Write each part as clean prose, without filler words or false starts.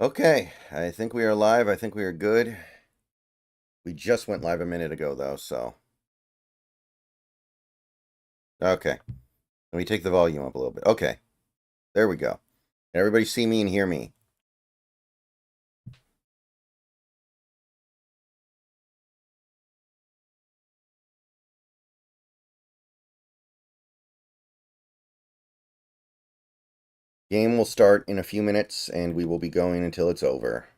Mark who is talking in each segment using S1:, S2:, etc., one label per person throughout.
S1: Okay, I think we are live. I think we are good. We just went live a minute ago, though, so. Okay. Let me take the volume up a little bit. Okay. There we go. Everybody see me and hear me. Game will start in a few minutes, and we will be going until it's over.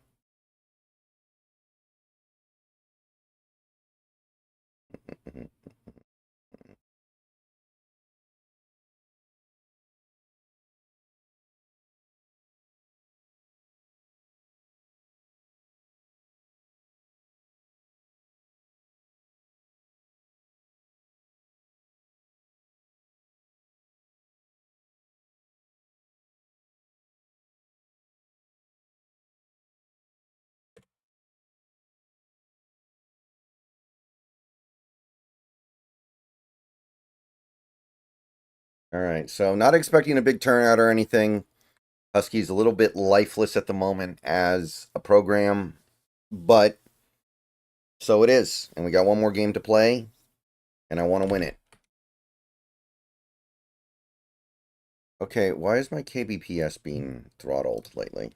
S1: All right, so not expecting a big turnout or anything. Huskies a little bit lifeless at the moment as a program, but so it is. And we got one more game to play, and I want to win it. Okay, why is my KBPS being throttled lately?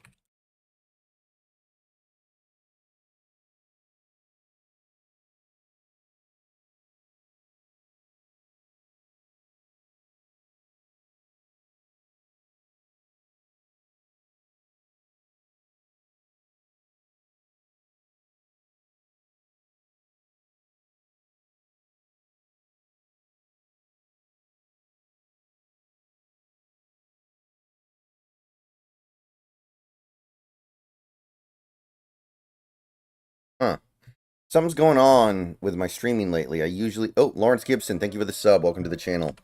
S1: Huh. Something's going on with my streaming lately. I usually... Oh, Lawrence Gibson, thank you for the sub. Welcome to the channel.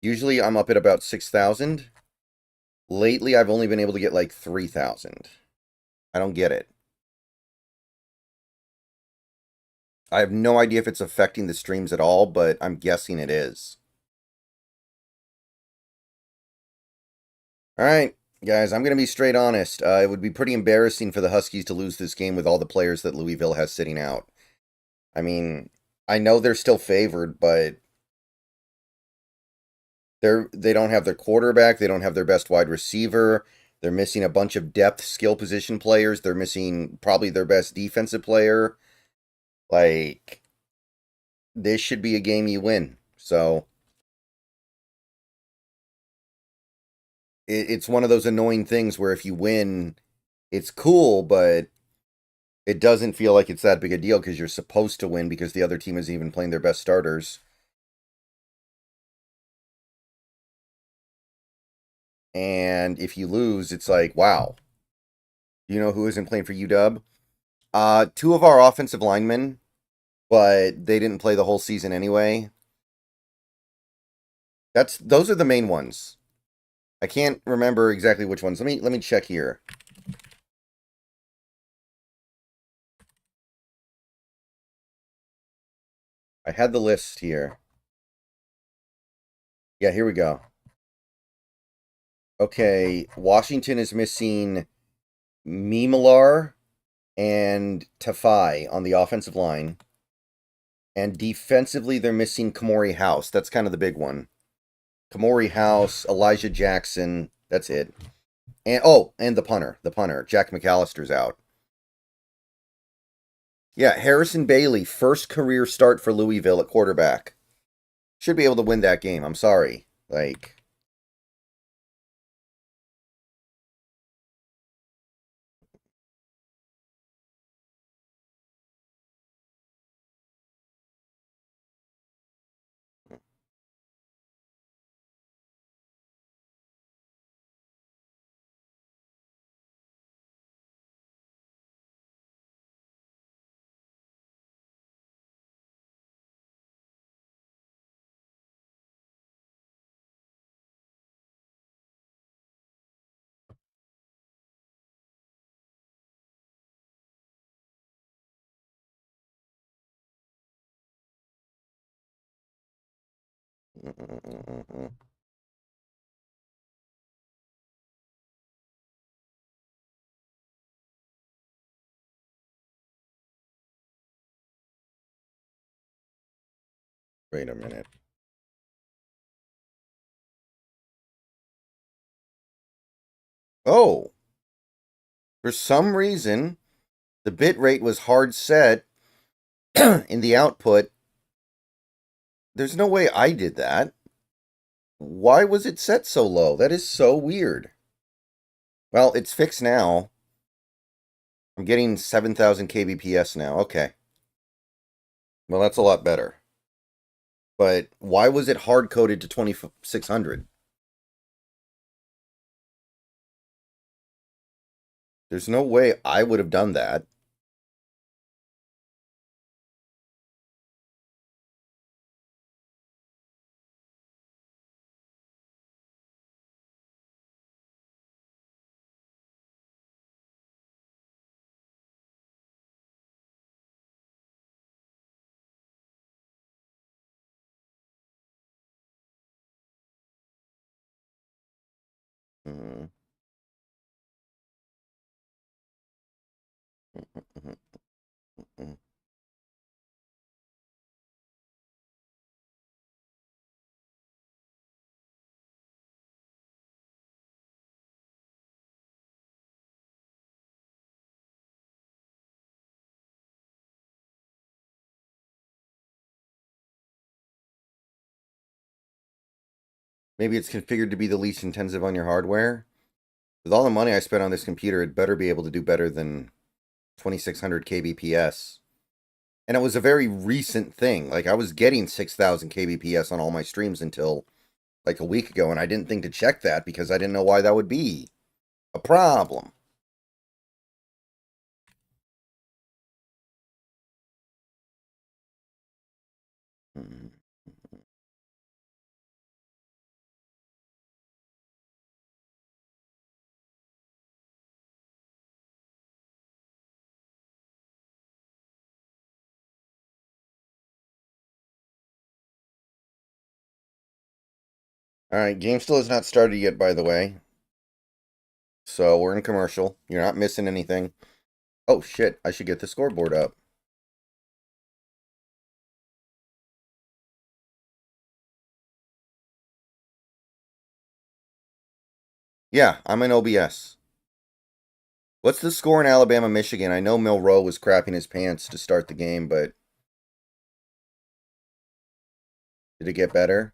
S1: Usually I'm up at about 6,000. Lately, I've only been able to get like 3,000. I don't get it. I have no idea if it's affecting the streams at all, but I'm guessing it is. All right, guys, I'm going to be straight honest. It would be pretty embarrassing for the Huskies to lose this game with all the players that Louisville has sitting out. I mean, I know they're still favored, but they don't have their quarterback, they don't have their best wide receiver. They're missing a bunch of depth skill position players. They're missing probably their best defensive player. Like, this should be a game you win. So it's one of those annoying things where if you win, it's cool, but it doesn't feel like it's that big a deal because you're supposed to win because the other team isn't even playing their best starters. And if you lose, it's like, wow. You know who isn't playing for UW? Two of our offensive linemen, but they didn't play the whole season anyway. Those are the main ones. I can't remember exactly which ones. Let me check here. I had the list here. Yeah, here we go. Okay, Washington is missing Mimilar and Tafai on the offensive line. And defensively, they're missing Kamori House. That's kind of the big one. Kamori House, Elijah Jackson. That's it. And the punter. Jack McAllister's out. Yeah, Harrison Bailey, first career start for Louisville at quarterback. Should be able to win that game. I'm sorry. Like, Wait a minute. Oh, for some reason, the bit rate was hard set in the output. There's no way I did that. Why was it set so low? That is so weird. Well, it's fixed now. I'm getting 7,000 kbps now. Okay. Well, that's a lot better. But why was it hard-coded to 2600? There's no way I would have done that. Mhm. Maybe it's configured to be the least intensive on your hardware. With all the money I spent on this computer, it better be able to do better than 2600 kbps. And it was a very recent thing. Like, I was getting 6,000 kbps on all my streams until like a week ago, and I didn't think to check that because I didn't know why that would be a problem. Alright, game still has not started yet, by the way. So, we're in commercial. You're not missing anything. Oh, shit. I should get the scoreboard up. Yeah, I'm in OBS. What's the score in Alabama, Michigan? I know Milroe was crapping his pants to start the game, but did it get better?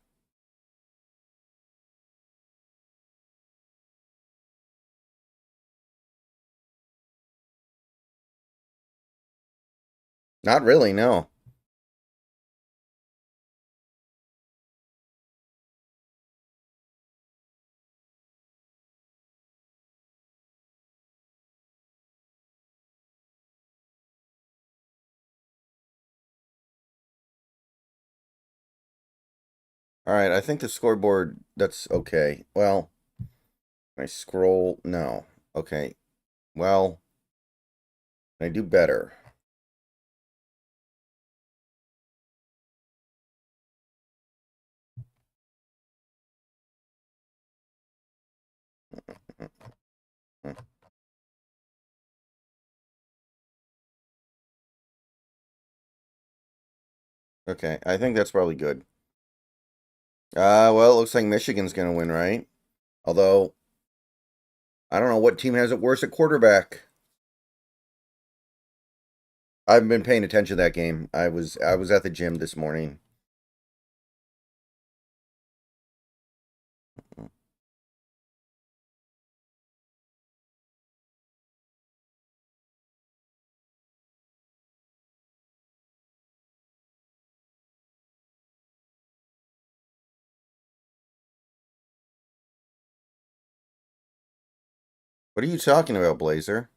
S1: Not really, no. Alright, I think the scoreboard, that's okay. Well, I scroll, no. Okay, well, I do better. Okay, I think that's probably good. Well, it looks like Michigan's gonna win, right? Although, I don't know what team has it worse at quarterback. I've been paying attention to that game. I was at the gym this morning. What are you talking about, Blazer?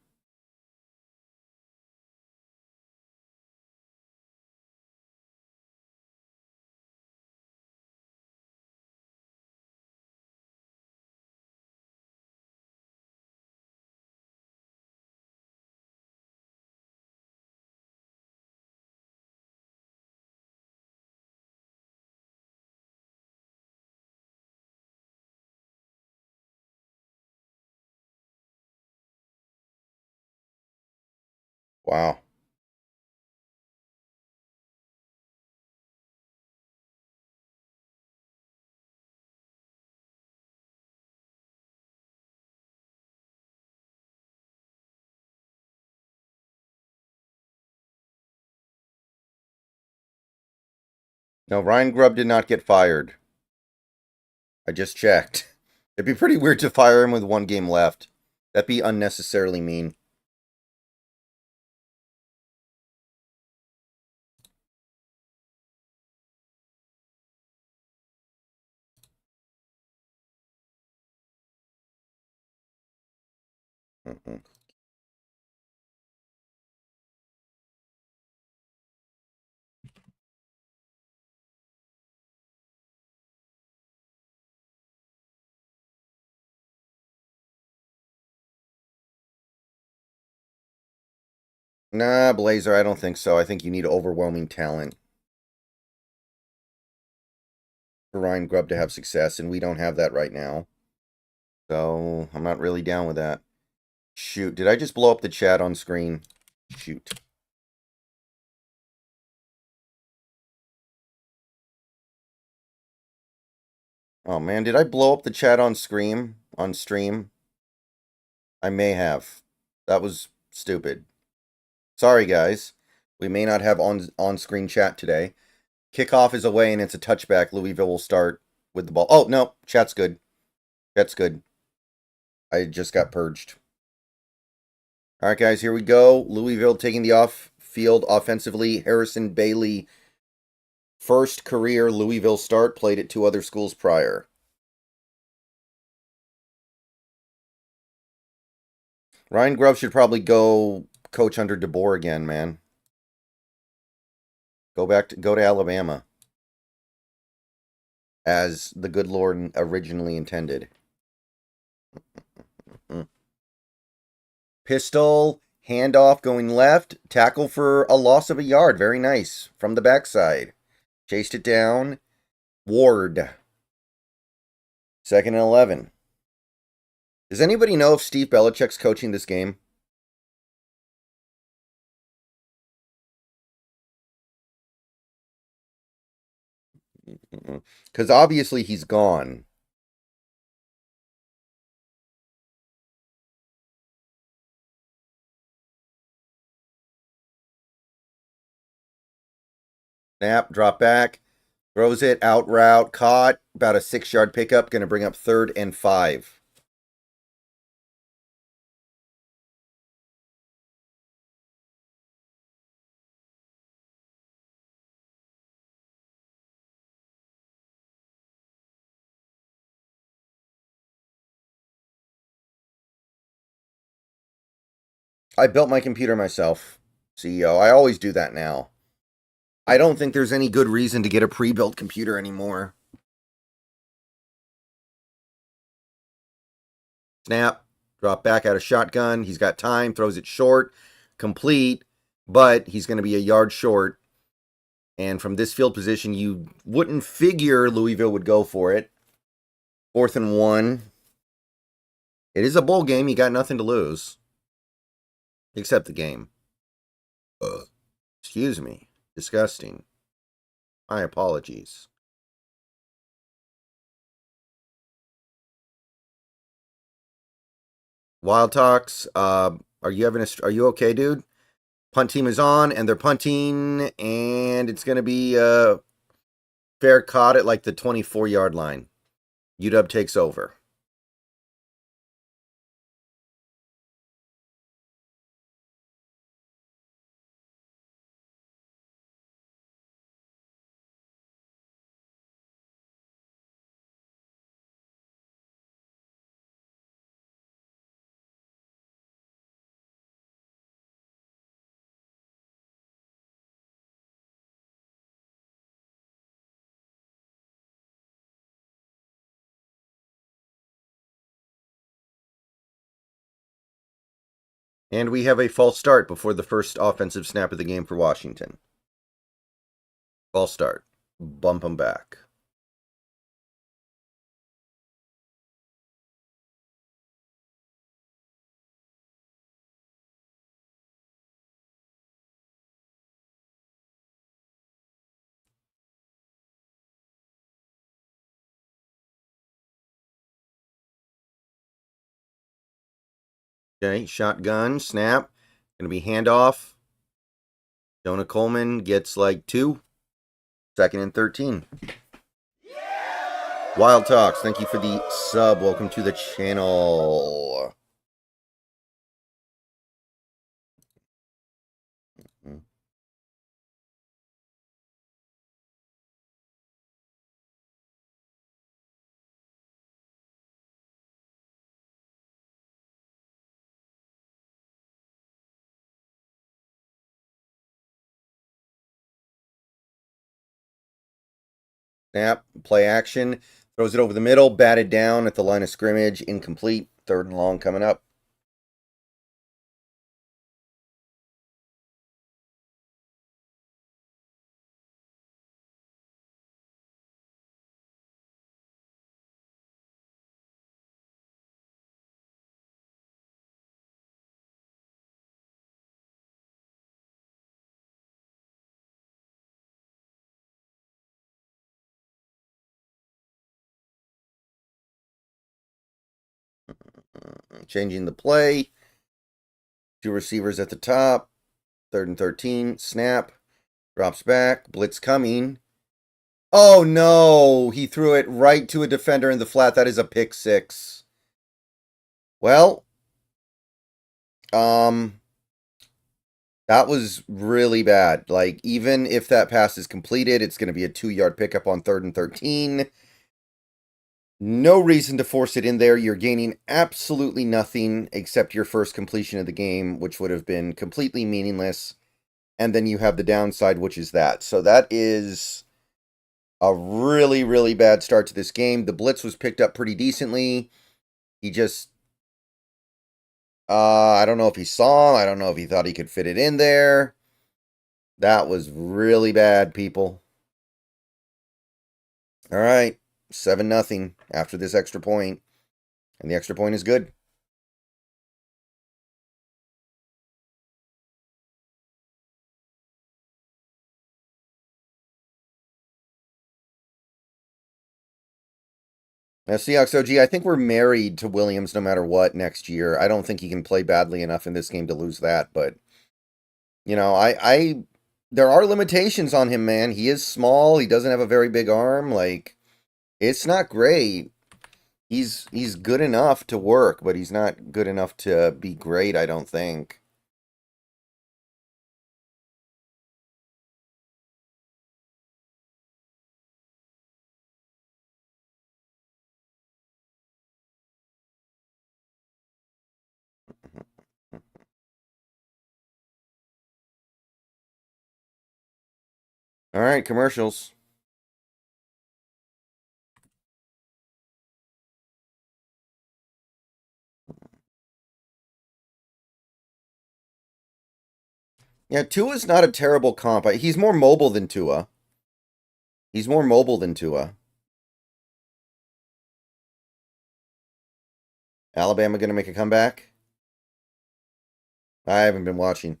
S1: Wow. No, Ryan Grubb did not get fired. I just checked. It'd be pretty weird to fire him with 1 game left. That'd be unnecessarily mean. Mm-mm. Nah, Blazer, I don't think so. I think you need overwhelming talent for Ryan Grubb to have success, and we don't have that right now. So, I'm not really down with that. Shoot, did I just blow up the chat on screen? Shoot. Oh man, did I blow up the chat on stream? I may have. That was stupid. Sorry guys. We may not have on-screen chat today. Kickoff is away and it's a touchback. Louisville will start with the ball. Oh, no, chat's good. Chat's good. I just got purged. All right, guys, here we go. Louisville taking the off-field offensively. Harrison Bailey, first career Louisville start, played at 2 other schools prior. Ryan Grubb should probably go coach under DeBoer again, man. Go to Alabama. As the good Lord originally intended. Pistol, handoff going left, tackle for a loss of a yard. Very nice. From the backside. Chased it down. Ward. 2nd and 11. Does anybody know if Steve Belichick's coaching this game? Because obviously he's gone. Snap, drop back. Throws it, out route, caught. About a 6-yard pickup. Going to bring up 3rd and 5. I built my computer myself, CEO. I always do that now. I don't think there's any good reason to get a pre-built computer anymore. Snap, drop back out of shotgun. He's got time, throws it short, complete, but he's going to be a yard short. And from this field position, you wouldn't figure Louisville would go for it. 4th and 1. It is a bowl game. You got nothing to lose. Except the game. Excuse me. Disgusting. My apologies. Wild Talks, are you okay, dude? Punt team is on, and they're punting, and it's going to be fair caught at like the 24-yard line. UW takes over. And we have a false start before the first offensive snap of the game for Washington. False start. Bump them back. Okay, shotgun, snap. Going to be handoff. Jonah Coleman gets like 2. Second and 13. Wild Talks, thank you for the sub. Welcome to the channel. Snap, play action, throws it over the middle, batted down at the line of scrimmage, incomplete. Third and long coming up. Changing the play. Two receivers at the top. Third and 13. Snap. Drops back. Blitz coming. Oh no! He threw it right to a defender in the flat. That is a pick six. Well, that was really bad. Like, even if that pass is completed, it's going to be a 2-yard pickup on 3rd and 13. No reason to force it in there. You're gaining absolutely nothing except your first completion of the game, which would have been completely meaningless. And then you have the downside, which is that. So that is a really, really bad start to this game. The blitz was picked up pretty decently. He just, I don't know if he saw him. I don't know if he thought he could fit it in there. That was really bad, people. All right. 7-0 after this extra point. And the extra point is good. Now, Seahawks OG, I think we're married to Williams no matter what next year. I don't think he can play badly enough in this game to lose that, but you know, there are limitations on him, man. He is small. He doesn't have a very big arm. Like, it's not great. He's good enough to work, but he's not good enough to be great, I don't think. All right, commercials. Yeah, Tua's not a terrible comp. He's more mobile than Tua. He's more mobile than Tua. Alabama going to make a comeback? I haven't been watching.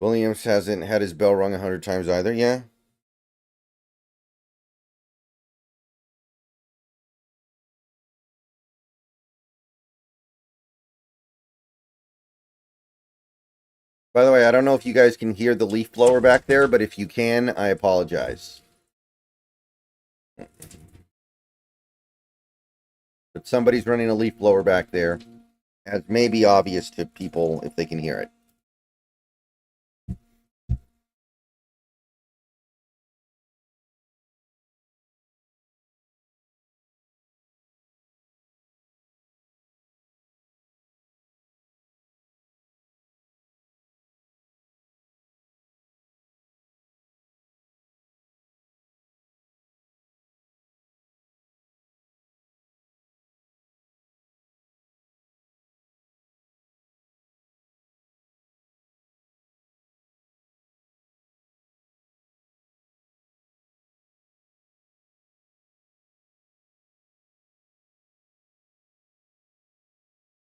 S1: Williams hasn't had his bell rung 100 times either, yeah? By the way, I don't know if you guys can hear the leaf blower back there, but if you can, I apologize. But somebody's running a leaf blower back there. As may be obvious to people if they can hear it.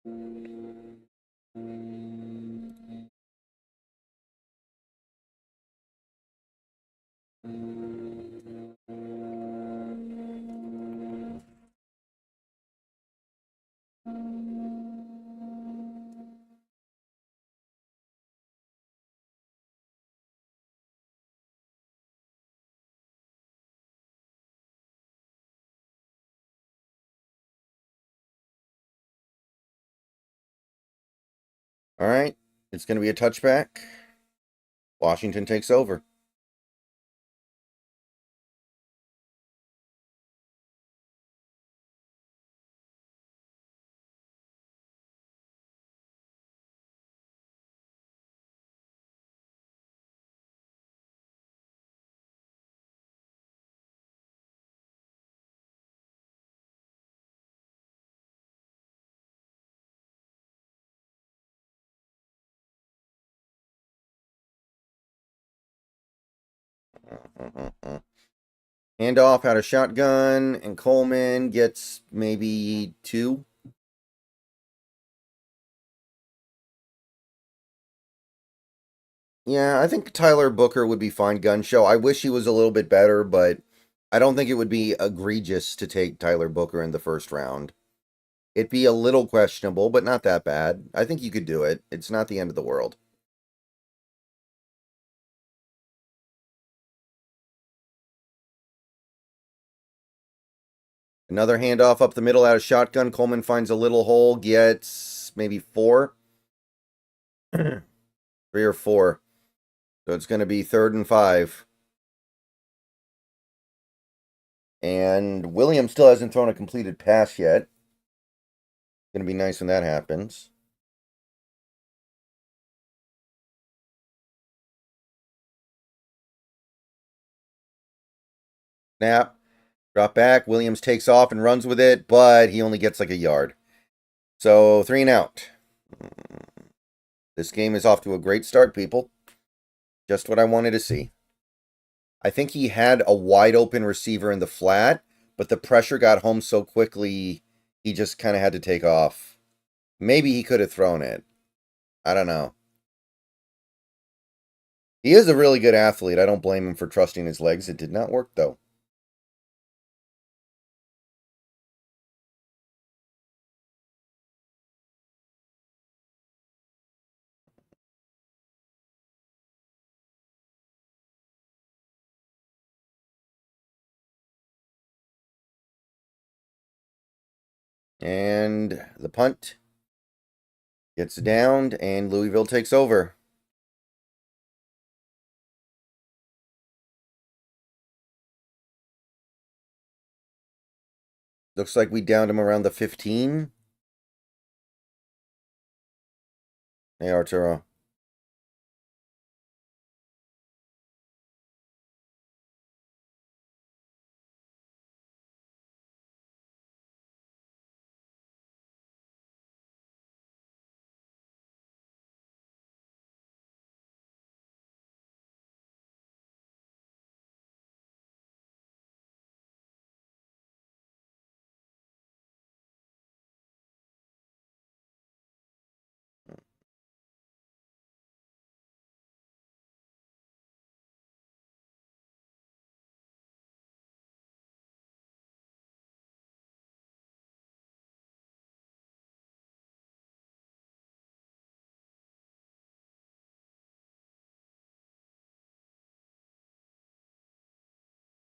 S1: All right. It's going to be a touchback. Washington takes over. Handoff out of shotgun, and Coleman gets maybe 2. Yeah, I think Tyler Booker would be fine gun show. I wish he was a little bit better, but I don't think it would be egregious to take Tyler Booker in the first round. It'd be a little questionable, but not that bad. I think you could do it. It's not the end of the world. Another handoff up the middle out of shotgun. Coleman finds a little hole, gets maybe 4. 3 or 4. So it's going to be 3rd and 5. And Williams still hasn't thrown a completed pass yet. Going to be nice when that happens. Snap. Drop back. Williams takes off and runs with it, but he only gets like a yard. So 3 and out. This game is off to a great start, people. Just what I wanted to see. I think he had a wide open receiver in the flat, but the pressure got home so quickly, he just kind of had to take off. Maybe he could have thrown it. I don't know. He is a really good athlete. I don't blame him for trusting his legs. It did not work, though. And the punt gets downed, and Louisville takes over. Looks like we downed him around the 15. Hey, Arturo.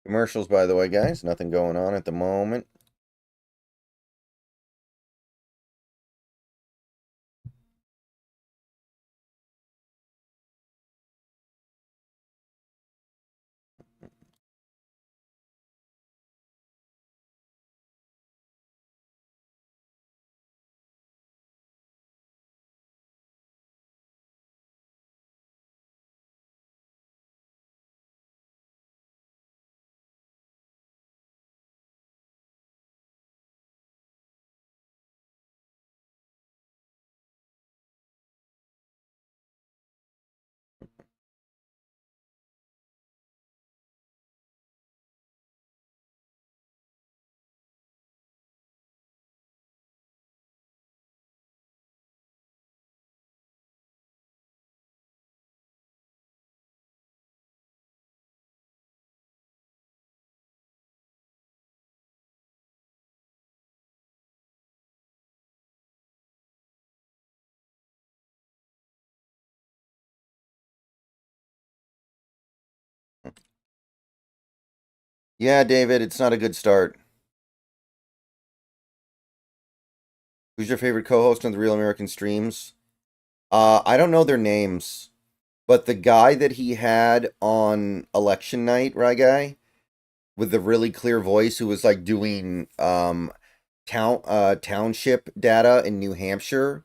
S1: Commercials, by the way, guys. Nothing going on at the moment. Yeah, David, it's not a good start. Who's your favorite co-host on the Real American Streams? I don't know their names, but the guy that he had on election night, right guy, with the really clear voice who was like doing township data in New Hampshire,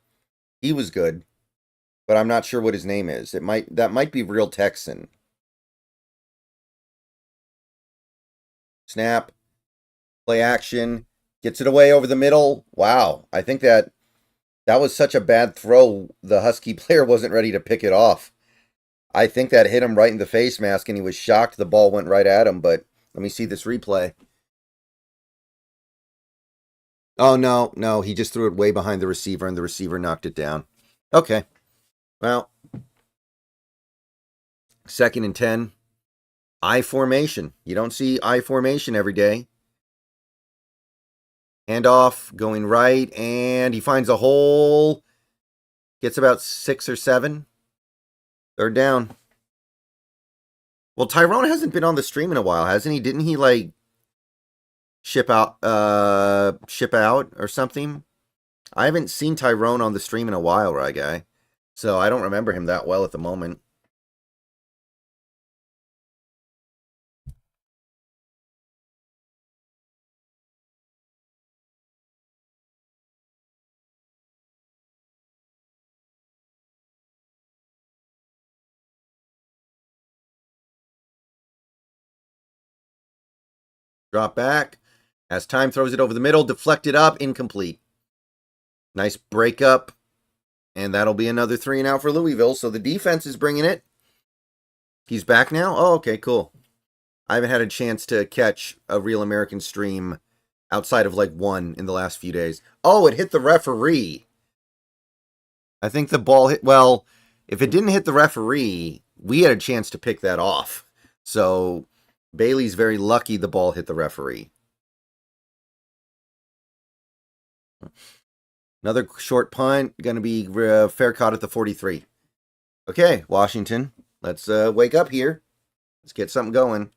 S1: he was good, but I'm not sure what his name is. That might be Real Texan. Snap, play action, gets it away over the middle. Wow, I think that was such a bad throw. The Husky player wasn't ready to pick it off. I think that hit him right in the face mask, and he was shocked the ball went right at him. But let me see this replay. Oh, no, no, he just threw it way behind the receiver, and the receiver knocked it down. Okay, well, 2nd and 10. I formation. You don't see I formation every day. Handoff going right, and he finds a hole. Gets about 6 or 7. 3rd down. Well, Tyrone hasn't been on the stream in a while, hasn't he? Didn't he like ship out or something? I haven't seen Tyrone on the stream in a while, right guy? So I don't remember him that well at the moment. Drop back. As time throws it over the middle, deflected up, incomplete. Nice breakup. And that'll be another 3 and out for Louisville. So the defense is bringing it. He's back now? Oh, okay, cool. I haven't had a chance to catch a Real American stream outside of like one in the last few days. Oh, it hit the referee. I think the ball hit. Well, if it didn't hit the referee, we had a chance to pick that off. So Bailey's very lucky the ball hit the referee. Another short punt. Going to be fair caught at the 43. Okay, Washington. Let's wake up here. Let's get something going.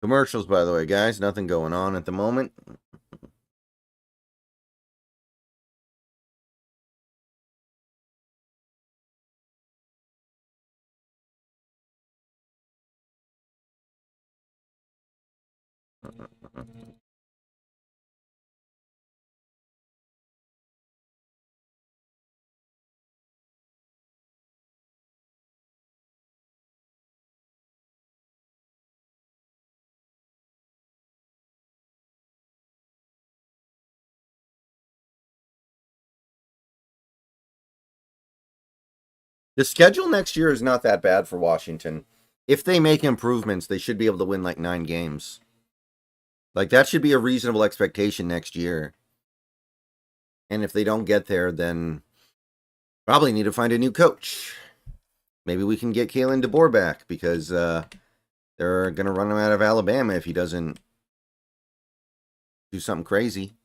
S1: Commercials, by the way, guys. Nothing going on at the moment. The schedule next year is not that bad for Washington. If they make improvements, they should be able to win like 9 games. Like, that should be a reasonable expectation next year. And if they don't get there, then probably need to find a new coach. Maybe we can get Kalen DeBoer back because they're going to run him out of Alabama if he doesn't do something crazy.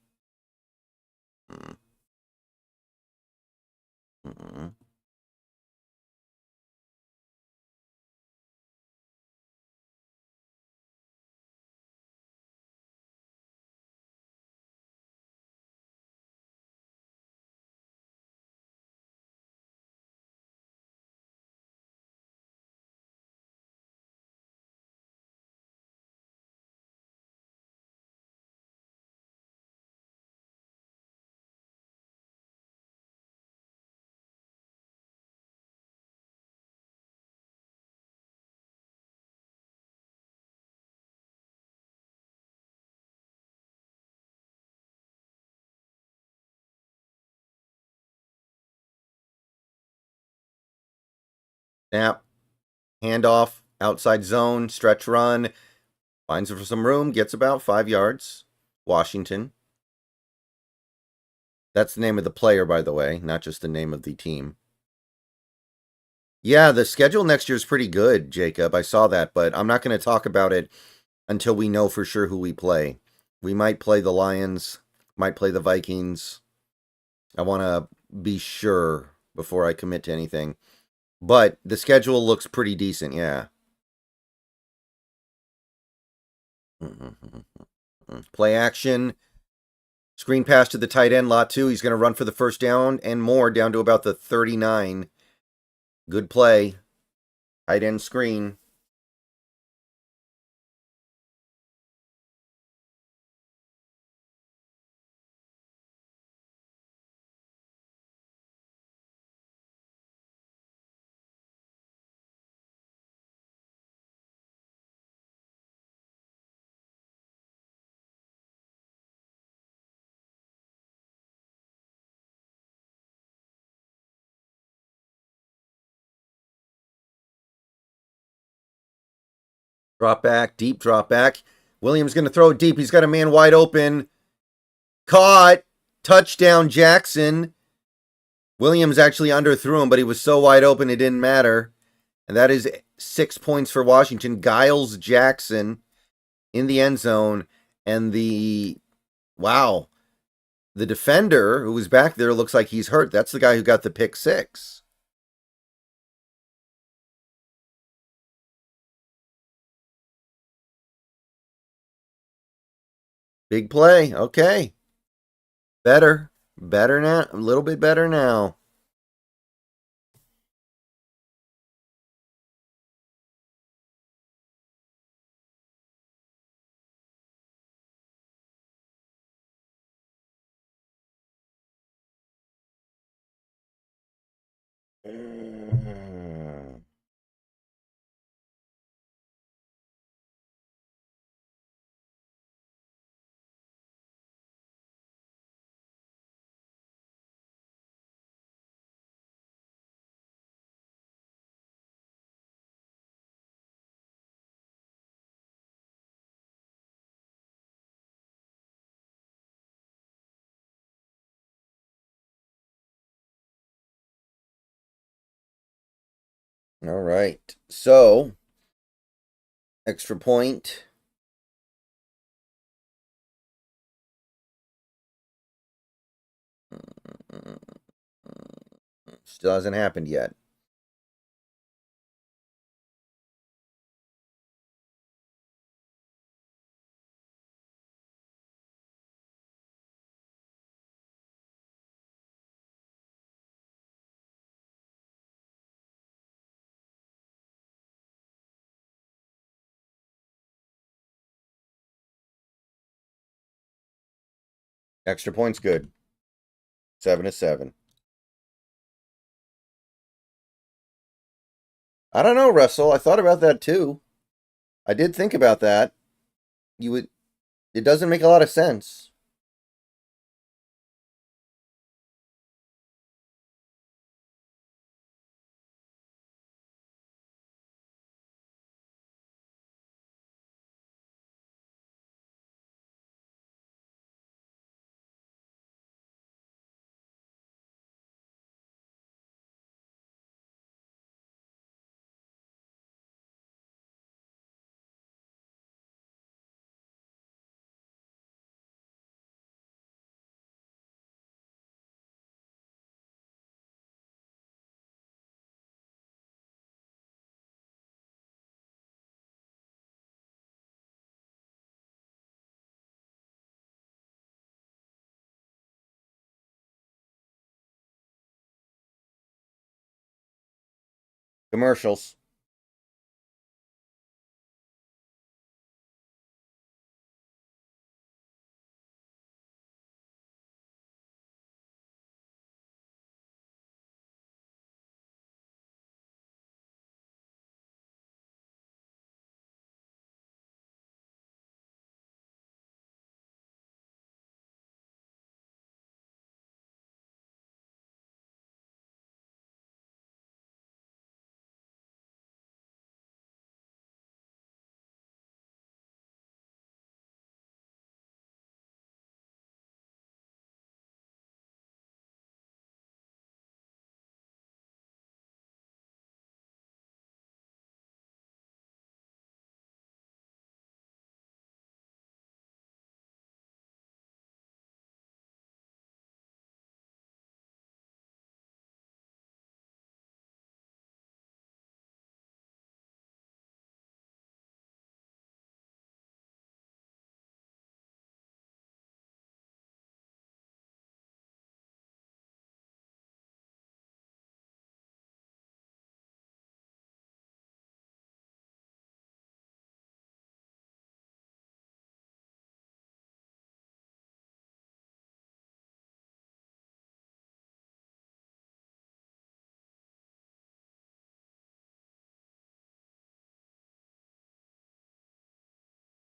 S1: Snap. Handoff. Outside zone. Stretch run. Finds some room. Gets about 5 yards. Washington. That's the name of the player, by the way, not just the name of the team. Yeah, the schedule next year is pretty good, Jacob. I saw that, but I'm not going to talk about it until we know for sure who we play. We might play the Lions, might play the Vikings. I want to be sure before I commit to anything. But the schedule looks pretty decent, yeah. Play action. Screen pass to the tight end, lot 2. He's going to run for the first down and more, down to about the 39. Good play. Tight end screen. Drop back, deep drop back. Williams going to throw it deep. He's got a man wide open. Caught. Touchdown, Jackson. Williams actually underthrew him, but he was so wide open it didn't matter. And that is 6 points for Washington. Giles Jackson in the end zone. And the defender who was back there looks like he's hurt. That's the guy who got the pick 6. Big play. Okay. Better now. A little bit better now. All right. So, extra point. Still hasn't happened yet. Extra point's good. 7-7. I don't know, Russell. I thought about that too. I did think about that. It doesn't make a lot of sense. Commercials.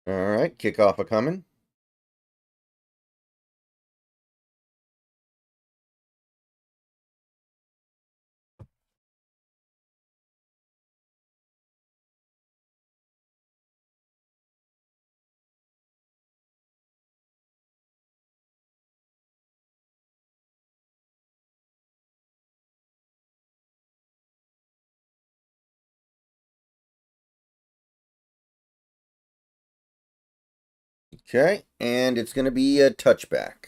S1: All right, kickoff a coming. Okay, and it's going to be a touchback.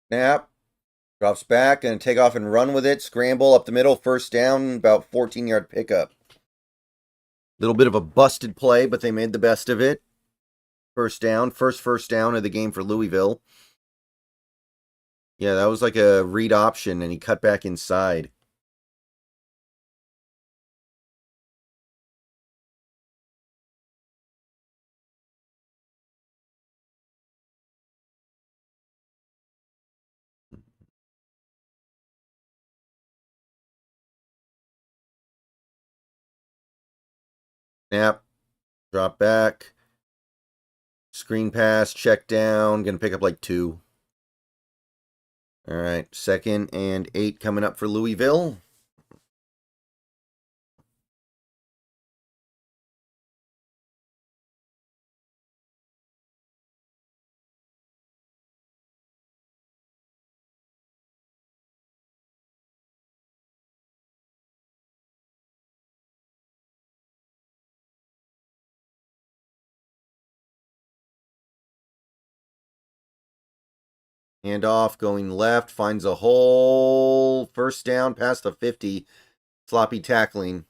S1: Snap. Drops back, and take off and run with it. Scramble up the middle. First down, about 14-yard pickup. Little bit of a busted play, but they made the best of it. First down. First down of the game for Louisville. Yeah, that was like a read option, and he cut back inside. Snap. Drop back. Screen pass. Check down. Gonna pick up like 2. All right. 2nd and 8 coming up for Louisville. Hand off, going left, finds a hole. First down, past the 50. Sloppy tackling.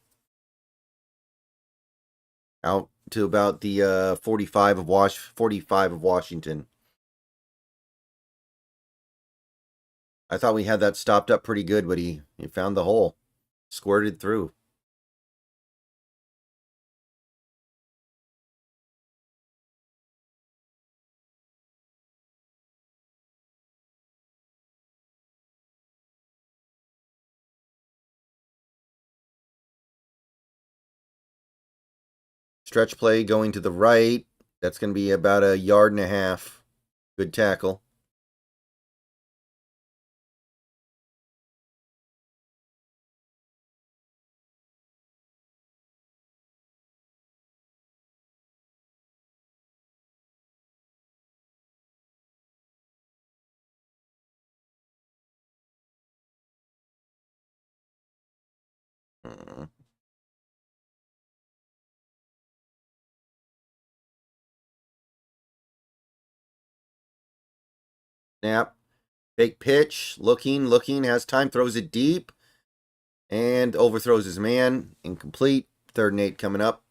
S1: Out to about the 45 of 45 of Washington. I thought we had that stopped up pretty good, but he found the hole. Squirted through. Stretch play going to the right. That's going to be about a yard and a half. Good tackle. Snap. Fake pitch. Looking, has time, throws it deep. And overthrows his man. Incomplete. 3rd and 8 coming up.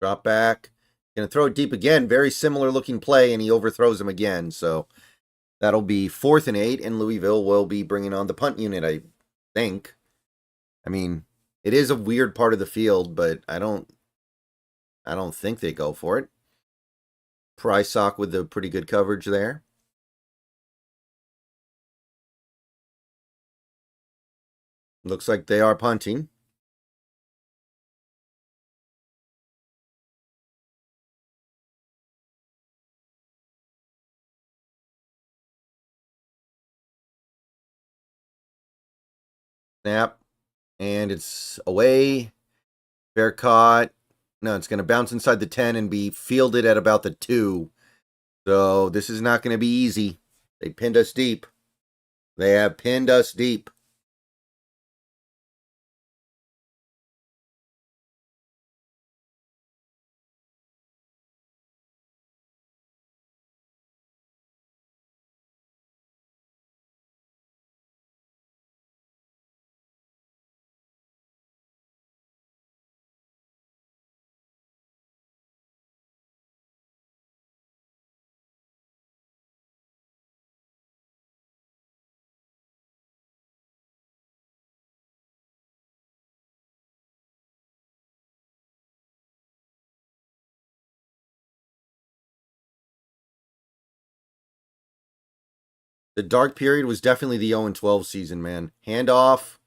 S1: Drop back. Gonna throw it deep again. Very similar looking play, and he overthrows him again. So that'll be 4th and 8, and Louisville will be bringing on the punt unit, I think. I mean, it is a weird part of the field, but I don't think they go for it. Sock with the pretty good coverage there. Looks like they are punting. Snap. And it's away. Fair caught. No, it's going to bounce inside the 10 and be fielded at about the 2. So this is not going to be easy. They pinned us deep. They have pinned us deep. The dark period was definitely the 0-12 season, man. Handoff,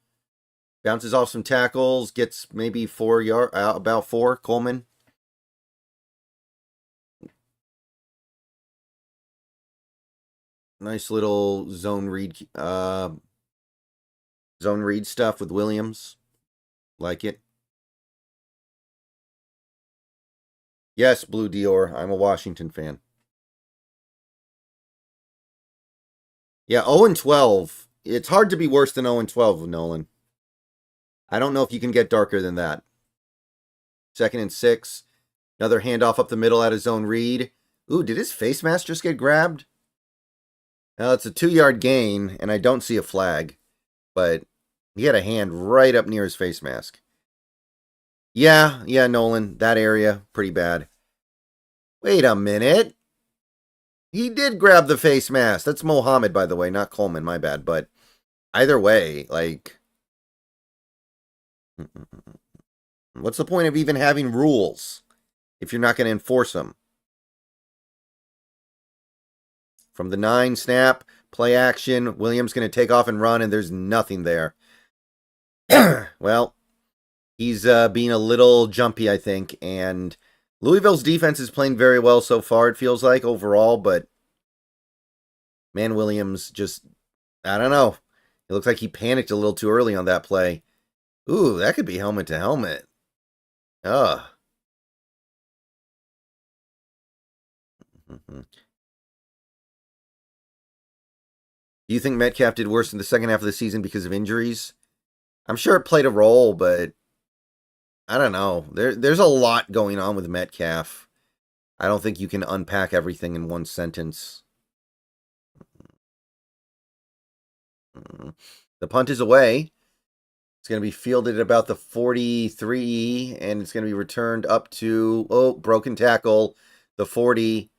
S1: bounces off some tackles, gets maybe 4 yard, about 4. Coleman. Nice little zone read stuff with Williams. Like it. Yes, Blue Dior. I'm a Washington fan. Yeah, 0-12. It's hard to be worse than 0-12 with Nolan. I don't know if you can get darker than that. 2nd and 6. Another handoff up the middle at his zone read. Ooh, did his face mask just get grabbed? Well, it's a 2-yard gain, and I don't see a flag. But he had a hand right up near his face mask. Yeah, Nolan. That area, pretty bad. Wait a minute. He did grab the face mask. That's Mohammed, by the way, not Coleman. My bad. But either way, like, what's the point of even having rules if you're not going to enforce them? From the 9, snap, play action. Williams going to take off and run, and there's nothing there. Well, he's being a little jumpy, I think, and Louisville's defense is playing very well so far, it feels like, overall, but man, Williams just, I don't know. It looks like he panicked a little too early on that play. Ooh, that could be helmet to helmet. Ugh. Do you think Metcalf did worse in the second half of the season because of injuries? I'm sure it played a role, but I don't know. There's a lot going on with Metcalf. I don't think you can unpack everything in one sentence. The punt is away. It's going to be fielded at about the 43, and it's going to be returned up to, broken tackle, the 40.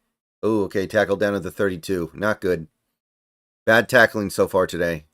S1: Oh, okay, tackle down at the 32. Not good. Bad tackling so far today.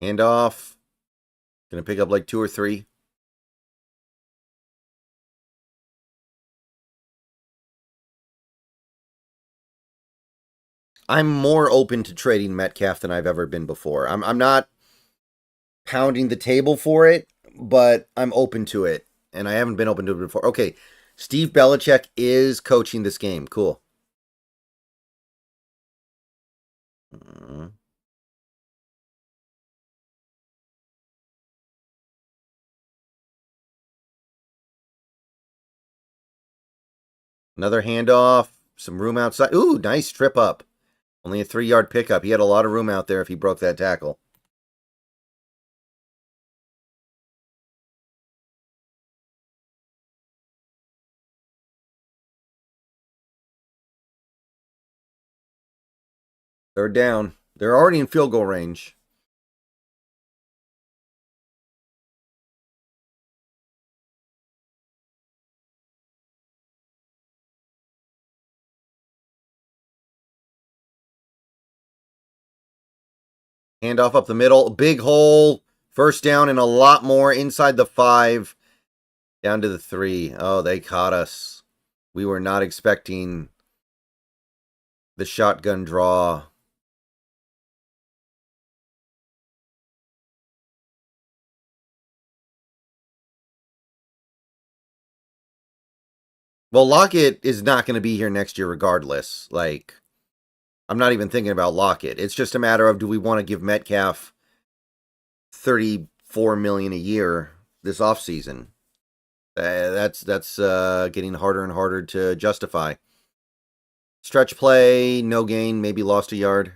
S1: Handoff. Going to pick up like 2 or 3. I'm more open to trading Metcalf than I've ever been before. I'm not pounding the table for it, but I'm open to it. And I haven't been open to it before. Okay, Steve Belichick is coaching this game. Cool. Another handoff. Some room outside. Ooh, nice trip up. Only a 3-yard pickup. He had a lot of room out there if he broke that tackle. Third down. They're already in field goal range. Handoff up the middle. Big hole. First down and a lot more inside the 5. Down to the 3. Oh, they caught us. We were not expecting the shotgun draw. Well, Lockett is not going to be here next year regardless. Like, I'm not even thinking about Lockett. It's just a matter of, do we want to give Metcalf $34 million a year this offseason? That's getting harder and harder to justify. Stretch play, no gain, maybe lost a yard.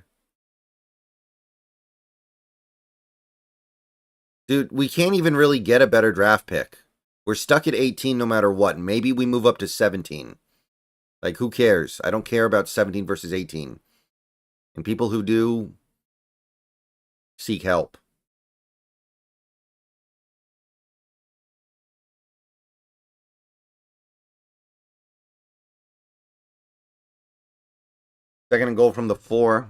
S1: Dude, we can't even really get a better draft pick. We're stuck at 18 no matter what. Maybe we move up to 17. Like, who cares? I don't care about 17 versus 18. And people who do, seek help. Second and goal from the 4.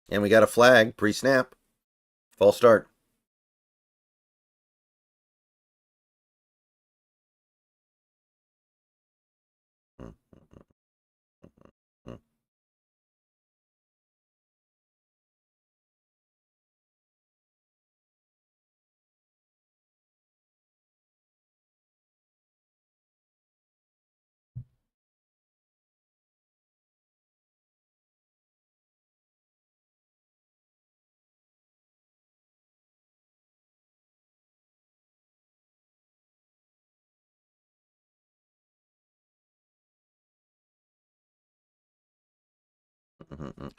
S1: And we got a flag, pre-snap. False start.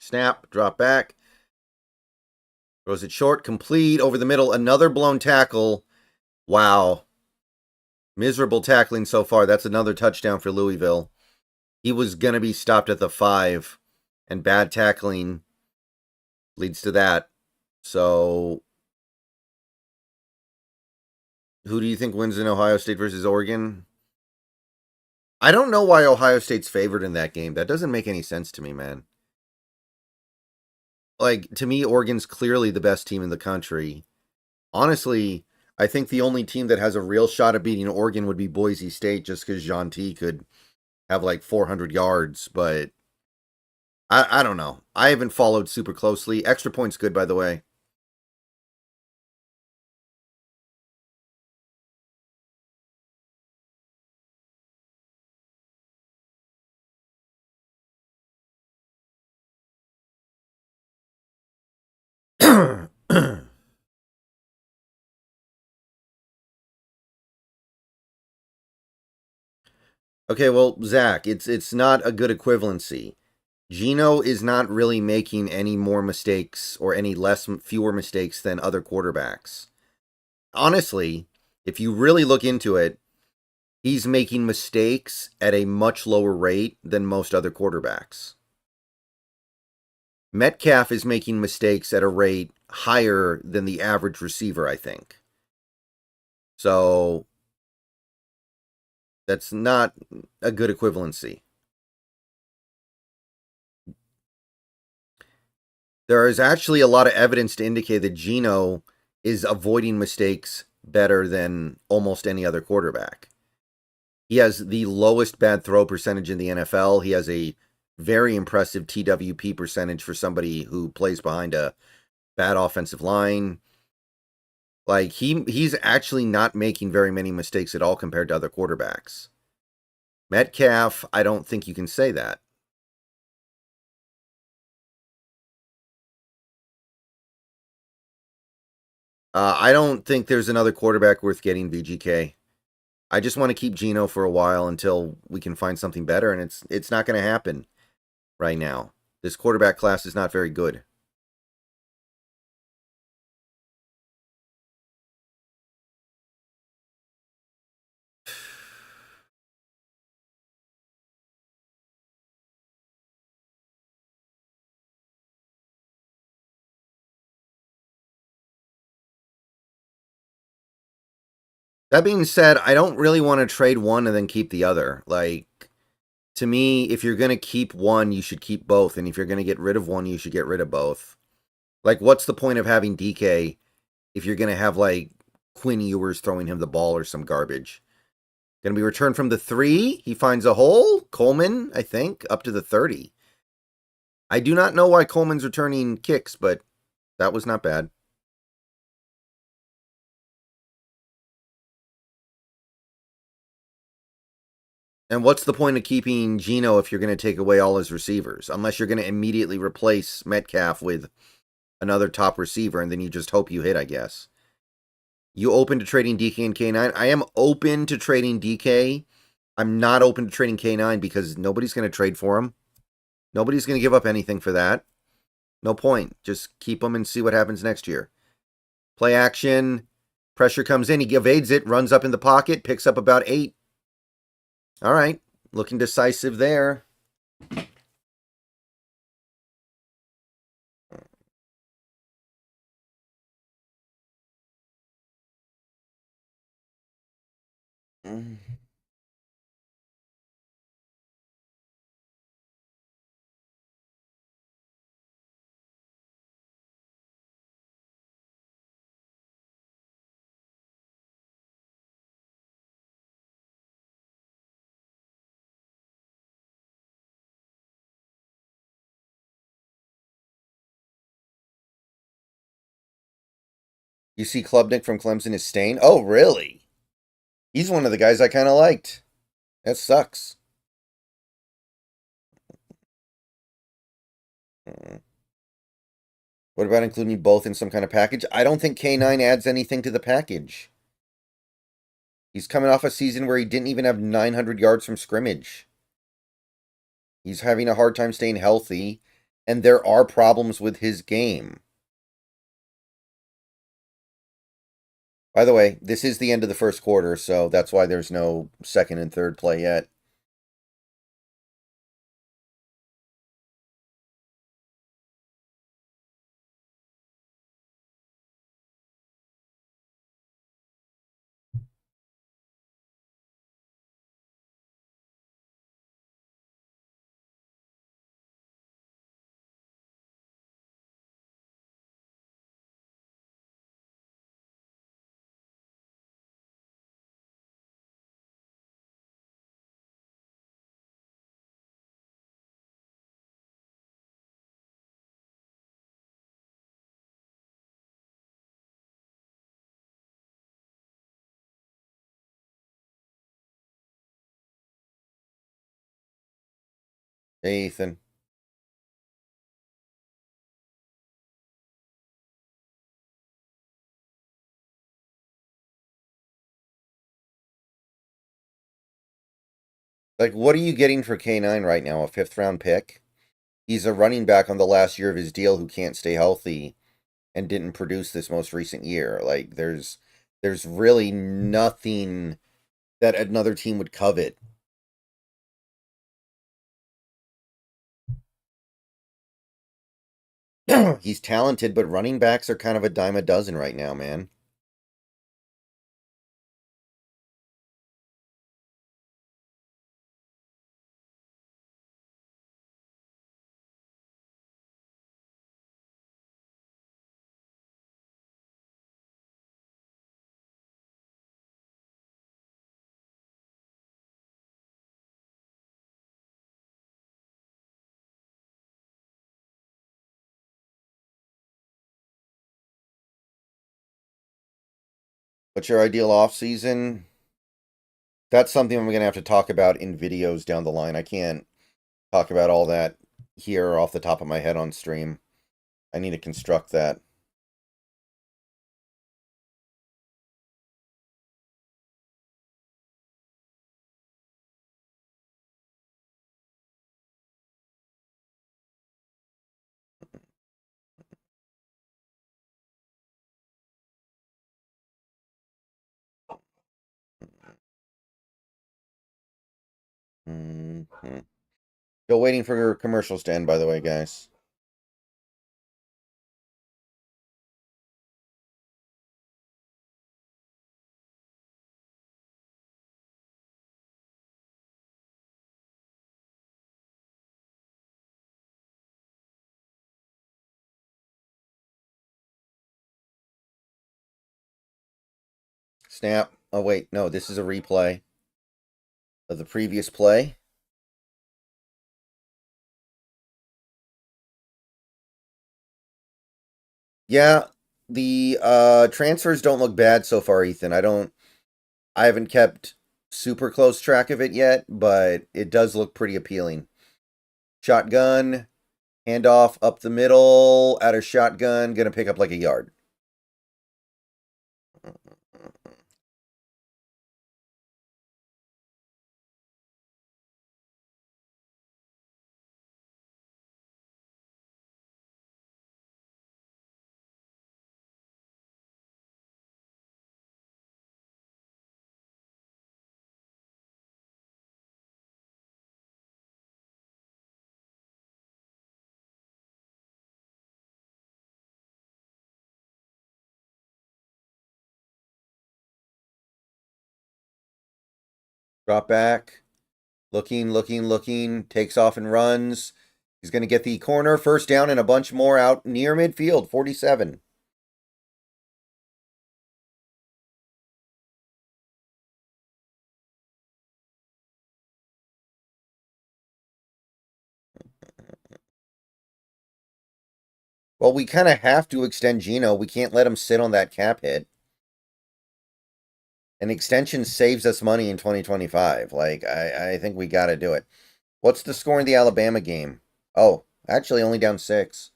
S1: Snap, drop back. Throws it short, complete, over the middle. Another blown tackle. Wow. Miserable tackling so far. That's another touchdown for Louisville. He was going to be stopped at the 5. And bad tackling leads to that. So, who do you think wins in Ohio State versus Oregon? I don't know why Ohio State's favored in that game. That doesn't make any sense to me, man. Like, to me, Oregon's clearly the best team in the country. Honestly, I think the only team that has a real shot at beating Oregon would be Boise State, just because Jean T could have like 400 yards. But I don't know. I haven't followed super closely. Extra point's good, by the way. Okay, well, Zach, it's not a good equivalency. Geno is not really making any more mistakes or any fewer mistakes than other quarterbacks. Honestly, if you really look into it, he's making mistakes at a much lower rate than most other quarterbacks. Metcalf is making mistakes at a rate higher than the average receiver, I think. So that's not a good equivalency. There is actually a lot of evidence to indicate that Geno is avoiding mistakes better than almost any other quarterback. He has the lowest bad throw percentage in the NFL. He has a very impressive TWP percentage for somebody who plays behind a bad offensive line. Like, he's actually not making very many mistakes at all compared to other quarterbacks. Metcalf, I don't think you can say that. I don't think there's another quarterback worth getting VGK. I just want to keep Geno for a while until we can find something better, and it's not going to happen right now. This quarterback class is not very good. That being said, I don't really want to trade one and then keep the other. Like, to me, if you're going to keep one, you should keep both. And if you're going to get rid of one, you should get rid of both. Like, what's the point of having DK if you're going to have, like, Quinn Ewers throwing him the ball or some garbage? Going to be returned from the 3. He finds a hole. Coleman, I think, up to the 30. I do not know why Coleman's returning kicks, but that was not bad. And what's the point of keeping Geno if you're going to take away all his receivers? Unless you're going to immediately replace Metcalf with another top receiver, and then you just hope you hit, I guess. You open to trading DK and K9? I am open to trading DK. I'm not open to trading K9 because nobody's going to trade for him. Nobody's going to give up anything for that. No point. Just keep him and see what happens next year. Play action. Pressure comes in. He evades it, runs up in the pocket, picks up about 8. All right. Looking decisive there. You see Klubnik from Clemson is staying? Oh, really? He's one of the guys I kind of liked. That sucks. What about including both in some kind of package? I don't think K9 adds anything to the package. He's coming off a season where he didn't even have 900 yards from scrimmage. He's having a hard time staying healthy, and there are problems with his game. By the way, this is the end of the first quarter, so that's why there's no second and third play yet. Hey, Ethan. Like, what are you getting for K9 right now? A 5th-round pick? He's a running back on the last year of his deal who can't stay healthy and didn't produce this most recent year. Like, there's really nothing that another team would covet. He's talented, but running backs are kind of a dime a dozen right now, man. What's your ideal off season? That's something I'm going to have to talk about in videos down the line. I can't talk about all that here off the top of my head on stream. I need to construct that. Mm-hmm. Still waiting for your commercials to end, by the way, guys. Snap. Oh, wait. No, this is a replay of the previous play. Yeah, the transfers don't look bad so far, Ethan. I haven't kept super close track of it yet, but it does look pretty appealing. Shotgun, handoff up the middle, out of shotgun, gonna pick up like a yard. Drop back. Looking. Takes off and runs. He's going to get the corner. First down and a bunch more out near midfield. 47. Well, we kind of have to extend Gino. We can't let him sit on that cap hit. An extension saves us money in 2025. Like, I think we got to do it. What's the score in the Alabama game? Oh, actually only down 6.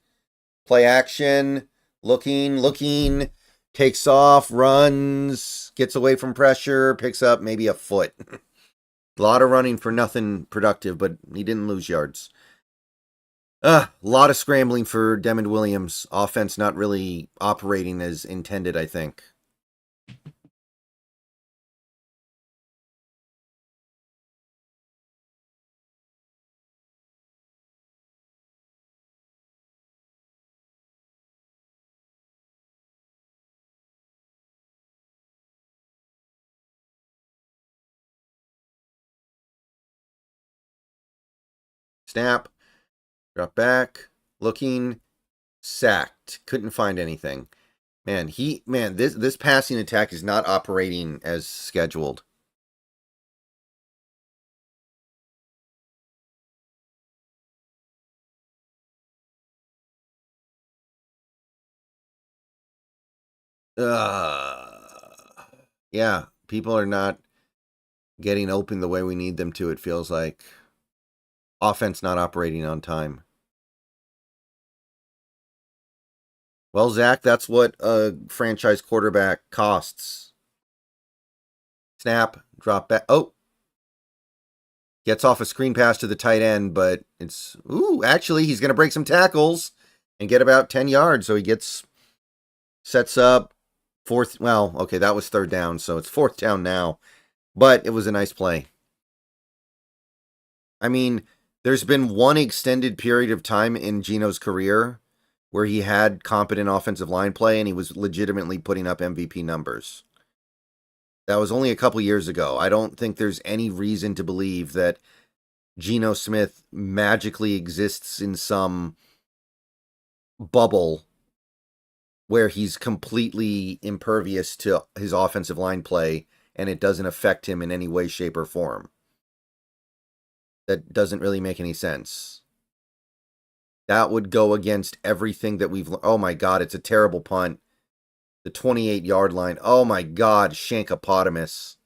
S1: Play action. Looking. Takes off, runs, gets away from pressure, picks up maybe a foot. A lot of running for nothing productive, but he didn't lose yards. A lot of scrambling for Devin Williams. Offense not really operating as intended, I think. Snap. Drop back. Looking. Sacked. Couldn't find anything. This passing attack is not operating as scheduled. Yeah, people are not getting open the way we need them to, it feels like. Offense not operating on time. Well, Zach, that's what a franchise quarterback costs. Snap, drop back. Oh, gets off a screen pass to the tight end, but it's... Ooh, actually, he's going to break some tackles and get about 10 yards. So he sets up fourth... Well, okay, that was third down, so it's fourth down now. But it was a nice play. I mean, there's been one extended period of time in Gino's career where he had competent offensive line play and he was legitimately putting up MVP numbers. That was only a couple years ago. I don't think there's any reason to believe that Geno Smith magically exists in some bubble where he's completely impervious to his offensive line play and it doesn't affect him in any way, shape, or form. That doesn't really make any sense. That would go against everything that we've... Oh my God, it's a terrible punt. The 28-yard line. Oh my God, Shankopotamus.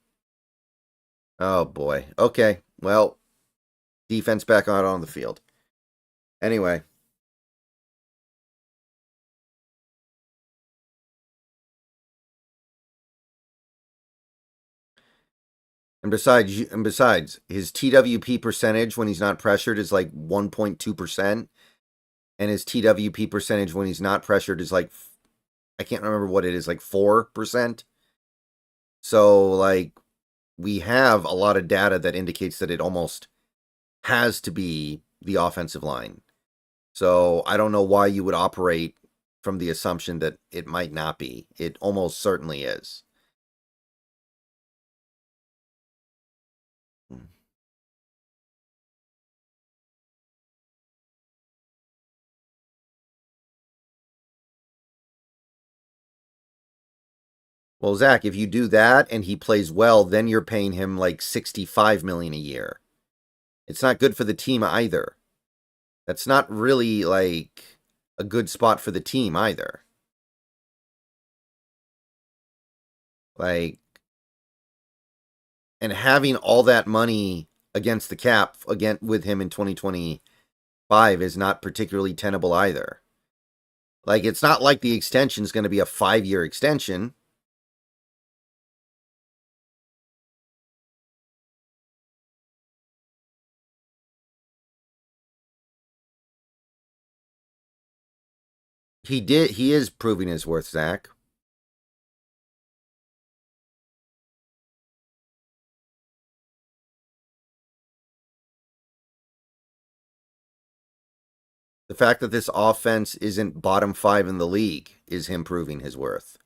S1: Oh boy. Okay, well, defense back out on the field. Anyway. And besides, his TWP percentage when he's not pressured is like 1.2%. And his TWP percentage when he's not pressured is like, I can't remember what it is, like 4%. So, like, we have a lot of data that indicates that it almost has to be the offensive line. So, I don't know why you would operate from the assumption that it might not be. It almost certainly is. Well, Zach, if you do that and he plays well, then you're paying him like $65 million a year. It's not good for the team either. That's not really like a good spot for the team either. Like, and having all that money against the cap again with him in 2025 is not particularly tenable either. Like, it's not like the extension is going to be a 5-year extension. He is proving his worth, Zach. The fact that this offense isn't bottom 5 in the league is him proving his worth.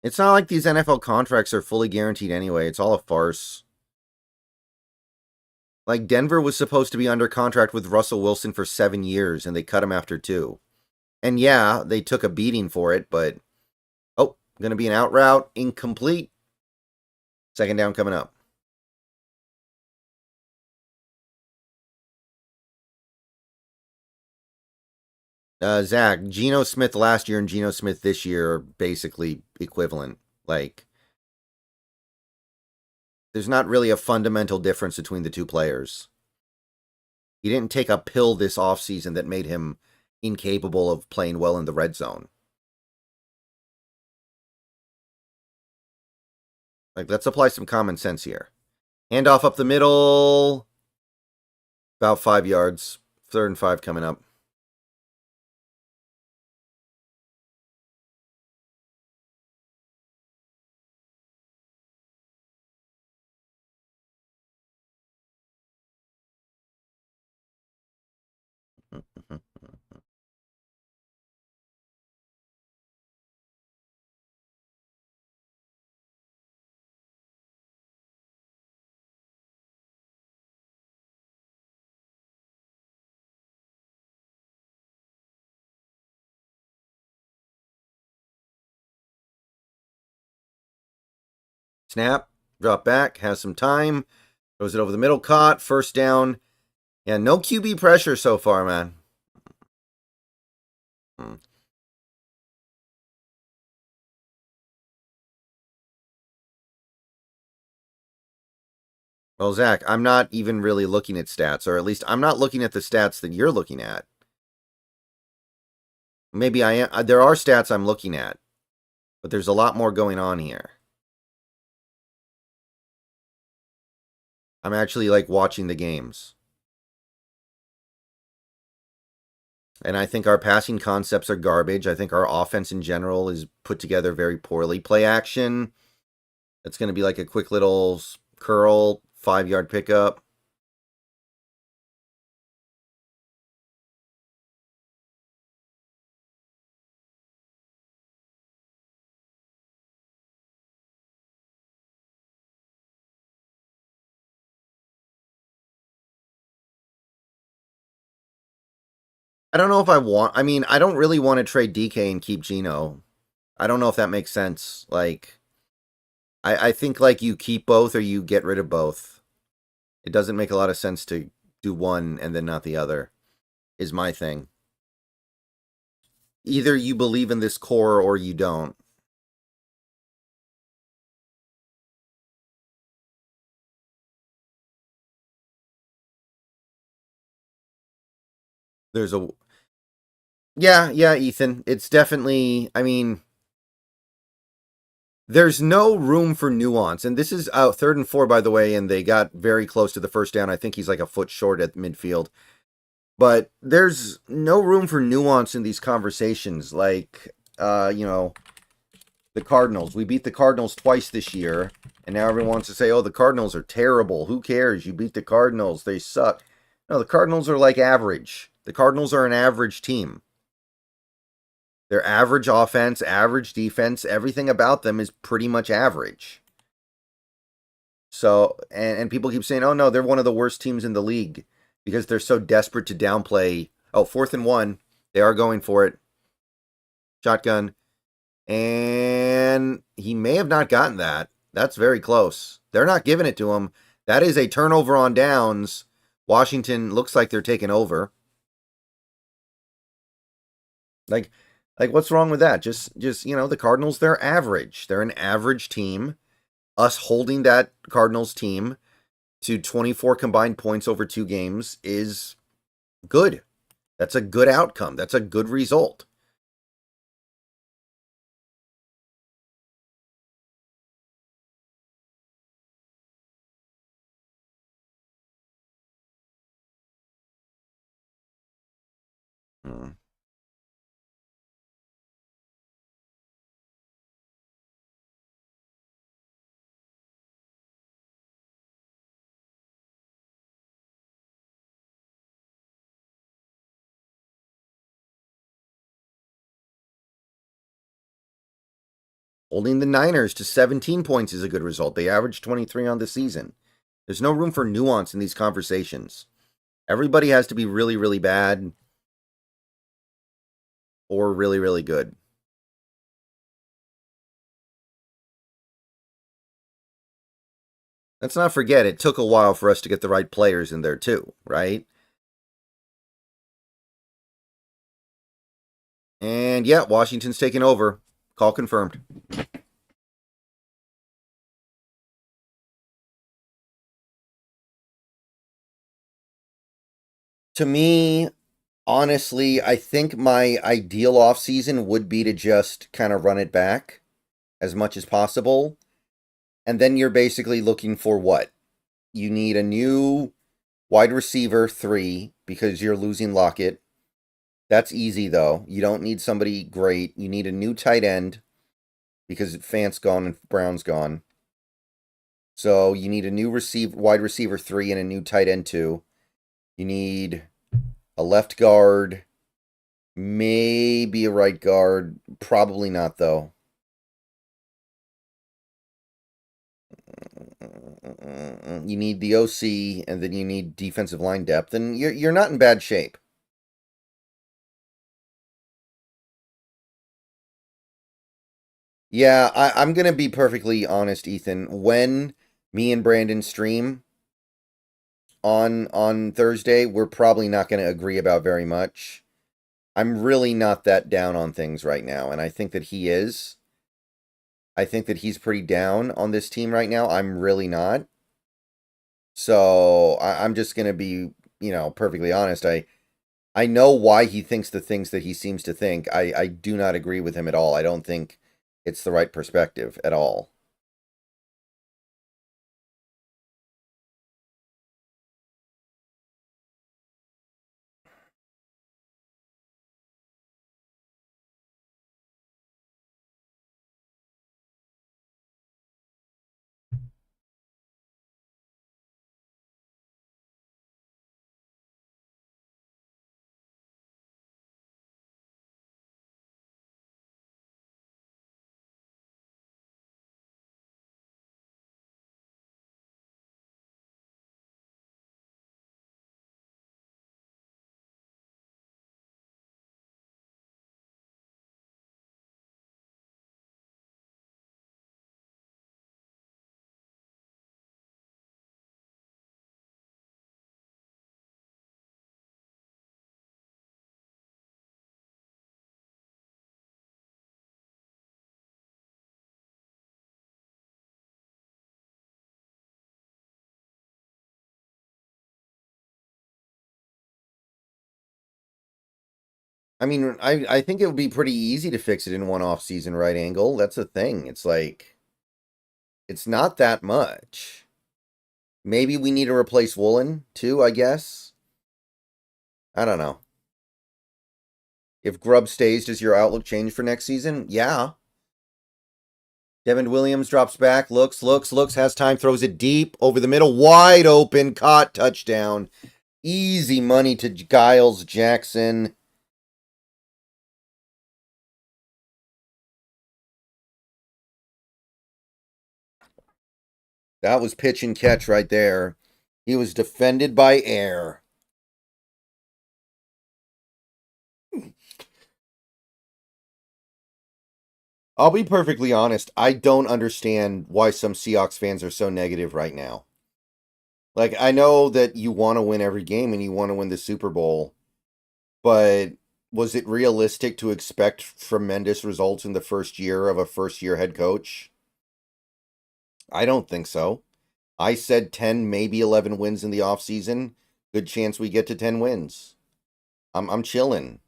S1: It's not like these NFL contracts are fully guaranteed anyway. It's all a farce. Like, Denver was supposed to be under contract with Russell Wilson for 7 years, and they cut him after 2. And yeah, they took a beating for it, but... Oh, going to be an out route. Incomplete. Second down coming up. Zach, Geno Smith last year and Geno Smith this year are basically equivalent. Like, there's not really a fundamental difference between the two players. He didn't take a pill this offseason that made him incapable of playing well in the red zone. Like, let's apply some common sense here. Handoff up the middle. About 5 yards. 3rd and 5 coming up. Snap. Drop back. Has some time. Throws it over the middle. Caught. First down. Yeah, no QB pressure so far, man. Well, Zach, I'm not even really looking at stats, or at least I'm not looking at the stats that you're looking at. Maybe I am. There are stats I'm looking at, but there's a lot more going on here. I'm actually like watching the games. And I think our passing concepts are garbage. I think our offense in general is put together very poorly. Play action. It's going to be like a quick little curl, 5-yard pickup. I don't know if I want. I mean, I don't really want to trade DK and keep Geno. I don't know if that makes sense. Like, I think like you keep both or you get rid of both. It doesn't make a lot of sense to do one and then not the other, is my thing. Either you believe in this core or you don't. There's a... Yeah, Ethan. It's definitely... I mean... There's no room for nuance. And this is 3rd and 4, by the way, and they got very close to the first down. I think he's like a foot short at midfield. But there's no room for nuance in these conversations. Like, the Cardinals. We beat the Cardinals twice this year, and now everyone wants to say, oh, the Cardinals are terrible. Who cares? You beat the Cardinals. They suck. No, the Cardinals are like average. The Cardinals are an average team. They're average offense, average defense. Everything about them is pretty much average. So, and people keep saying, oh, no, they're one of the worst teams in the league because they're so desperate to downplay. Oh, 4th and 1. They are going for it. Shotgun. And he may have not gotten that. That's very close. They're not giving it to him. That is a turnover on downs. Washington looks like they're taking over. Like what's wrong with that? Just the Cardinals, they're average. They're an average team. Us holding that Cardinals team to 24 combined points over 2 games is good. That's a good outcome. That's a good result. Hmm. Holding the Niners to 17 points is a good result. They averaged 23 on the season. There's no room for nuance in these conversations. Everybody has to be really, really bad or really, really good. Let's not forget, it took a while for us to get the right players in there too, right? And yeah, Washington's taking over. Call confirmed. To me, honestly, I think my ideal offseason would be to just kind of run it back as much as possible. And then you're basically looking for what? You need a new wide receiver 3 because you're losing Lockett. That's easy, though. You don't need somebody great. You need a new tight end because Fant's gone and Brown's gone. So you need a new wide receiver 3 and a new tight end 2. You need a left guard, maybe a right guard. Probably not, though. You need the OC, and then you need defensive line depth, and you're not in bad shape. Yeah, I'm gonna be perfectly honest, Ethan. When me and Brandon stream on Thursday, we're probably not gonna agree about very much. I'm really not that down on things right now, and I think that he is. I think that he's pretty down on this team right now. I'm really not. So I'm just gonna be, perfectly honest. I know why he thinks the things that he seems to think. I do not agree with him at all. I don't think it's the right perspective at all. I mean, I think it would be pretty easy to fix it in one off season right angle. That's the thing. It's like It's not that much. Maybe we need to replace Woolen, too, I guess. I don't know. If Grubb stays, does your outlook change for next season? Yeah. Devin Williams drops back, looks, has time, throws it deep, over the middle, wide open, caught, touchdown. Easy money to Giles Jackson. That was pitch and catch right there. He was defended by air. I'll be perfectly honest. I don't understand why some Seahawks fans are so negative right now. Like, I know that you want to win every game and you want to win the Super Bowl, but was it realistic to expect tremendous results in the first year of a first-year head coach? I don't think so. I said 10, maybe 11 wins in the offseason. Good chance we get to 10 wins. I'm chilling.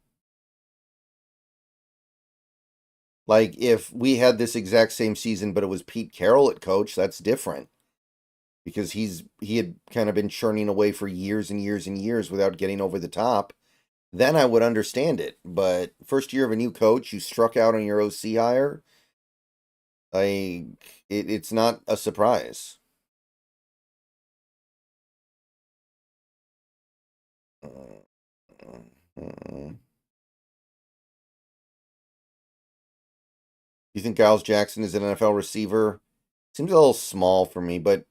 S1: Like, if we had this exact same season, but it was Pete Carroll at coach, that's different. Because he had kind of been churning away for years and years and years without getting over the top. Then I would understand it. But first year of a new coach, you struck out on your OC hire. It's not a surprise. You think Giles Jackson is an NFL receiver? Seems a little small for me, but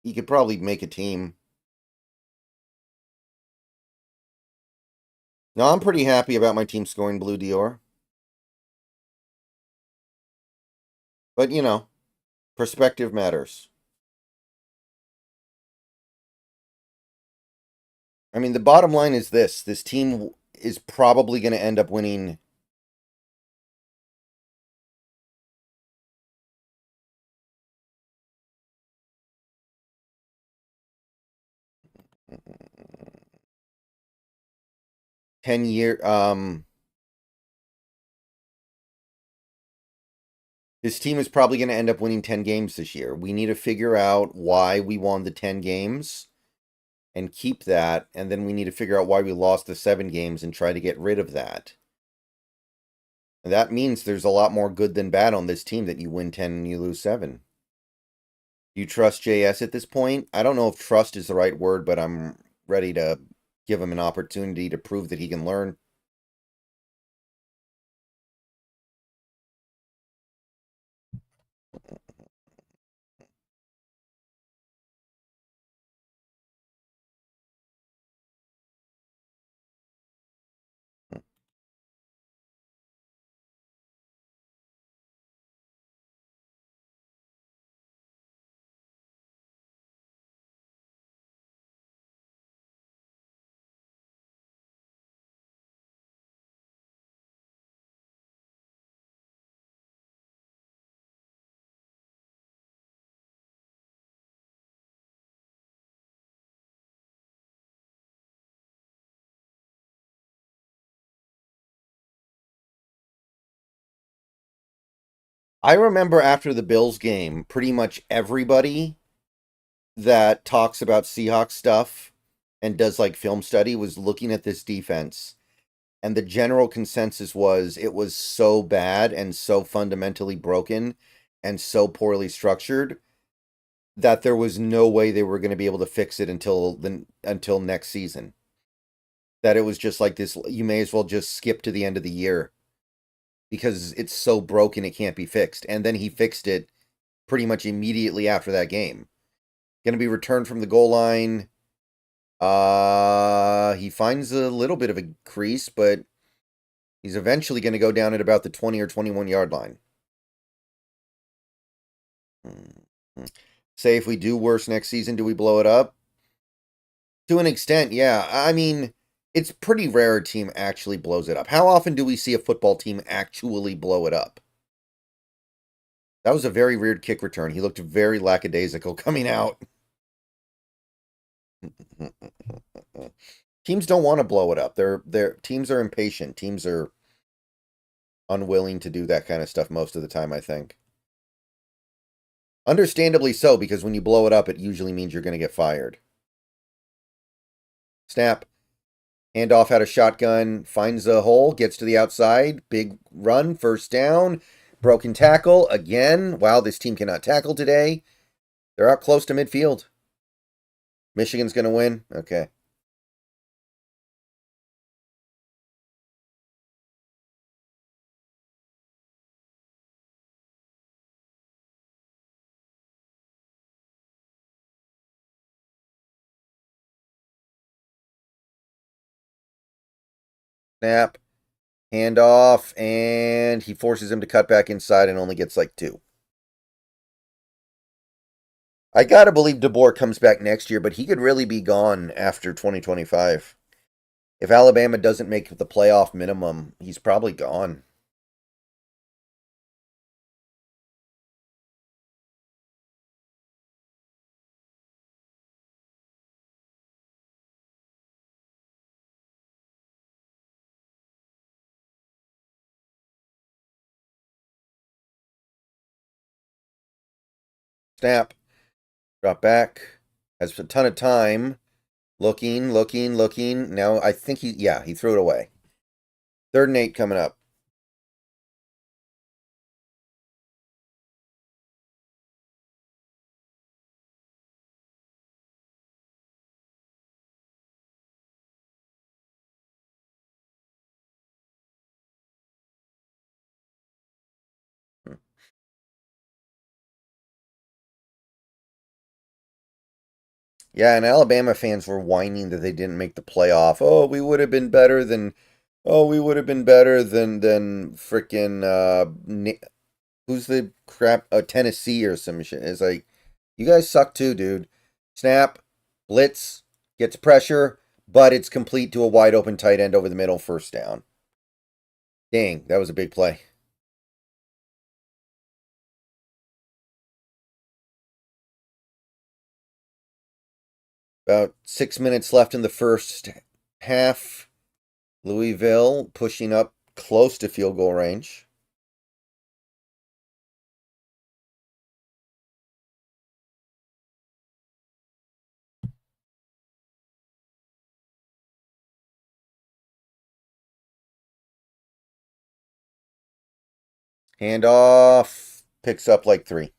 S1: he could probably make a team. No, I'm pretty happy about my team scoring blue Dior. But, you know, perspective matters. I mean, the bottom line is this. This team is probably going to end up winning. This team is probably going to end up winning 10 games this year. We need to figure out why we won the 10 games and keep that, and then we need to figure out why we lost the 7 games and try to get rid of that. And that means there's a lot more good than bad on this team that you win 10 and you lose 7. Do you trust JS at this point? I don't know if trust is the right word, but I'm ready to give him an opportunity to prove that he can learn. I remember after the Bills game, pretty much everybody that talks about Seahawks stuff and does like film study was looking at this defense. And the general consensus was it was so bad and so fundamentally broken and so poorly structured that there was no way they were going to be able to fix it until next season. That it was just like this, you may as well just skip to the end of the year because it's so broken it can't be fixed. And then he fixed it pretty much immediately after that game. Going to be returned from the goal line. He finds a little bit of a crease, but he's eventually going to go down at about the 20 or 21 yard line. Say if we do worse next season, do we blow it up? To an extent, yeah. I mean, it's pretty rare a team actually blows it up. How often do we see a football team actually blow it up? That was a very weird kick return. He looked very lackadaisical coming out. Teams don't want to blow it up. Their teams are impatient. Teams are unwilling to do that kind of stuff most of the time, I think. Understandably so, because when you blow it up, it usually means you're going to get fired. Snap. Handoff out of shotgun, finds a hole, gets to the outside, big run, first down, broken tackle again. Wow, this team cannot tackle today. They're out close to midfield. Michigan's going to win. Okay. Snap. Handoff, and he forces him to cut back inside and only gets like 2. I gotta believe DeBoer comes back next year, but he could really be gone after 2025. If Alabama doesn't make the playoff minimum, he's probably gone. Snap. Drop back. Has a ton of time. Looking. Now I think he threw it away. 3rd and 8 coming up. Yeah, and Alabama fans were whining that they didn't make the playoff. Oh, we would have been better than. Oh, we would have been better than freaking who's the crap? Tennessee or some shit. It's like, you guys suck too, dude. Snap, blitz, gets pressure, but it's complete to a wide open tight end over the middle, first down. Dang, that was a big play. About 6 minutes left in the first half. Louisville pushing up close to field goal range. Handoff. Picks up like 3.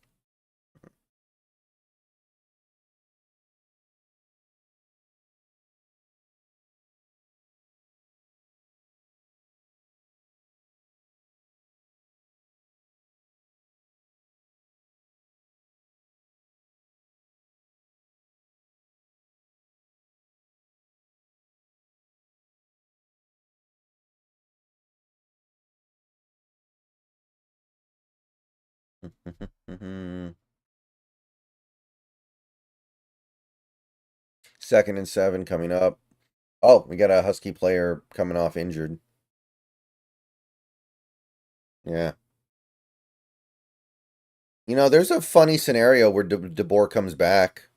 S1: Second and 7 coming up. Oh, we got a Husky player coming off injured. Yeah. You know, there's a funny scenario where DeBoer comes back.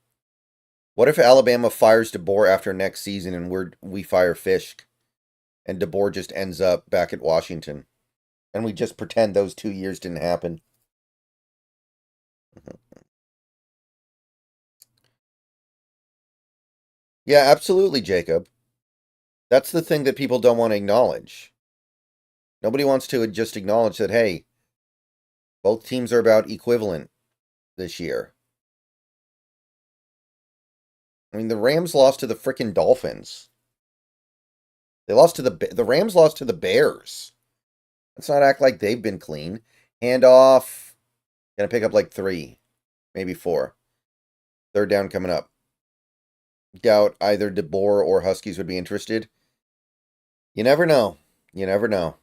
S1: What if Alabama fires DeBoer after next season and we fire Fisk, and DeBoer just ends up back at Washington, and we just pretend those 2 years didn't happen? Yeah, absolutely, Jacob. That's the thing that people don't want to acknowledge. Nobody wants to just acknowledge that, hey, both teams are about equivalent this year. I mean, the Rams lost to the frickin' Dolphins. They lost to the Rams lost to the Bears. Let's not act like they've been clean. Handoff. Gonna pick up like 3, maybe 4. 3rd down coming up. Doubt either DeBoer or Huskies would be interested. You never know. You never know.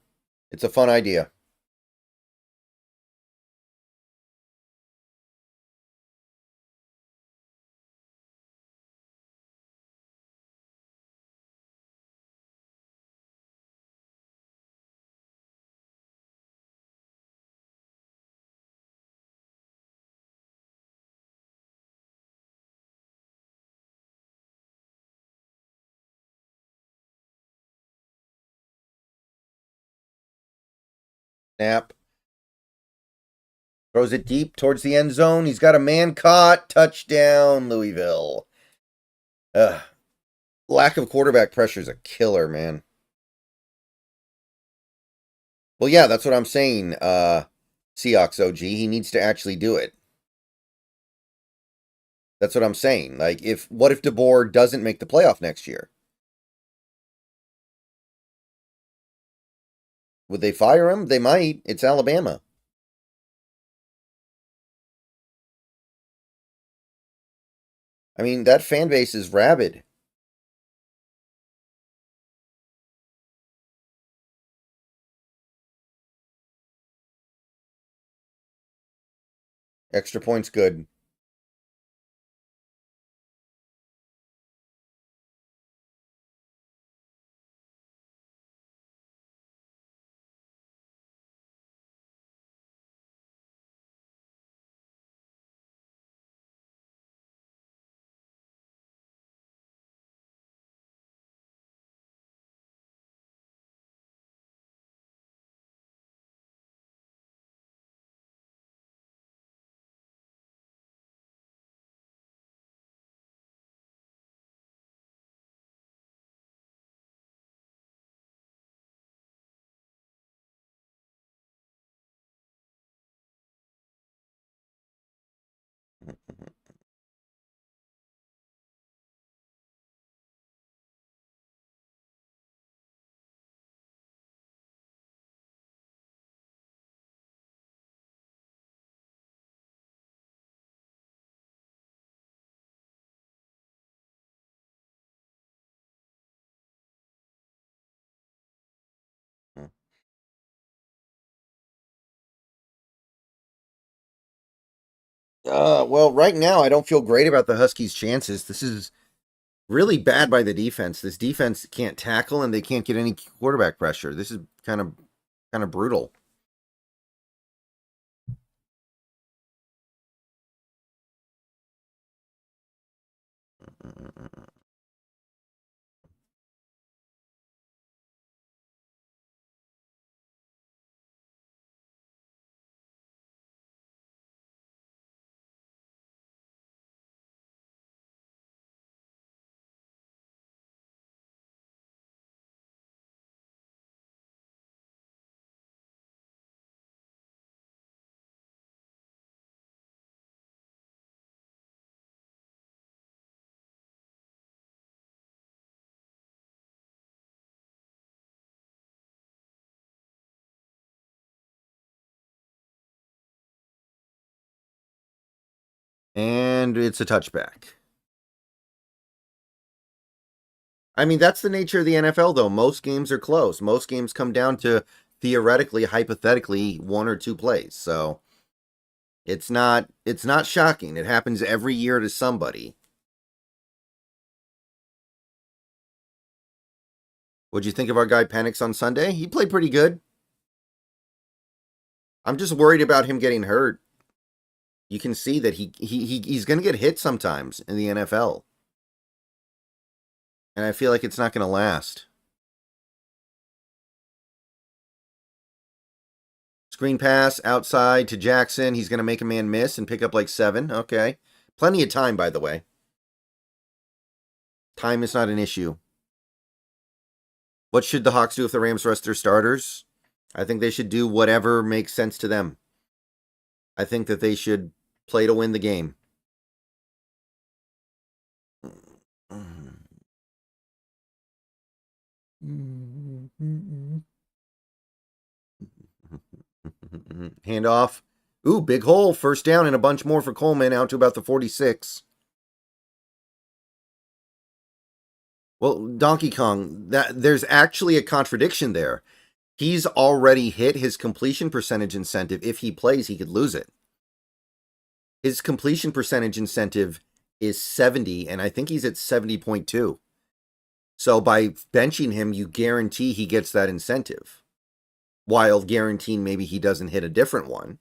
S1: It's a fun idea. Snap. Throws it deep towards the end zone. He's got a man caught. Touchdown, Louisville. Lack of quarterback pressure is a killer, man. Well, yeah, that's what I'm saying, Seahawks OG. He needs to actually do it. That's what I'm saying. Like, what if DeBoer doesn't make the playoff next year? Would they fire him? They might. It's Alabama. I mean, that fan base is rabid. Extra points good. Well, right now I don't feel great about the Huskies' chances. This is really bad by the defense. This defense can't tackle and they can't get any quarterback pressure. This is kind of brutal. And it's a touchback. I mean, that's the nature of the NFL, though. Most games are close. Most games come down to theoretically, hypothetically, one or two plays. So it's not shocking. It happens every year to somebody. What'd you think of our guy Penix on Sunday? He played pretty good. I'm just worried about him getting hurt. You can see that he's going to get hit sometimes in the NFL. And I feel like it's not going to last. Screen pass outside to Jackson. He's going to make a man miss and pick up like 7. Okay. Plenty of time, by the way. Time is not an issue. What should the Hawks do if the Rams rest their starters? I think they should do whatever makes sense to them. I think that they should play to win the game. Handoff. Ooh, big hole. First down and a bunch more for Coleman out to about the 46. Well, Donkey Kong, there's actually a contradiction there. He's already hit his completion percentage incentive. If he plays, he could lose it. His completion percentage incentive is 70, and I think he's at 70.2. So by benching him, you guarantee he gets that incentive, while guaranteeing maybe he doesn't hit a different one.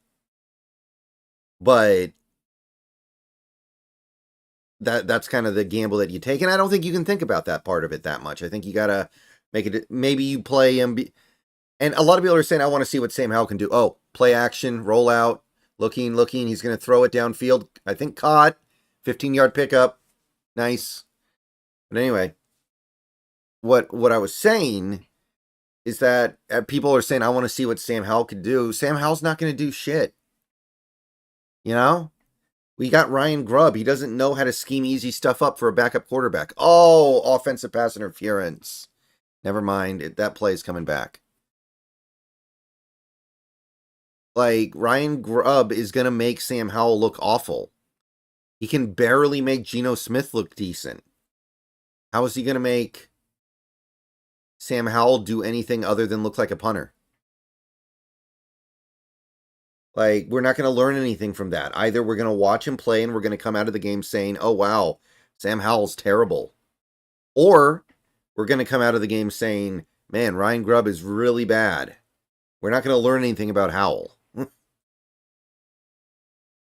S1: But that's kind of the gamble that you take, and I don't think you can think about that part of it that much. I think you gotta make it. Maybe you play him, and a lot of people are saying, "I want to see what Sam Howell can do." Oh, play action, roll out, Looking. He's going to throw it downfield. I think caught. 15-yard pickup. Nice. But anyway, what I was saying is that people are saying, I want to see what Sam Howell could do. Sam Howell's not going to do shit. You know? We got Ryan Grubb. He doesn't know how to scheme easy stuff up for a backup quarterback. Oh, offensive pass interference. Never mind. That play is coming back. Like, Ryan Grubb is going to make Sam Howell look awful. He can barely make Geno Smith look decent. How is he going to make Sam Howell do anything other than look like a punter? Like, we're not going to learn anything from that. Either we're going to watch him play and we're going to come out of the game saying, oh, wow, Sam Howell's terrible. Or we're going to come out of the game saying, man, Ryan Grubb is really bad. We're not going to learn anything about Howell.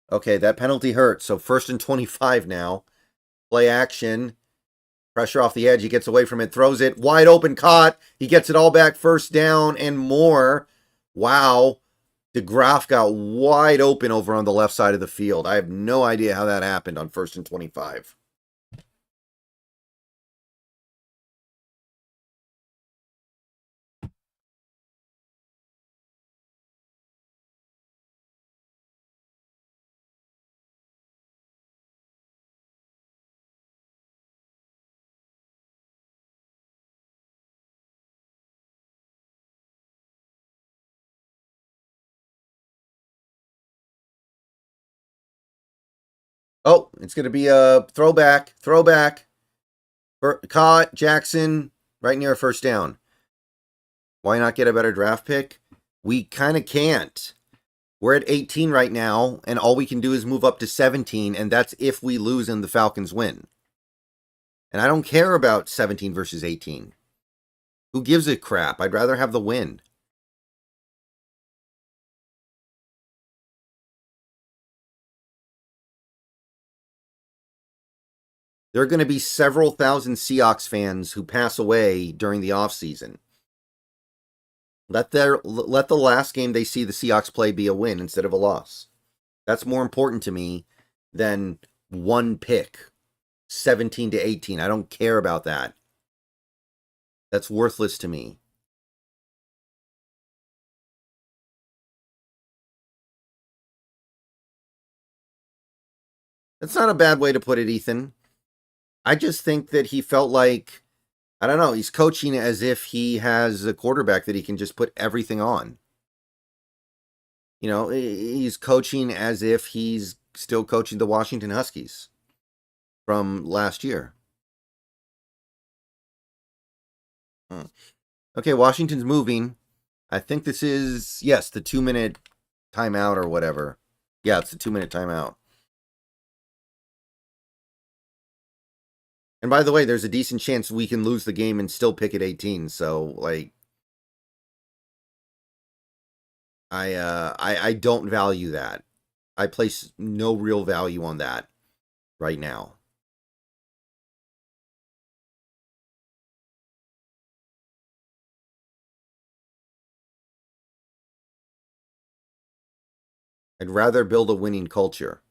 S1: Okay, that penalty hurt. So 1st and 25 now. Play action. Pressure off the edge. He gets away from it. Throws it. Wide open. Caught. He gets it all back. 1st down and more. Wow. DeGraff got wide open over on the left side of the field. I have no idea how that happened on 1st and 25. Oh, it's going to be a throwback. Caught. Jackson right near a 1st down. Why not get a better draft pick? We kind of can't. We're at 18 right now, and all we can do is move up to 17, and that's if we lose and the Falcons win. And I don't care about 17 versus 18. Who gives a crap? I'd rather have the win. There are going to be several thousand Seahawks fans who pass away during the offseason. Let the last game they see the Seahawks play be a win instead of a loss. That's more important to me than one pick, 17 to 18. I don't care about that. That's worthless to me. That's not a bad way to put it, Ethan. I just think that he felt like, I don't know, he's coaching as if he has a quarterback that he can just put everything on. You know, he's coaching as if he's still coaching the Washington Huskies from last year. Okay, Washington's moving. I think this is, yes, the 2-minute timeout or whatever. Yeah, it's the 2-minute timeout. And by the way, there's a decent chance we can lose the game and still pick at 18. So, like, I don't value that. I place no real value on that right now. I'd rather build a winning culture.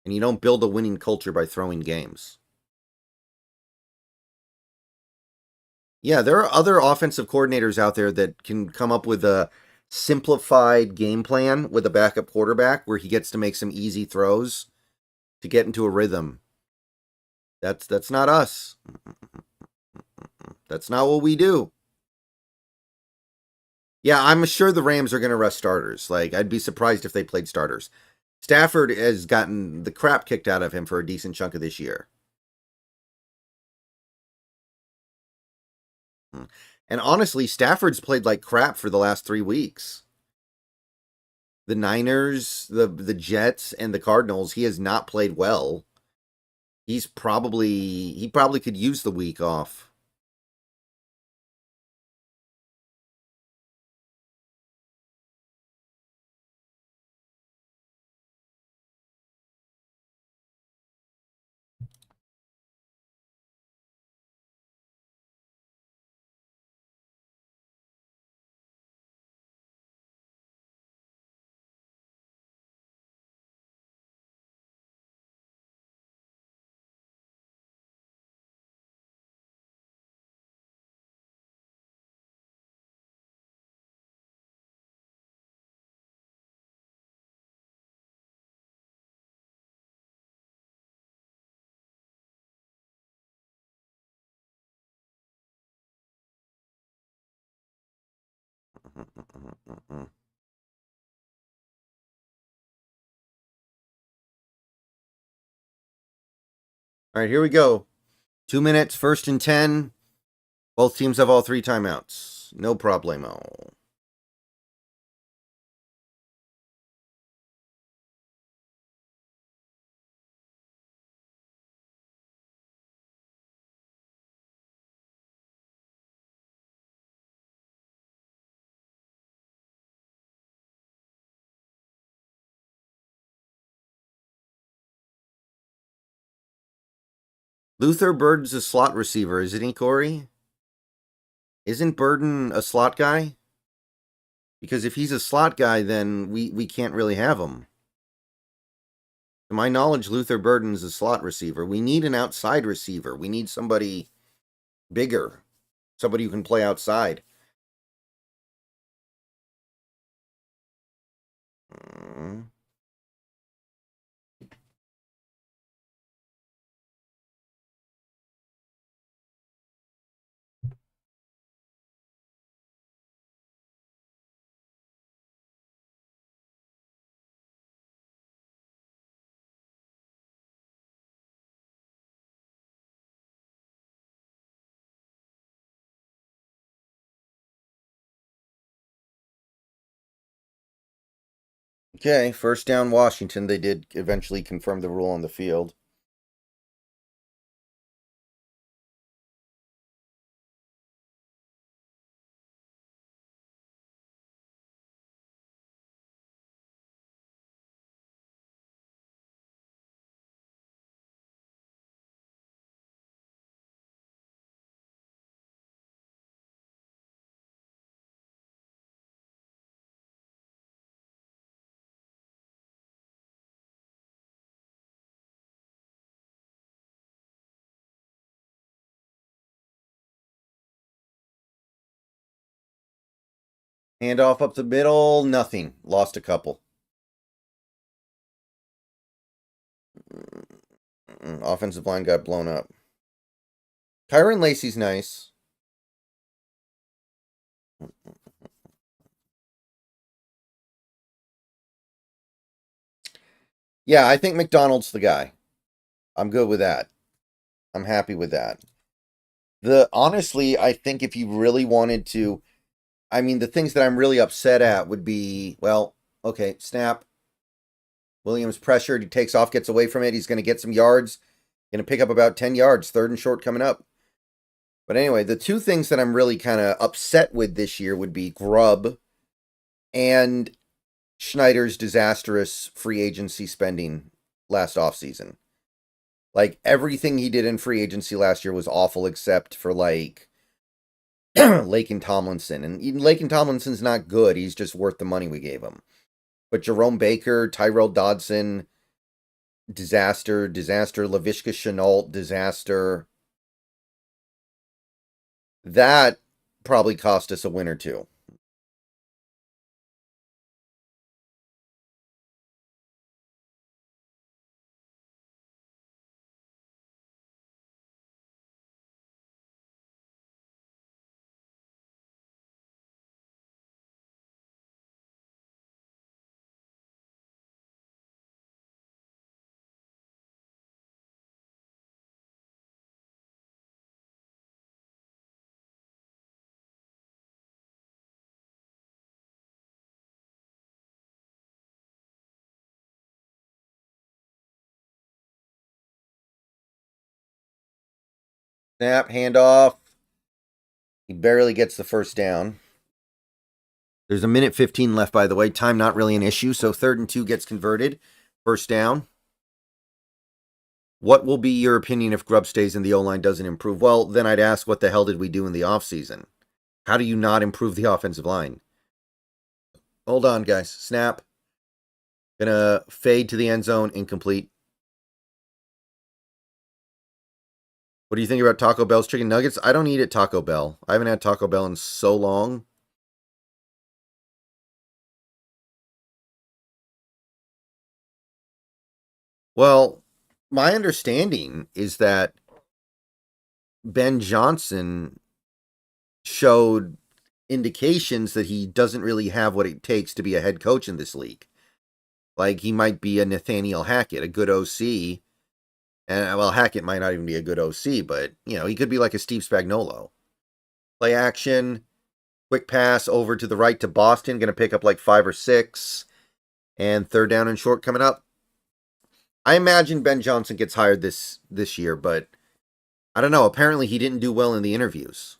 S1: And you don't build a winning culture by throwing games. Yeah, there are other offensive coordinators out there that can come up with a simplified game plan with a backup quarterback where he gets to make some easy throws to get into a rhythm. That's not us. That's not what we do. Yeah, I'm sure the Rams are going to rest starters. Like, I'd be surprised if they played starters. Stafford has gotten the crap kicked out of him for a decent chunk of this year. And honestly, Stafford's played like crap for the last 3 weeks. The Niners, the Jets, and the Cardinals, he has not played well. He probably could use the week off. All right, here we go. 2 minutes, 1st and 10. Both teams have all 3 timeouts. No problemo. Luther Bird's a slot receiver, isn't he, Corey? Isn't Burden a slot guy? Because if he's a slot guy, then we can't really have him. To my knowledge, Luther Burden's a slot receiver. We need an outside receiver. We need somebody bigger. Somebody who can play outside. Okay, 1st down Washington. They did eventually confirm the rule on the field. Handoff up the middle, nothing. Lost a couple. Offensive line got blown up. Kyron Lacey's nice. Yeah, I think McDonald's the guy. I'm good with that. I'm happy with that. Honestly, I think if you really wanted to, I mean, the things that I'm really upset at would be, well, okay, snap. Williams pressured. He takes off, gets away from it. He's going to get some yards. Going to pick up about 10 yards. 3rd and short coming up. But anyway, the 2 things that I'm really kind of upset with this year would be Grubb and Schneider's disastrous free agency spending last offseason. Like, everything he did in free agency last year was awful except for, like, Laken Tomlinson. And even Laken Tomlinson's not good. He's just worth the money we gave him. But Jerome Baker, Tyrell Dodson, disaster. Laviska Shenault, disaster. That probably cost us a win or 2. Snap, handoff. He barely gets the 1st down. There's 1:15 left, by the way. Time not really an issue, so 3rd and 2 gets converted. 1st down. What will be your opinion if Grubb stays and the O-line doesn't improve? Well, then I'd ask, what the hell did we do in the offseason? How do you not improve the offensive line? Hold on, guys. Snap. Gonna fade to the end zone. Incomplete. What do you think about Taco Bell's chicken nuggets? I don't eat at Taco Bell. I haven't had Taco Bell in so long. Well, my understanding is that Ben Johnson showed indications that he doesn't really have what it takes to be a head coach in this league. Like, he might be a Nathaniel Hackett, a good OC. And, well, Hackett might not even be a good OC, but, you know, he could be like a Steve Spagnuolo. Play action, quick pass over to the right to Boston, going to pick up like 5 or 6. And third down and short coming up. I imagine Ben Johnson gets hired this year, but I don't know. Apparently he didn't do well in the interviews.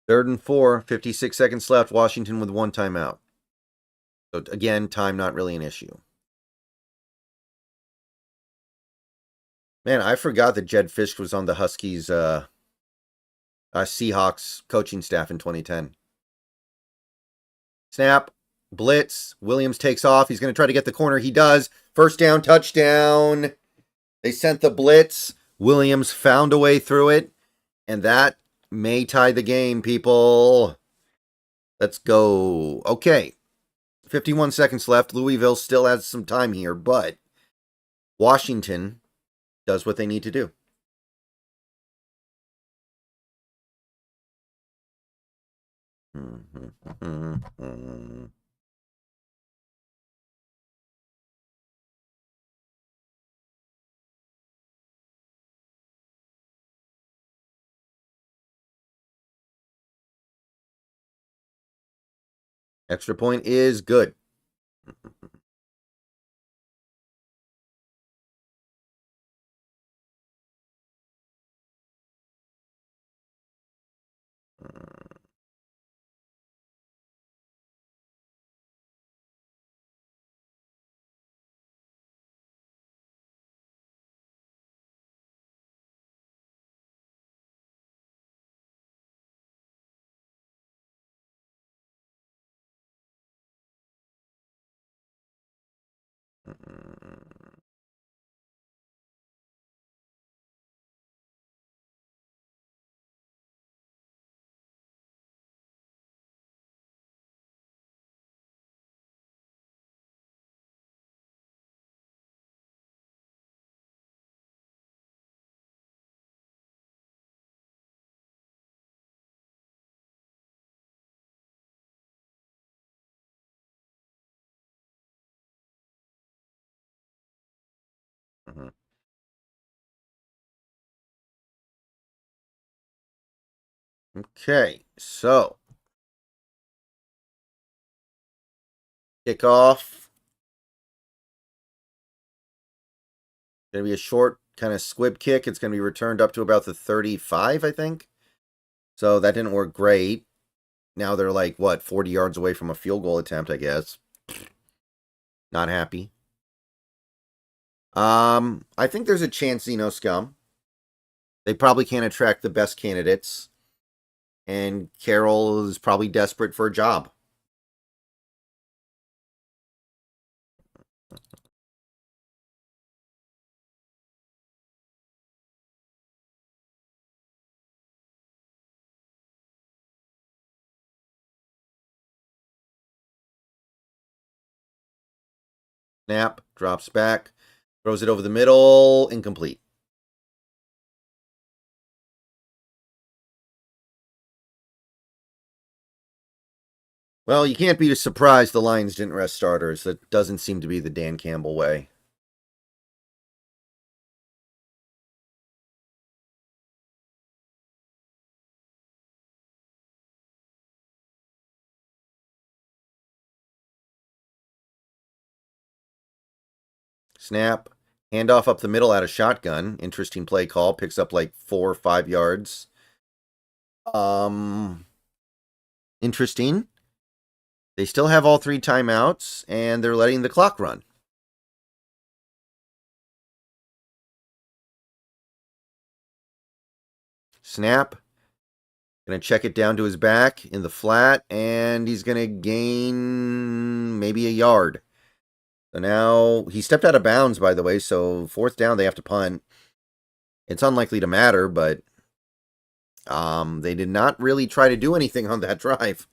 S1: Third and 4, 56 seconds left. Washington with 1 timeout. So again, time not really an issue. Man, I forgot that Jedd Fisch was on the Huskies Seahawks coaching staff in 2010. Snap, blitz, Williams takes off. He's going to try to get the corner. He does. First down, touchdown. They sent the blitz. Williams found a way through it, and that may tie the game, people. Let's go. Okay, 51 seconds left. Louisville still has some time here, but Washington does what they need to do. Extra point is good. Okay, so kickoff. Going to be a short kind of squib kick. It's going to be returned up to about the 35, I think. So that didn't work great. Now they're like, what, 40 yards away from a field goal attempt, I guess. Not happy. I think there's a chance, Scum. They probably can't attract the best candidates. And Carroll is probably desperate for a job. Snap, drops back, throws it over the middle, incomplete. Well, you can't be surprised the Lions didn't rest starters. That doesn't seem to be the Dan Campbell way. Snap, Handoff up the middle out of shotgun. Interesting play call. Picks up like 4 or 5 yards. Interesting. They still have all 3 timeouts, and they're letting the clock run. Snap. Going to check it down to his back in the flat, and he's going to gain maybe a yard. So now he stepped out of bounds, by the way, so 4th down, they have to punt. It's unlikely to matter, but they did not really try to do anything on that drive.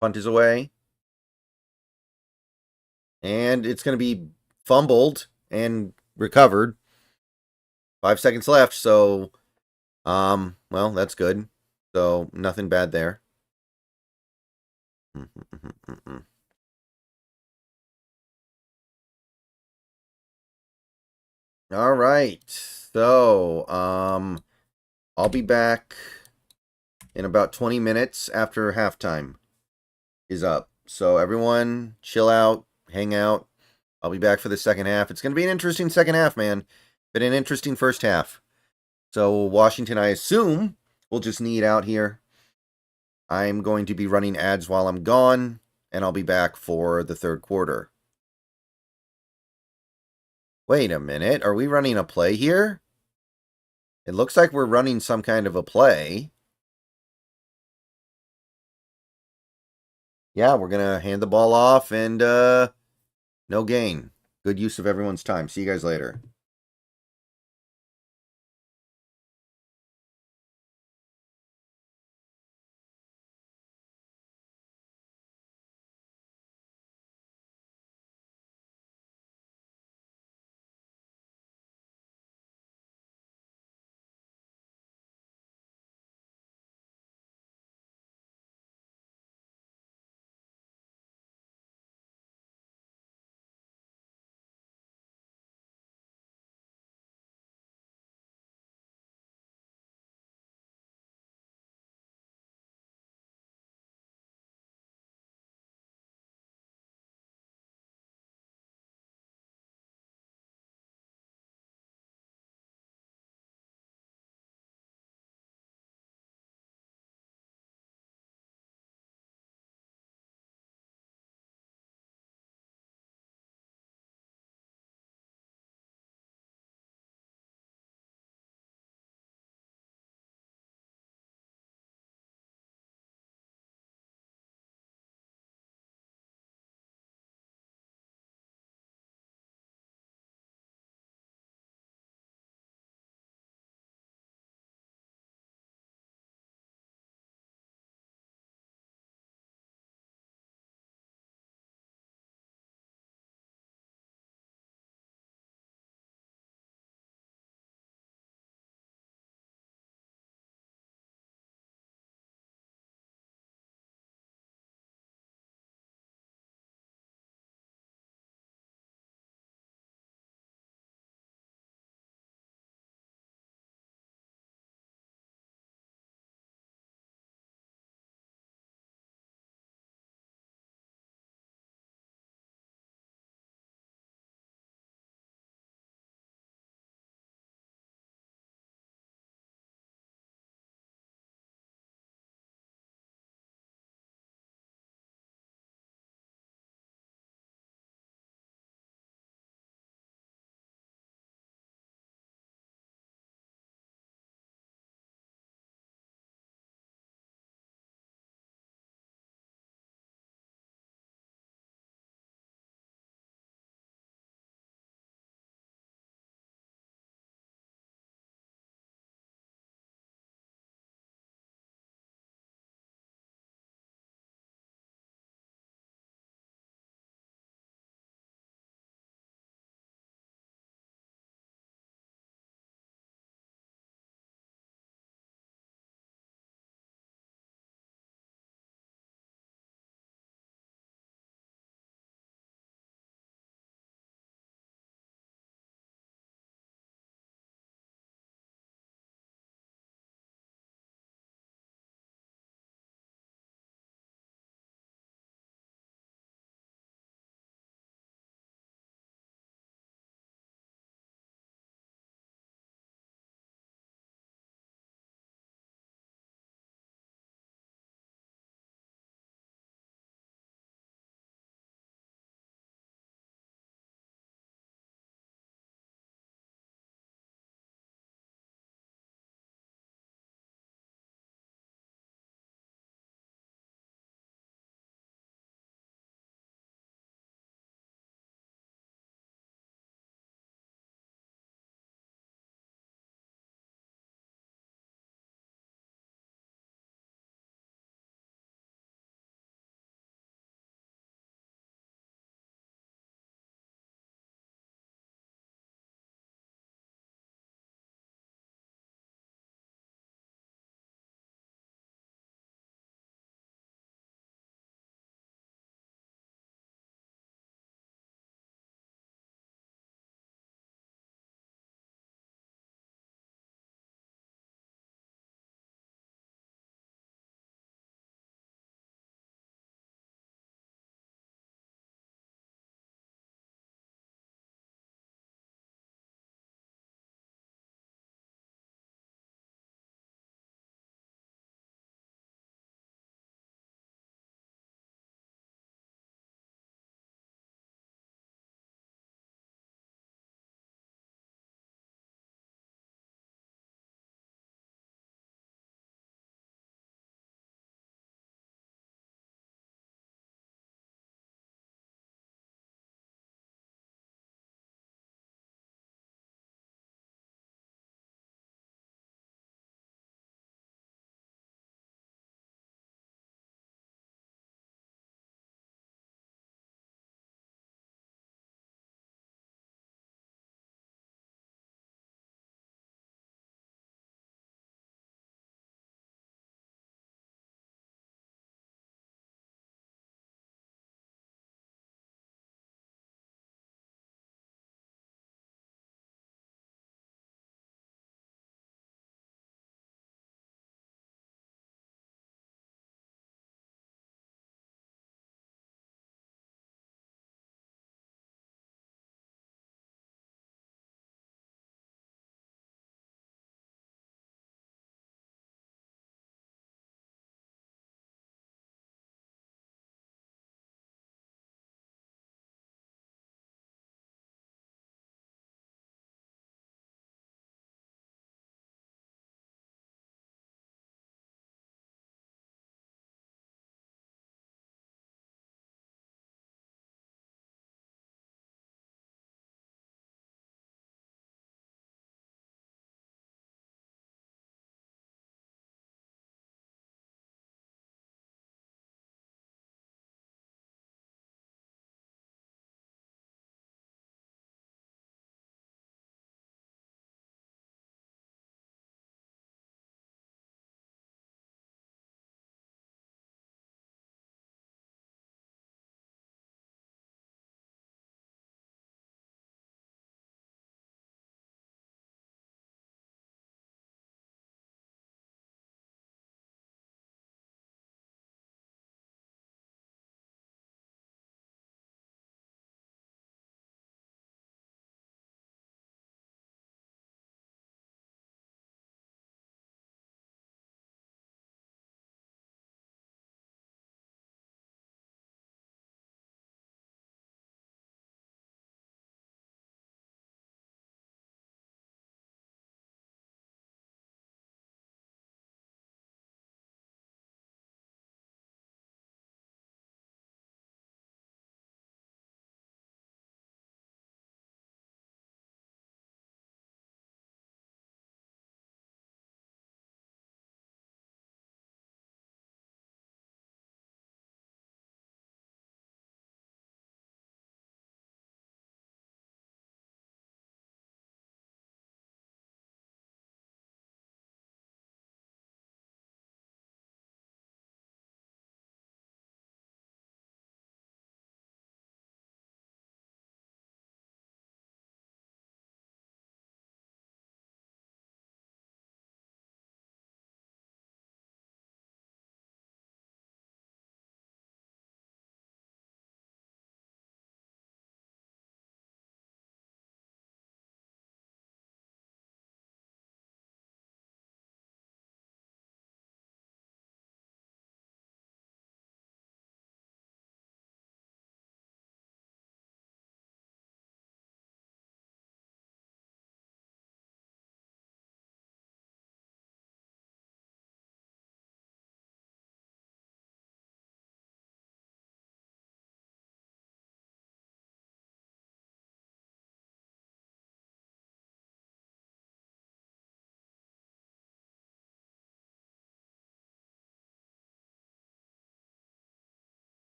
S1: Punt is away. And it's going to be fumbled and recovered. 5 seconds left, so well, that's good. So nothing bad there. All right. So, I'll be back in about 20 minutes after halftime is up. So everyone chill out, hang out. I'll be back for the second half. It's going to be an interesting second half, man. Been an interesting first half. So Washington, I assume, will just need out here. I'm going to be running ads while I'm gone, and I'll be back for the third quarter. Wait a minute. Are we running a play here? It looks like we're running some kind of a play. Yeah, we're going to hand the ball off and no gain. Good use of everyone's time. See you guys later.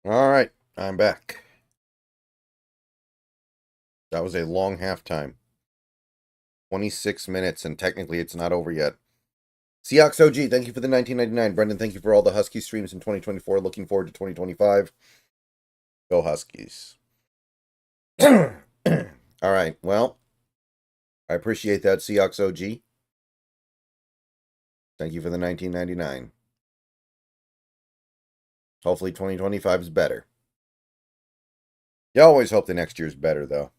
S1: All right, I'm back. That was a long halftime. 26 minutes, and technically it's not over yet. Seahawks OG, thank you for the 1999. Brendan, thank you for all the Husky streams in 2024. Looking forward to 2025. Go Huskies. All right, well, I appreciate that, Seahawks OG. Thank you for the 1999. Hopefully 2025 is better. You always hope the next year's better, though.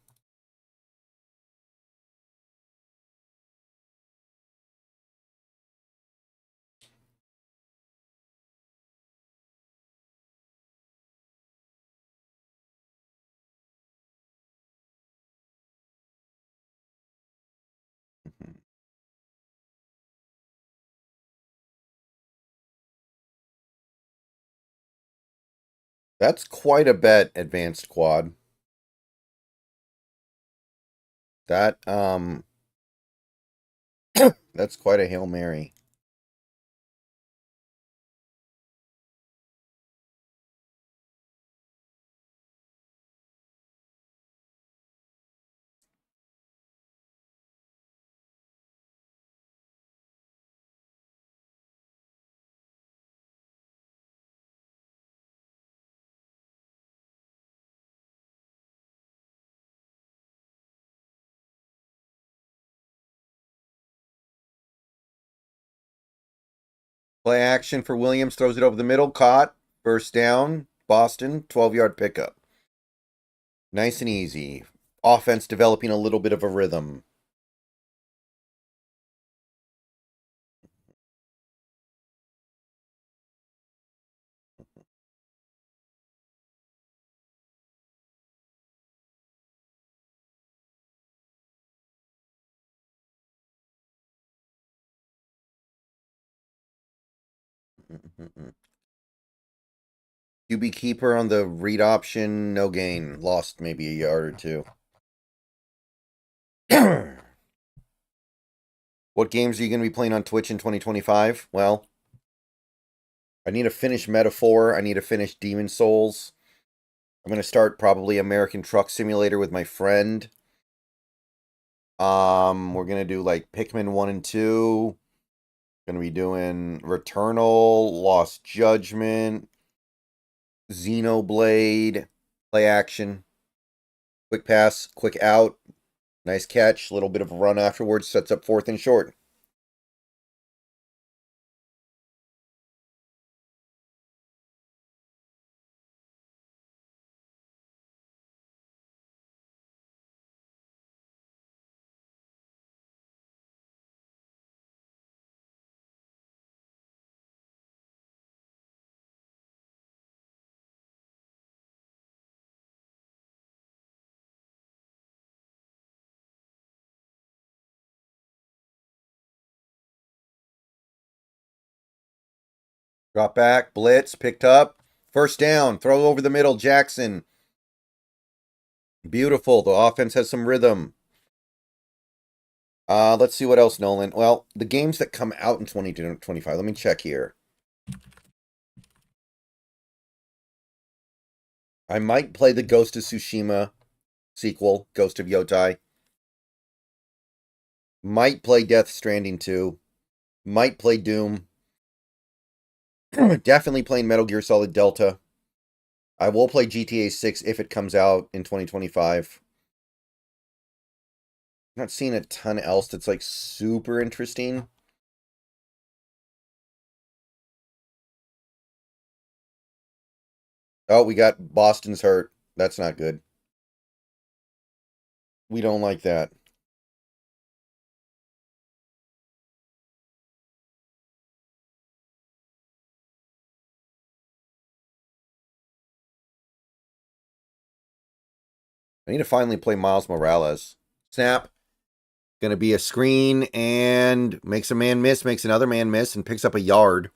S1: That's quite a bet, Advanced Quad. That, that's quite a Hail Mary. Play action for Williams, throws it over the middle, caught, first down, Boston, 12-yard pickup. Nice and easy. Offense developing a little bit of a rhythm. QB keeper on the read option, no gain. Lost maybe a yard or two. What games are you going to be playing on Twitch in 2025? Well, I need to finish Metaphor. I need to finish Demon Souls. I'm going to start probably American Truck Simulator with my friend. We're going to do like Pikmin 1 and 2. Going to be doing Returnal, Lost Judgment, Xenoblade, play action, quick pass, quick out, nice catch, little bit of a run afterwards, sets up 4th and short. Drop back, blitz, picked up, first down, throw over the middle, Jackson. Beautiful, the offense has some rhythm. Let's see what else, Nolan. Well, the games that come out in 2025, let me check here. I might play the Ghost of Tsushima sequel, Ghost of Yotai. Might play Death Stranding 2. Might play Doom. Definitely playing Metal Gear Solid Delta. I will play GTA 6 if it comes out in 2025. I'm not seeing a ton else that's like super interesting. Oh, we got Boston's hurt. That's not good. We don't like that. I need to finally play Miles Morales. Snap. Gonna be a screen and makes a man miss, makes another man miss, and picks up a yard.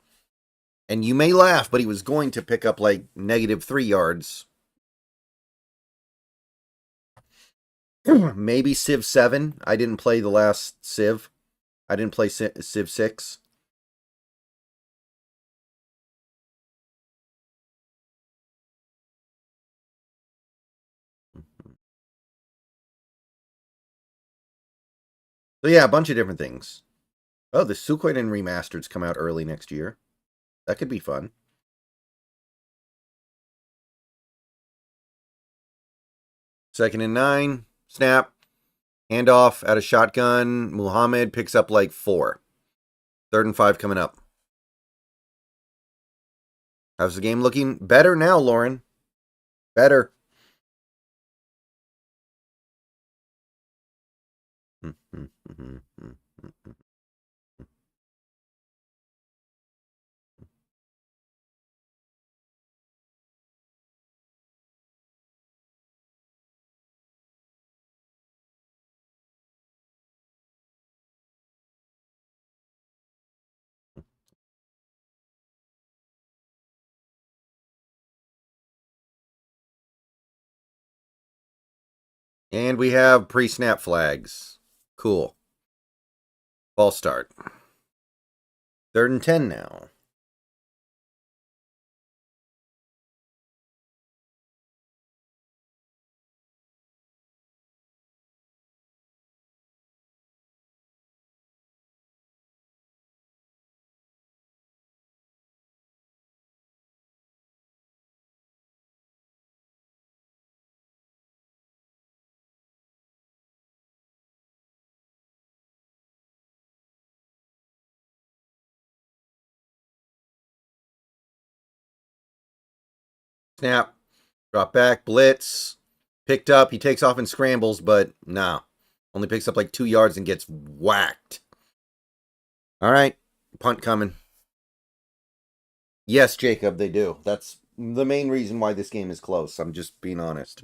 S1: And you may laugh, but he was going to pick up like -3 yards. Maybe Civ 7. I didn't play the last Civ. I didn't play Civ 6. So yeah, a bunch of different things. Oh, the Suikoden remasters come out early next year. That could be fun. Second and 9. Snap. Handoff out of shotgun. Muhammad picks up like 4. Third and 5 coming up. How's the game looking? Better now, Lauren. Better. And we have pre-snap flags. Cool. Ball start. Third and 10 now. Snap. Drop back. Blitz. Picked up. He takes off and scrambles, but nah. Only picks up like 2 yards and gets whacked. All right. Punt coming. Yes, Jacob, they do. That's the main reason why this game is close. I'm just being honest.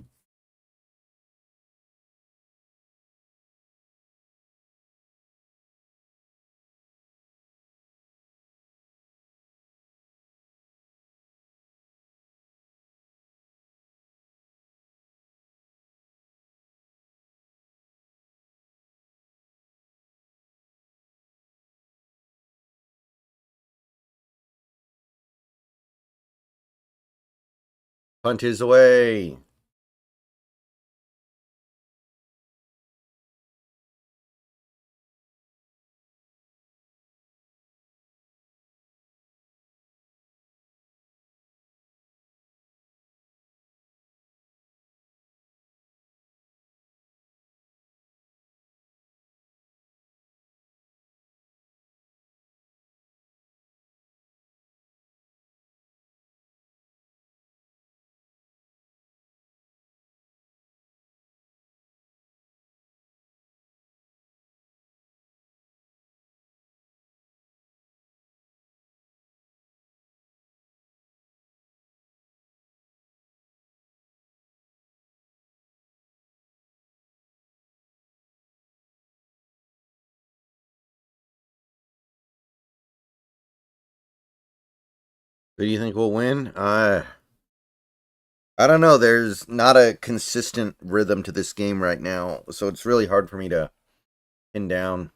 S1: Punt is away. Who do you think will win? I don't know. There's not a consistent rhythm to this game right now, so it's really hard for me to pin down.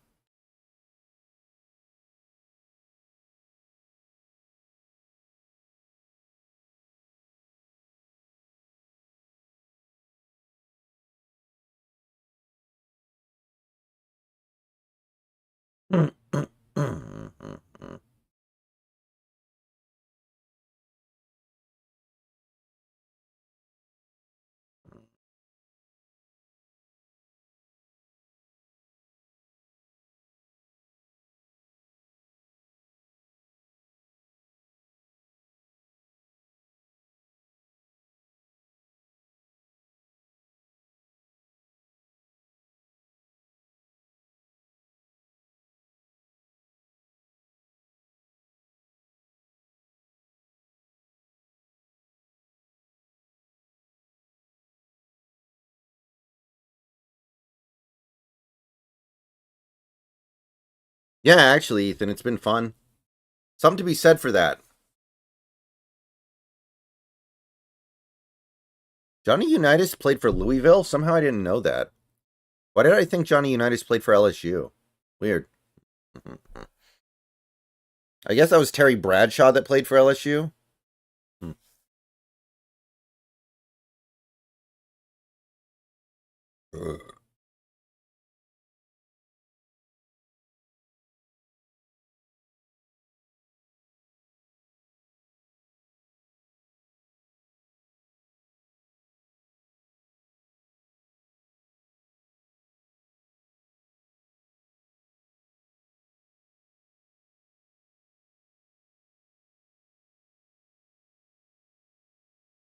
S1: Yeah, actually, Ethan, it's been fun. Something to be said for that. Johnny Unitas played for Louisville? Somehow I didn't know that. Why did I think Johnny Unitas played for LSU? Weird. I guess that was Terry Bradshaw that played for LSU.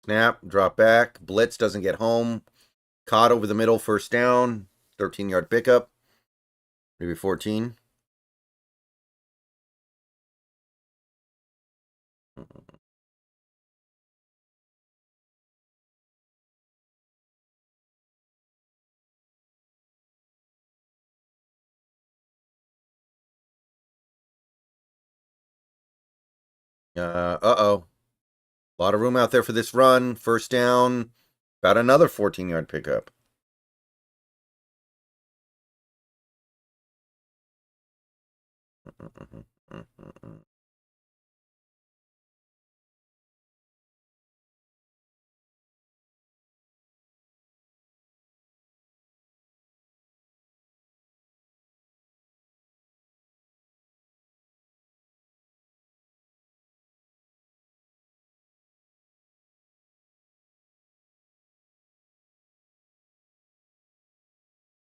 S1: Snap, drop back. Blitz doesn't get home. Caught over the middle, first down. 13-yard pickup. Maybe 14. Uh-oh. A lot of room out there for this run. First down. About another 14-yard pickup.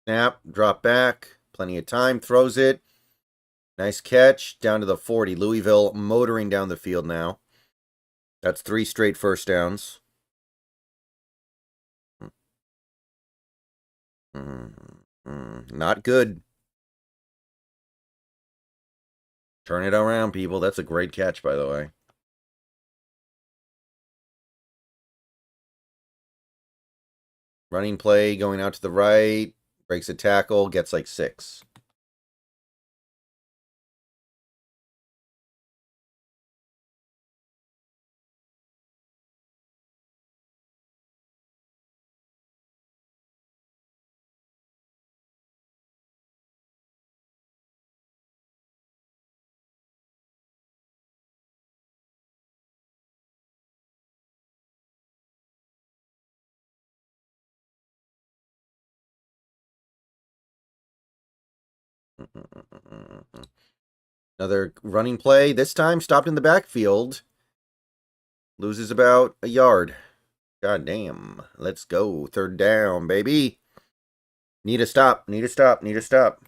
S1: Snap, drop back. Plenty of time. Throws it. Nice catch. Down to the 40. Louisville motoring down the field now. That's 3 straight first downs. Not good. Turn it around, people. That's a great catch, by the way. Running play, going out to the right. Breaks a tackle, gets like 6. Another running play. This time stopped in the backfield. Loses about a yard. God damn. Let's go. Third down, baby. Need a stop. Need a stop. Need a stop.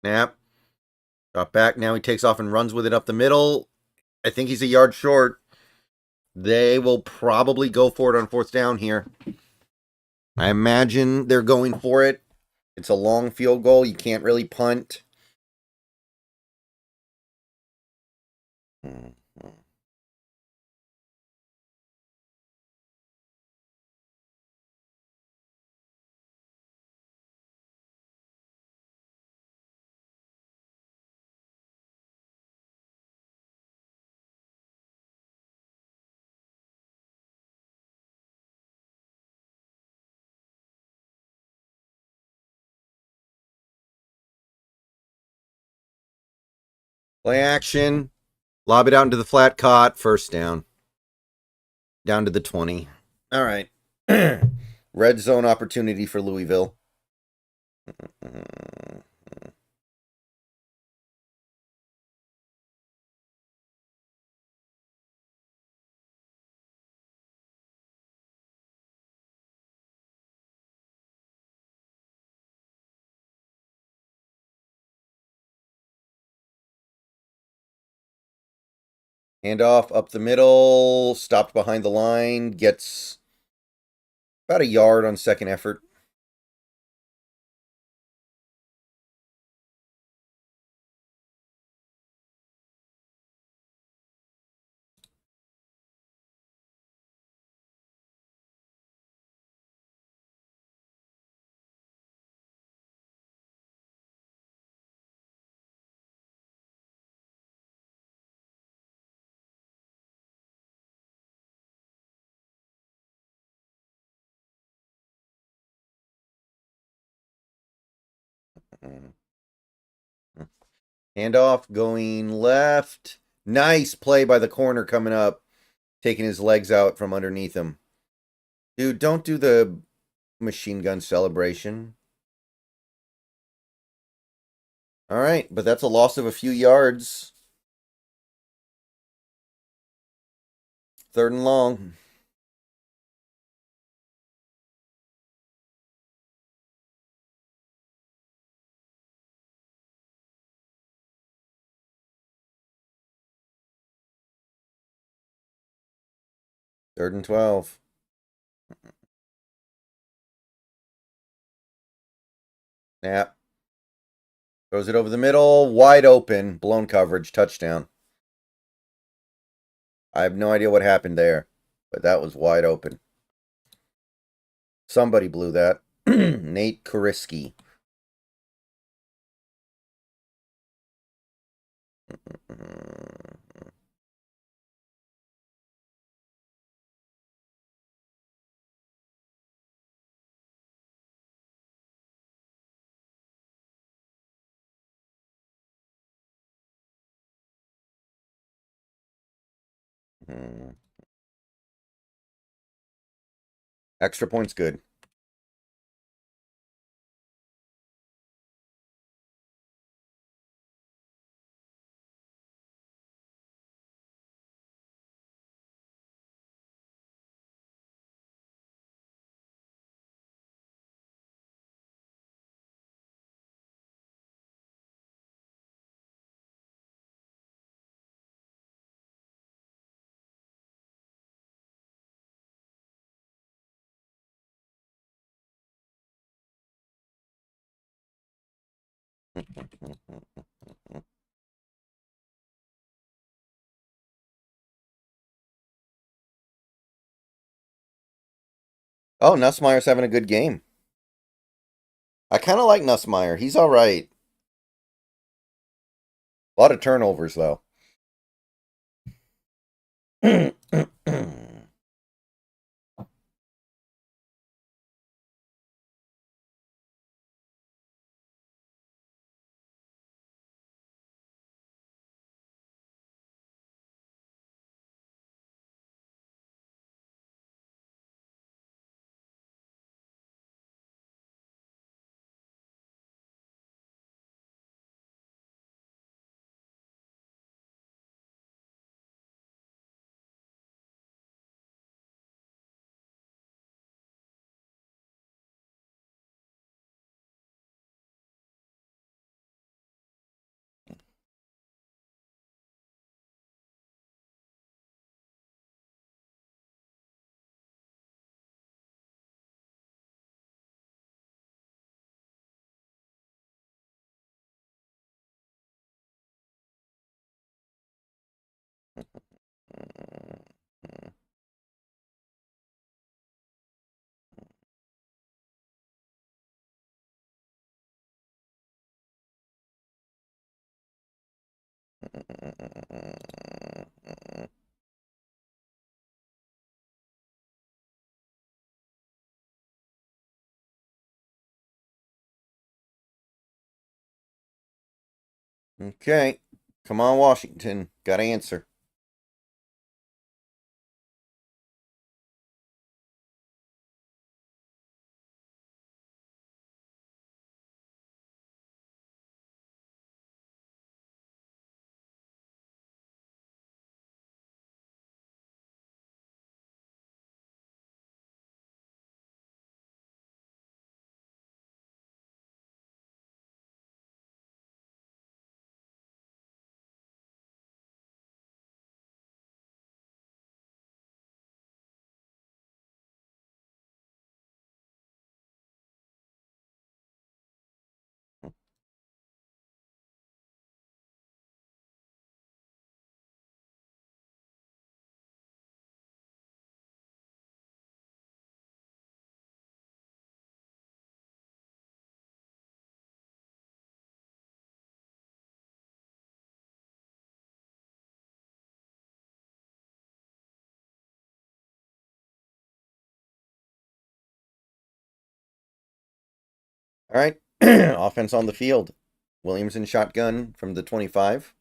S1: Snap. Drop back. Now he takes off and runs with it up the middle. I think he's a yard short. They will probably go for it on fourth down here. I imagine they're going for it. It's a long field goal. You can't really punt. Play action. Lob it out into the flat caught. First down. Down to the 20. All right. Red zone opportunity for Louisville. Handoff up the middle. Stopped behind the line. Gets about a yard on second effort. Handoff going left. Nice play by the corner coming up. Taking his legs out from underneath him. Dude, don't do the machine gun celebration. All right, but that's a loss of a few yards. 3rd and long. Third and 12. Snap. Throws it over the middle. Wide open. Blown coverage. Touchdown. I have no idea what happened there, but that was wide open. Somebody blew that. Nate Koriski. Extra points good. Oh, Nussmeier's having a good game. I kind of like Nussmeier. He's all right. A lot of turnovers, though. Okay. Come on, Washington. Got to answer. All right. Offense on the field. Williams in shotgun from the 25.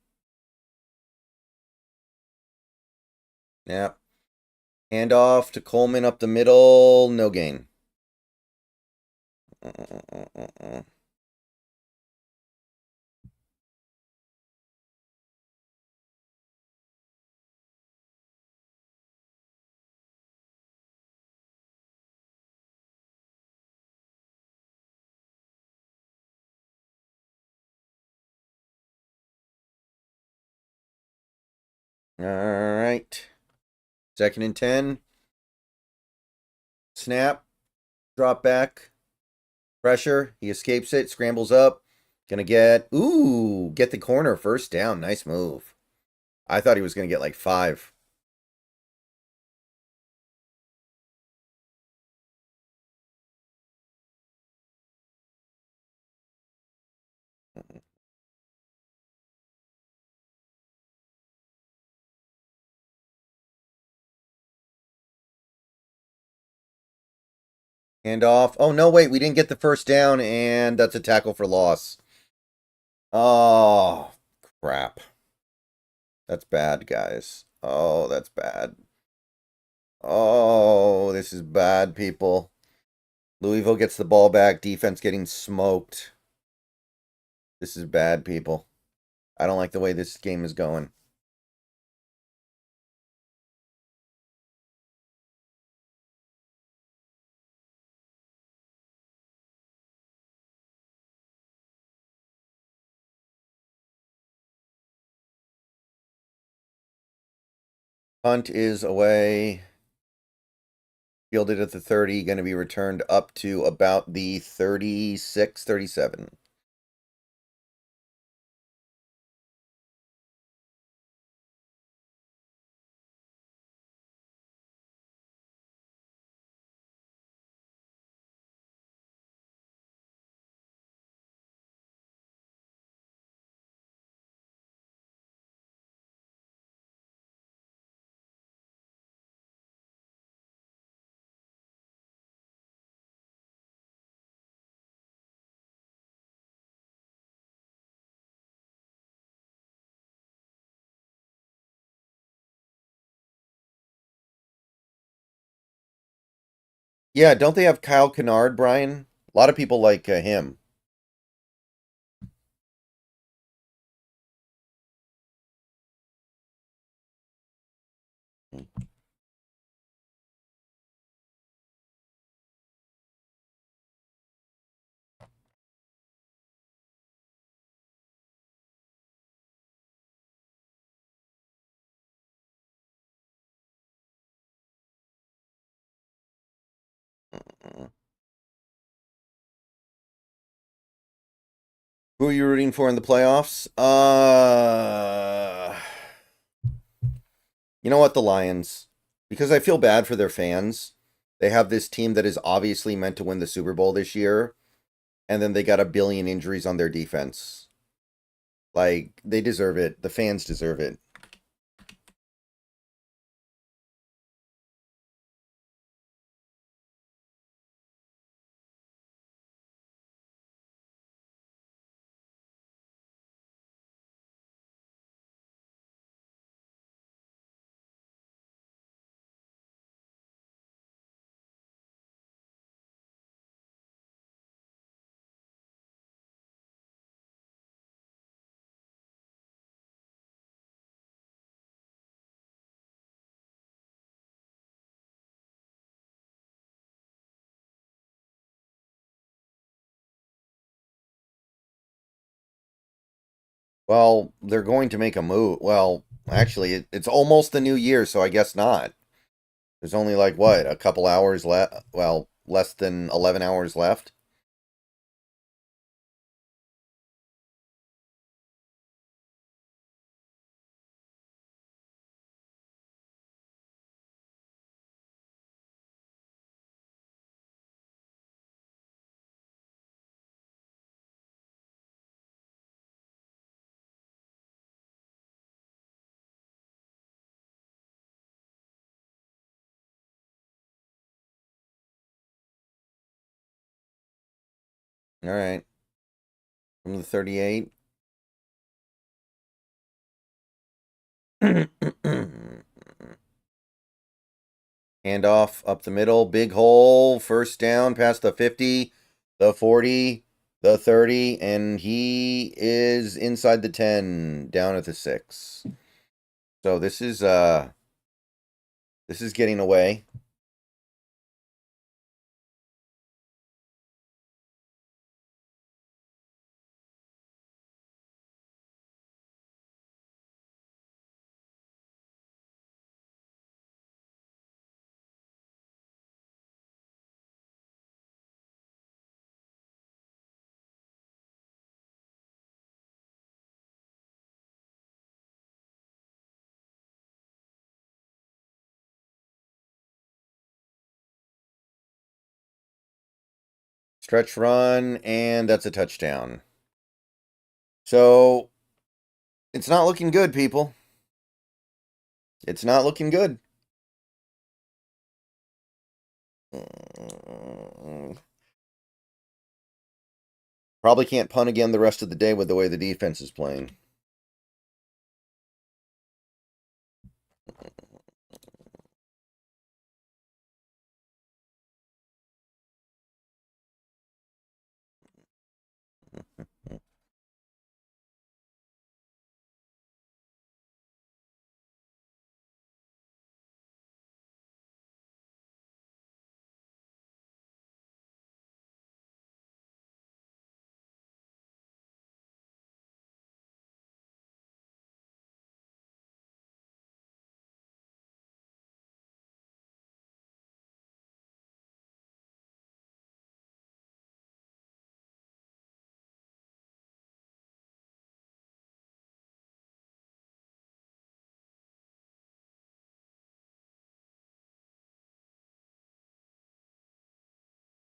S1: Yeah. Handoff to Coleman up the middle. No gain. All right. 2nd and 10. Snap. Drop back. Pressure. He escapes it. Scrambles up. Gonna get... Ooh! Get the corner. 1st down. Nice move. I thought he was gonna get like 5. Handoff. Oh, no, wait. We didn't get the 1st down, and that's a tackle for loss. Oh, crap. That's bad, guys. Oh, that's bad. Oh, this is bad, people. Louisville gets the ball back. Defense getting smoked. This is bad, people. I don't like the way this game is going. Punt is away. Fielded at the 30. Going to be returned up to about the 36, 37. Yeah, don't they have Kyle Kennard, Brian? A lot of people like him. Who are you rooting for in the playoffs? You know what? The Lions. Because I feel bad for their fans. They have this team that is obviously meant to win the Super Bowl this year, and then they got a billion injuries on their defense. Like, they deserve it. The fans deserve it. Well, they're going to make a move. Well, actually, it's almost the new year, so I guess not. There's only like, what, a couple hours left? Well, less than 11 hours left. All right. From the 38. Handoff up the middle. Big hole. 1st down past the 50, the 40, the 30, and he is inside the 10, down at the 6. So this is getting away. Stretch run, and that's a touchdown. So, it's not looking good, people. It's not looking good. Probably can't punt again the rest of the day with the way the defense is playing.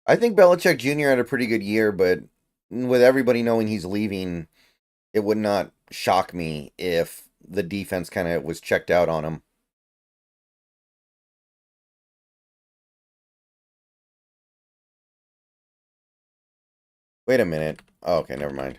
S1: I think Belichick Jr. had a pretty good year, but with everybody knowing he's leaving, it would not shock me if the defense kind of was checked out on him. Wait a minute. Oh, okay, never mind.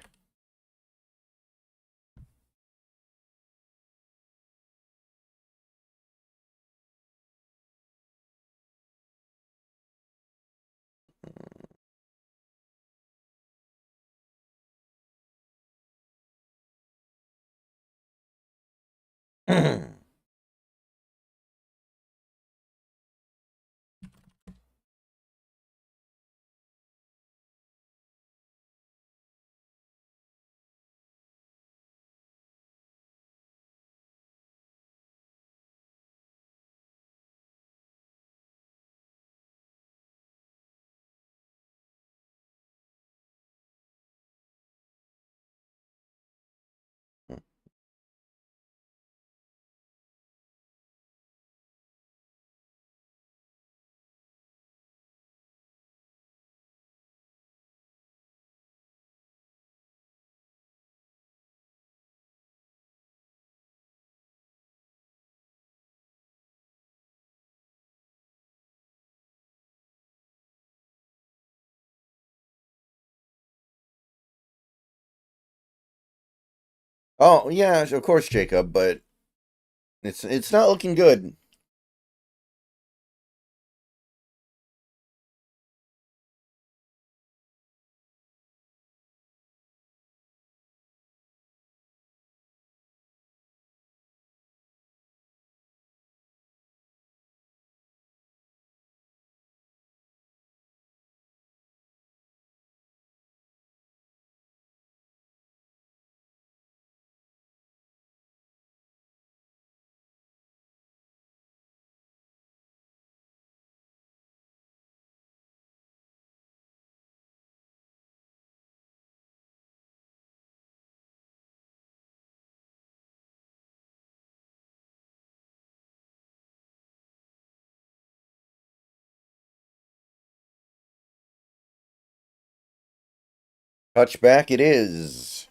S1: Oh, yeah, of course, Jacob, but it's not looking good. Touchback it is.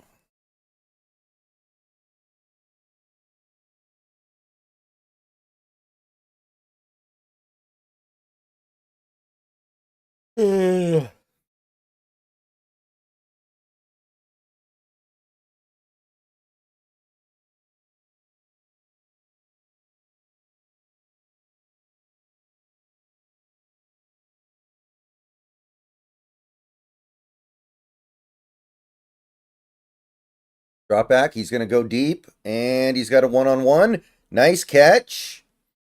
S1: Drop back. He's going to go deep, and he's got a one-on-one. Nice catch.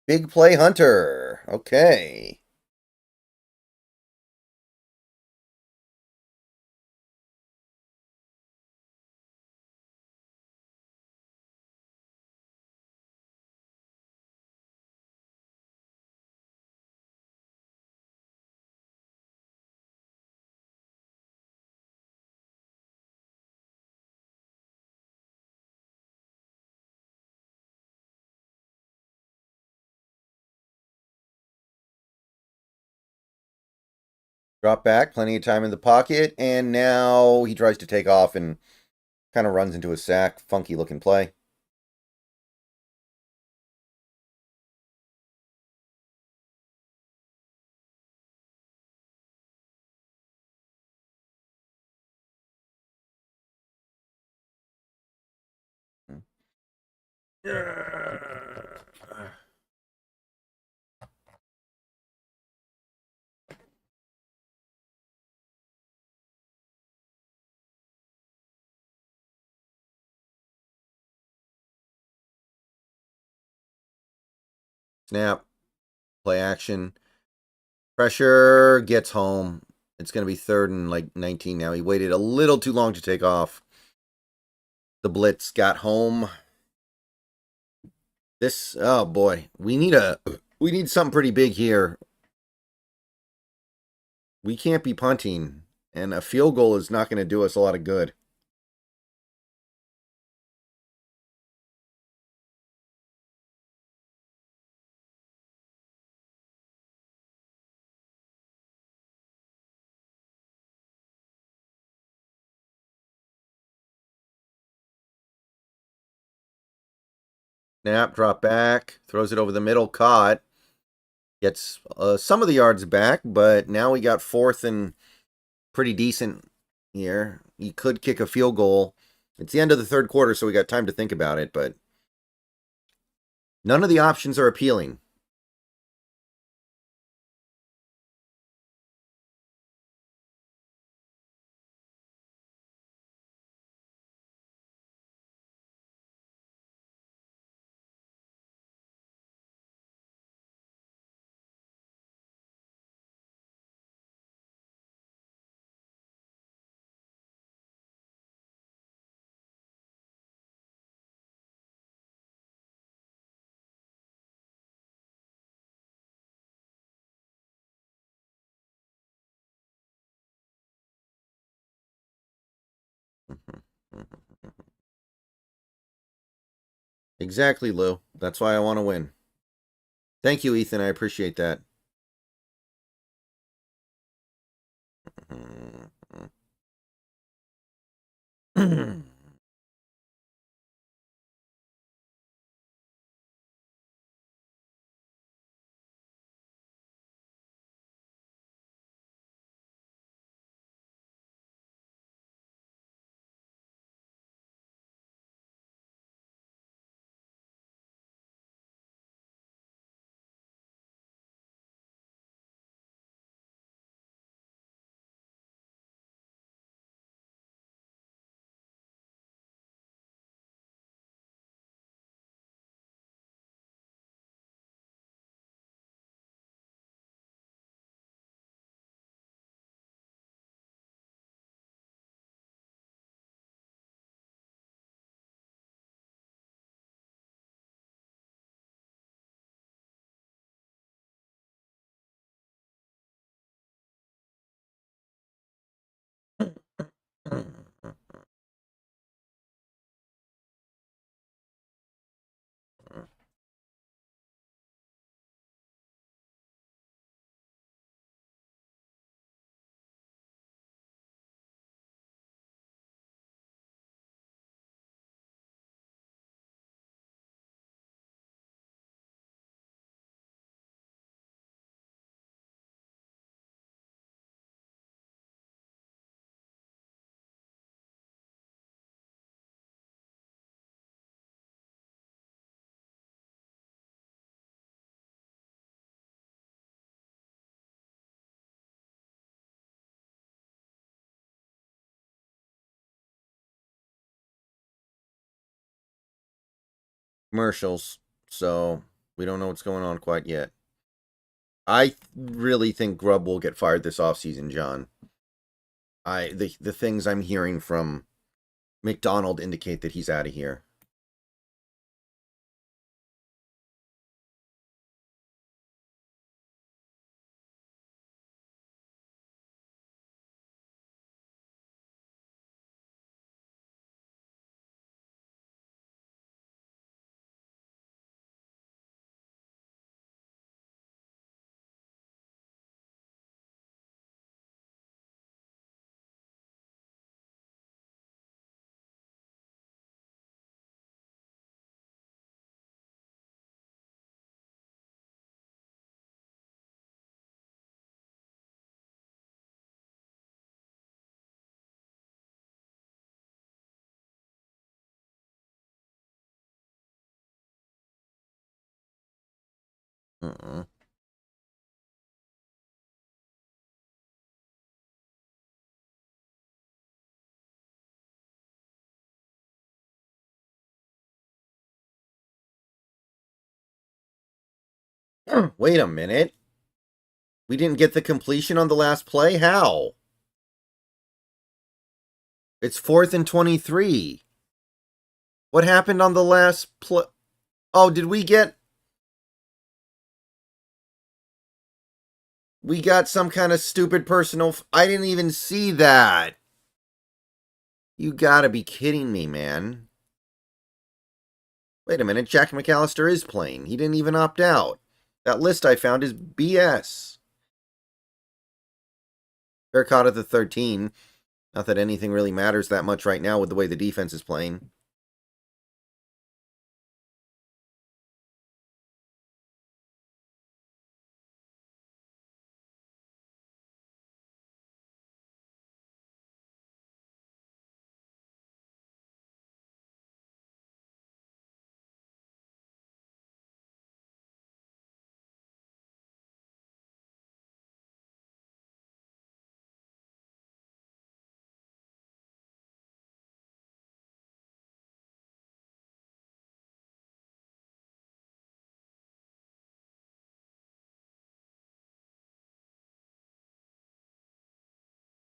S1: Big play, Hunter. Okay. Drop back, plenty of time in the pocket, and now he tries to take off and kind of runs into a sack. Funky looking play. Snap. Play action. Pressure gets home. It's going to be 3rd and like 19 now. He waited a little too long to take off. The blitz got home. This, oh boy, we need something pretty big here. We can't be punting, and a field goal is not going to do us a lot of good. Snap, drop back, throws it over the middle, caught. Gets some of the yards back, but now we got 4th and pretty decent here. He could kick a field goal. It's the end of the 3rd quarter, so we got time to think about it, but none of the options are appealing. Exactly, Lou. That's why I want to win. Thank you, Ethan. I appreciate that. Commercials. So we don't know what's going on quite yet. I really think Grubb will get fired this offseason, John. The things I'm hearing from McDonald indicate that he's out of here. Uh-uh. Wait a minute. We didn't get the completion on the last play? How? It's 4th and 23. What happened on the last play? Oh, did we get... We got some kind of stupid personal... I didn't even see that. You gotta be kidding me, man. Wait a minute, Jack McAllister is playing. He didn't even opt out. That list I found is BS. They're caught at the 13. Not that anything really matters that much right now with the way the defense is playing.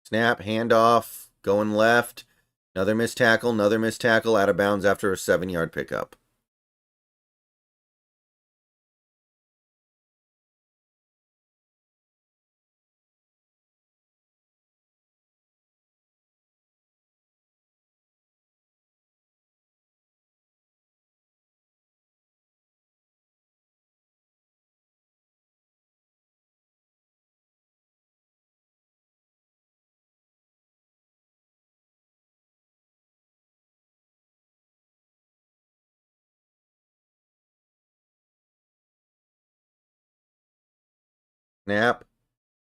S1: Snap, handoff, going left. Another missed tackle, out of bounds after a 7-yard pickup. Snap,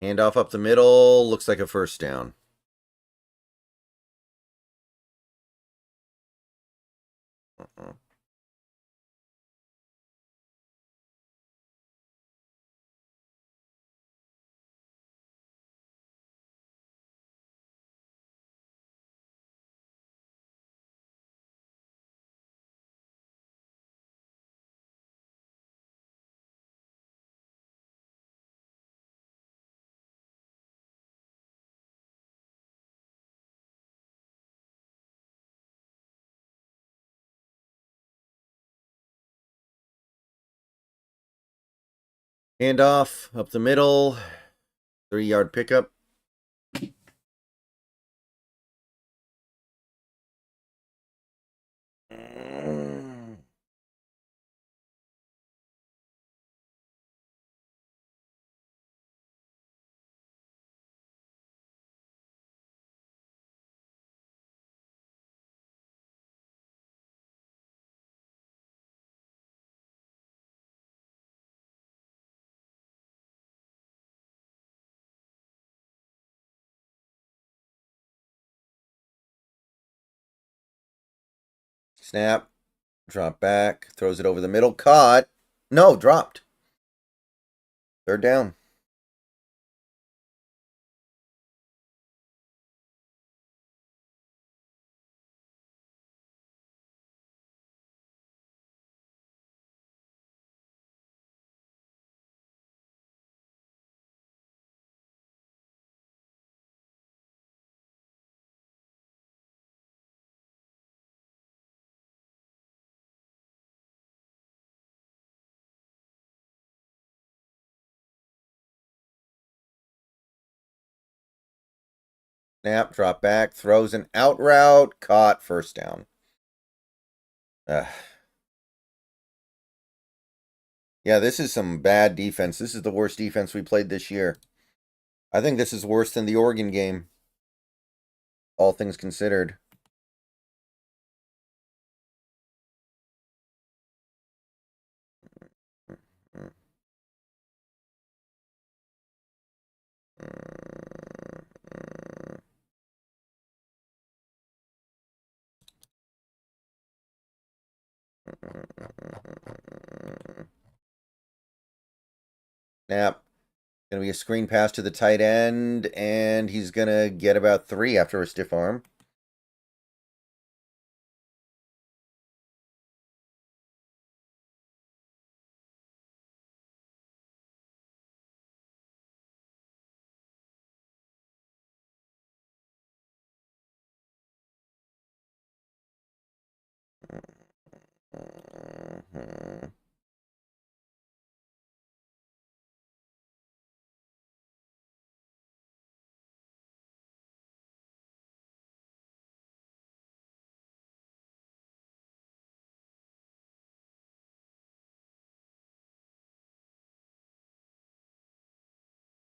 S1: handoff up the middle, looks like a first down. Handoff up the middle, 3-yard pickup. Snap, drop back, throws it over the middle, caught. No, dropped. 3rd down. Snap, drop back, throws an out route, caught, 1st down. Yeah, this is some bad defense. This is the worst defense we played this year. I think this is worse than the Oregon game, all things considered. Snap. Going to be a screen pass to the tight end, and he's going to get about 3 after a stiff arm.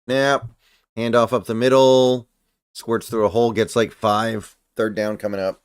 S1: Snap. Handoff up the middle. Squirts through a hole, gets like 5. Third down coming up.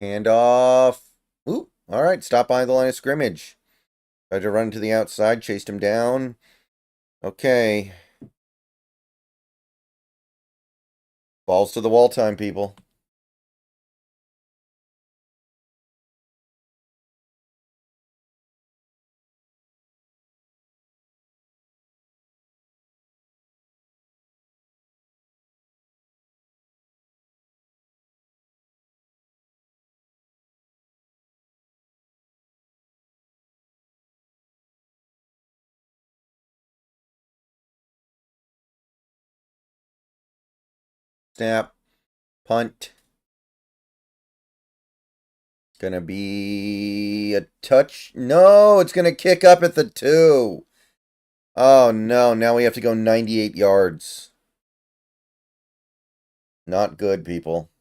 S1: Handoff. Ooh, all right. Stop by the line of scrimmage. Tried to run to the outside, chased him down. Okay. Balls to the wall time, people. Snap. Punt. Gonna be a touch. No, it's gonna kick up at the 2. Oh no, now we have to go 98 yards. Not good, people.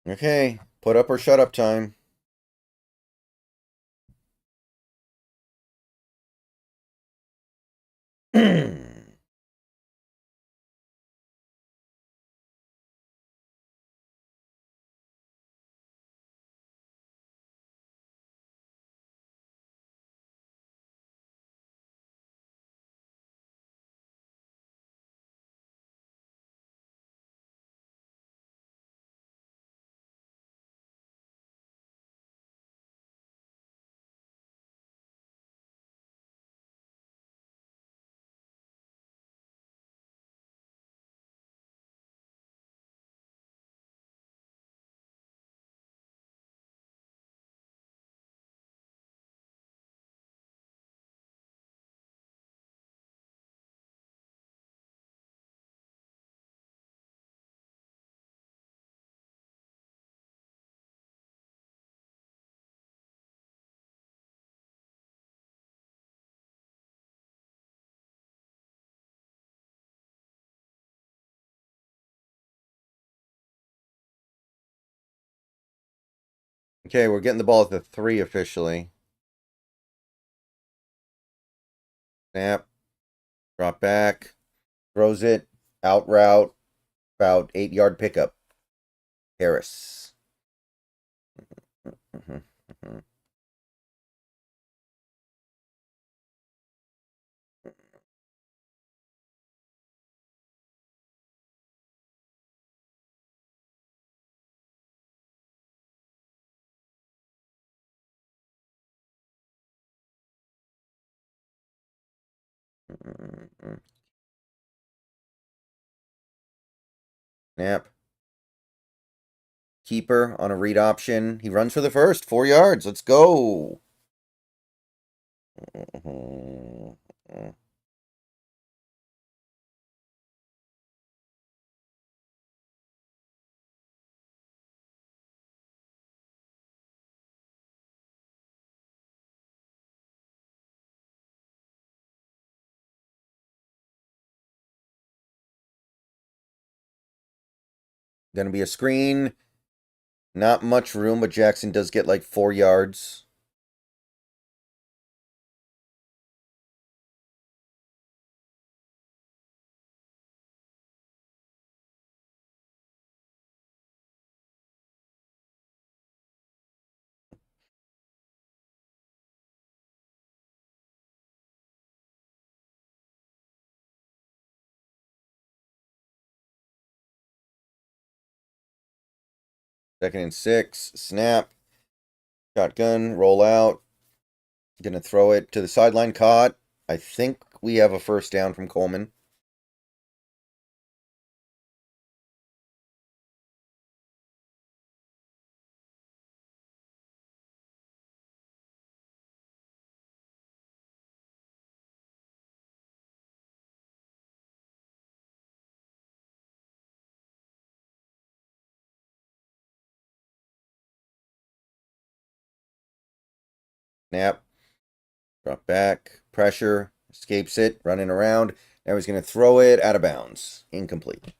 S1: Okay, put up or shut up time. Okay, we're getting the ball at the 3 officially. Snap. Drop back. Throws it. Out route. About 8-yard pickup. Harris. Snap. Keeper on a read option. He runs for the first. 4 yards. Let's go. Gonna be a screen. Not much room, but Jackson does get like 4 yards. Second and 6. Snap. Shotgun. Roll out. Gonna throw it to the sideline. Caught. I think we have a first down from Coleman. Snap. Drop back. Pressure. Escapes it. Running around. Now he's going to throw it out of bounds. Incomplete.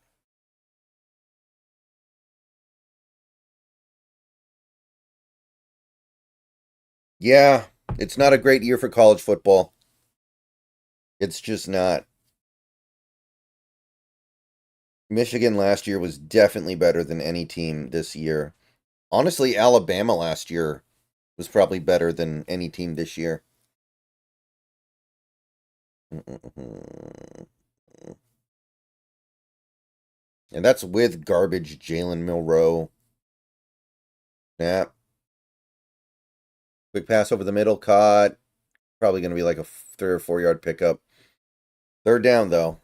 S1: Yeah, it's not a great year for college football. It's just not. Michigan last year was definitely better than any team this year. Honestly, Alabama last year was probably better than any team this year. And that's with garbage Jalen Milroe. Snap. Quick pass over the middle, caught. Probably going to be like a 3 or 4 yard pickup. Third down, though.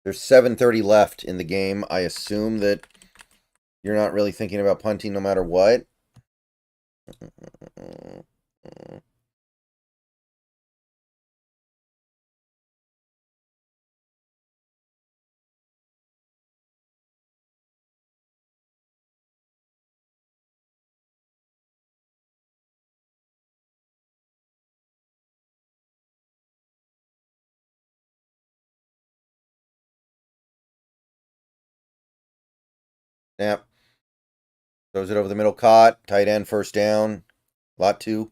S1: There's 7:30 left in the game. I assume that you're not really thinking about punting no matter what. Snap. Throws it over the middle, caught. Tight end, first down. Lot 2.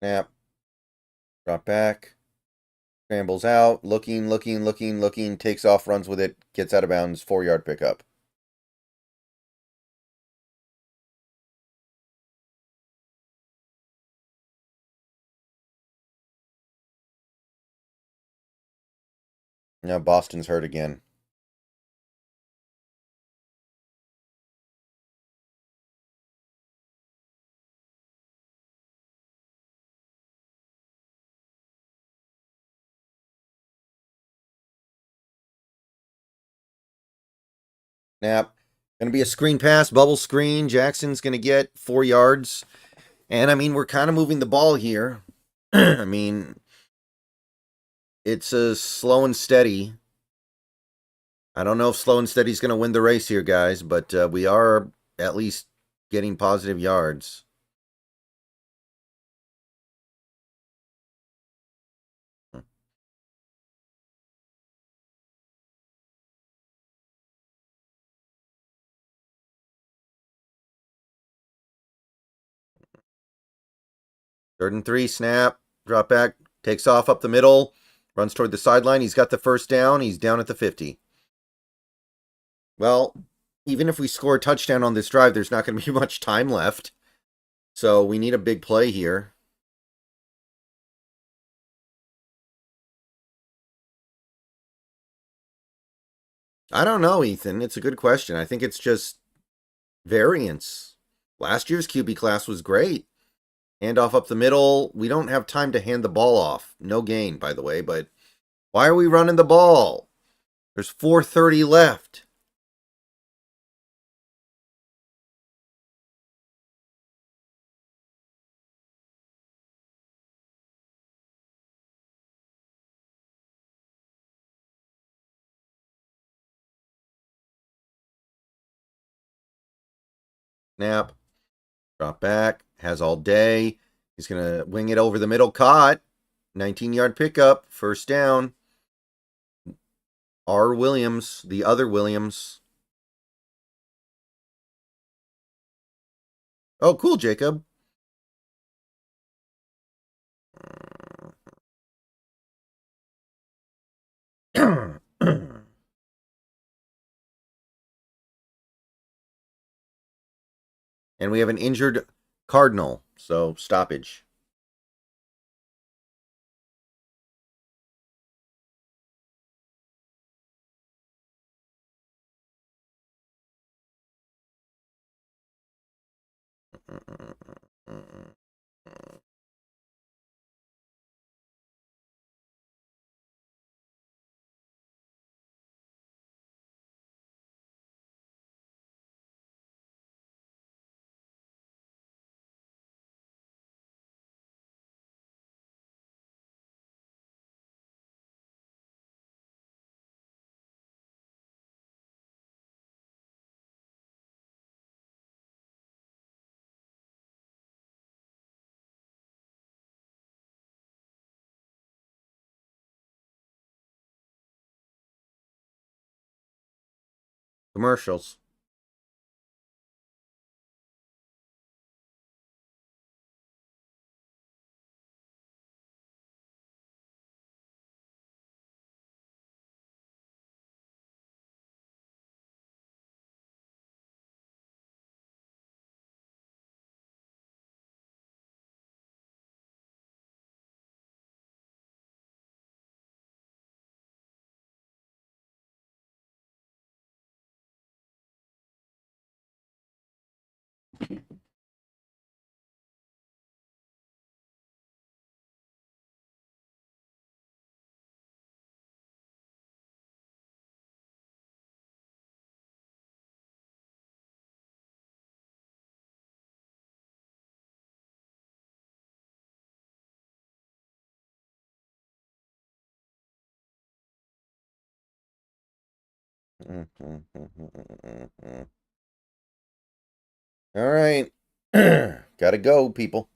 S1: Snap. Drop back. Scrambles out. Looking. Takes off, runs with it. Gets out of bounds. 4 yard pickup. Now Boston's hurt again. Snap. Going to be a screen pass, bubble screen. Jackson's going to get 4 yards. And, I mean, we're kind of moving the ball here. I mean, it's a slow and steady. I don't know if slow and steady is going to win the race here, guys, but we are at least getting positive yards. Third and 3, snap, drop back, takes off up the middle, runs toward the sideline. He's got the first down. He's down at the 50. Well, even if we score a touchdown on this drive, there's not going to be much time left. So we need a big play here. I don't know, Ethan. It's a good question. I think it's just variance. Last year's QB class was great. Handoff up the middle. We don't have time to hand the ball off. No gain, by the way, but why are we running the ball? There's 4:30 left. Snap. Drop back. Has all day. He's going to wing it over the middle. Caught. 19-yard pickup. First down. R. Williams. The other Williams. Oh, cool, Jacob. And we have an injured Cardinal, so stoppage. Commercials. All right. Gotta go, people.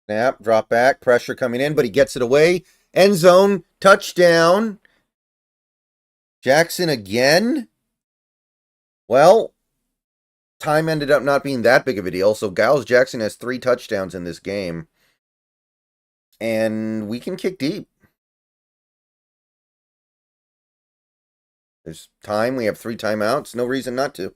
S1: Snap, drop back, pressure coming in, but he gets it away. End zone, touchdown. Jackson again? Well, time ended up not being that big of a deal. So Giles Jackson has 3 touchdowns in this game. And we can kick deep. There's time. We have 3 timeouts. No reason not to.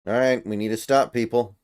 S1: All right, we need to stop people.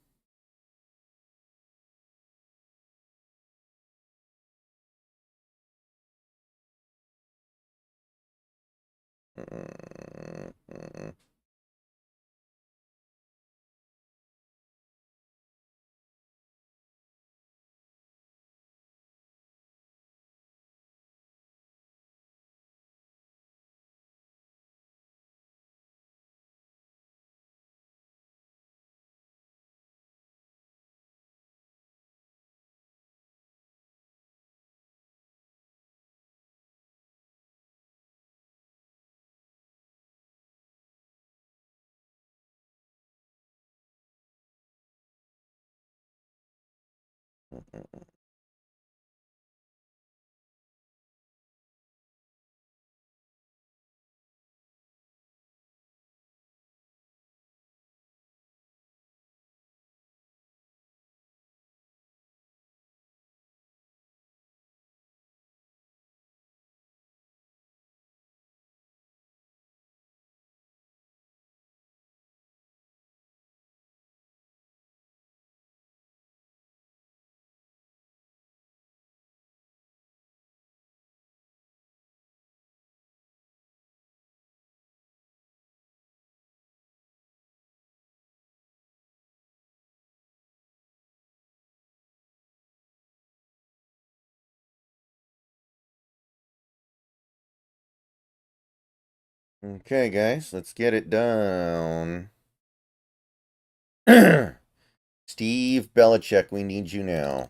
S1: Okay, guys, let's get it down. Steve Belichick, we need you now.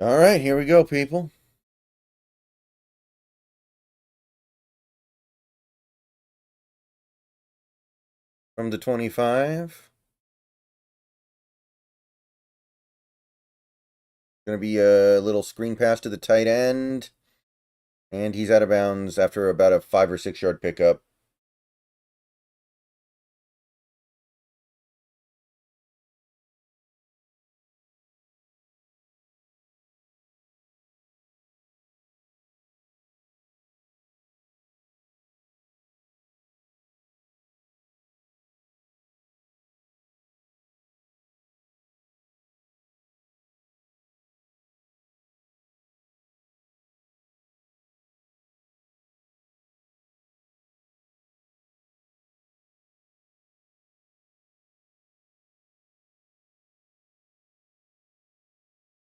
S1: All right, here we go, people. From the 25. Going to be a little screen pass to the tight end. And he's out of bounds after about a 5 or 6 yard pickup.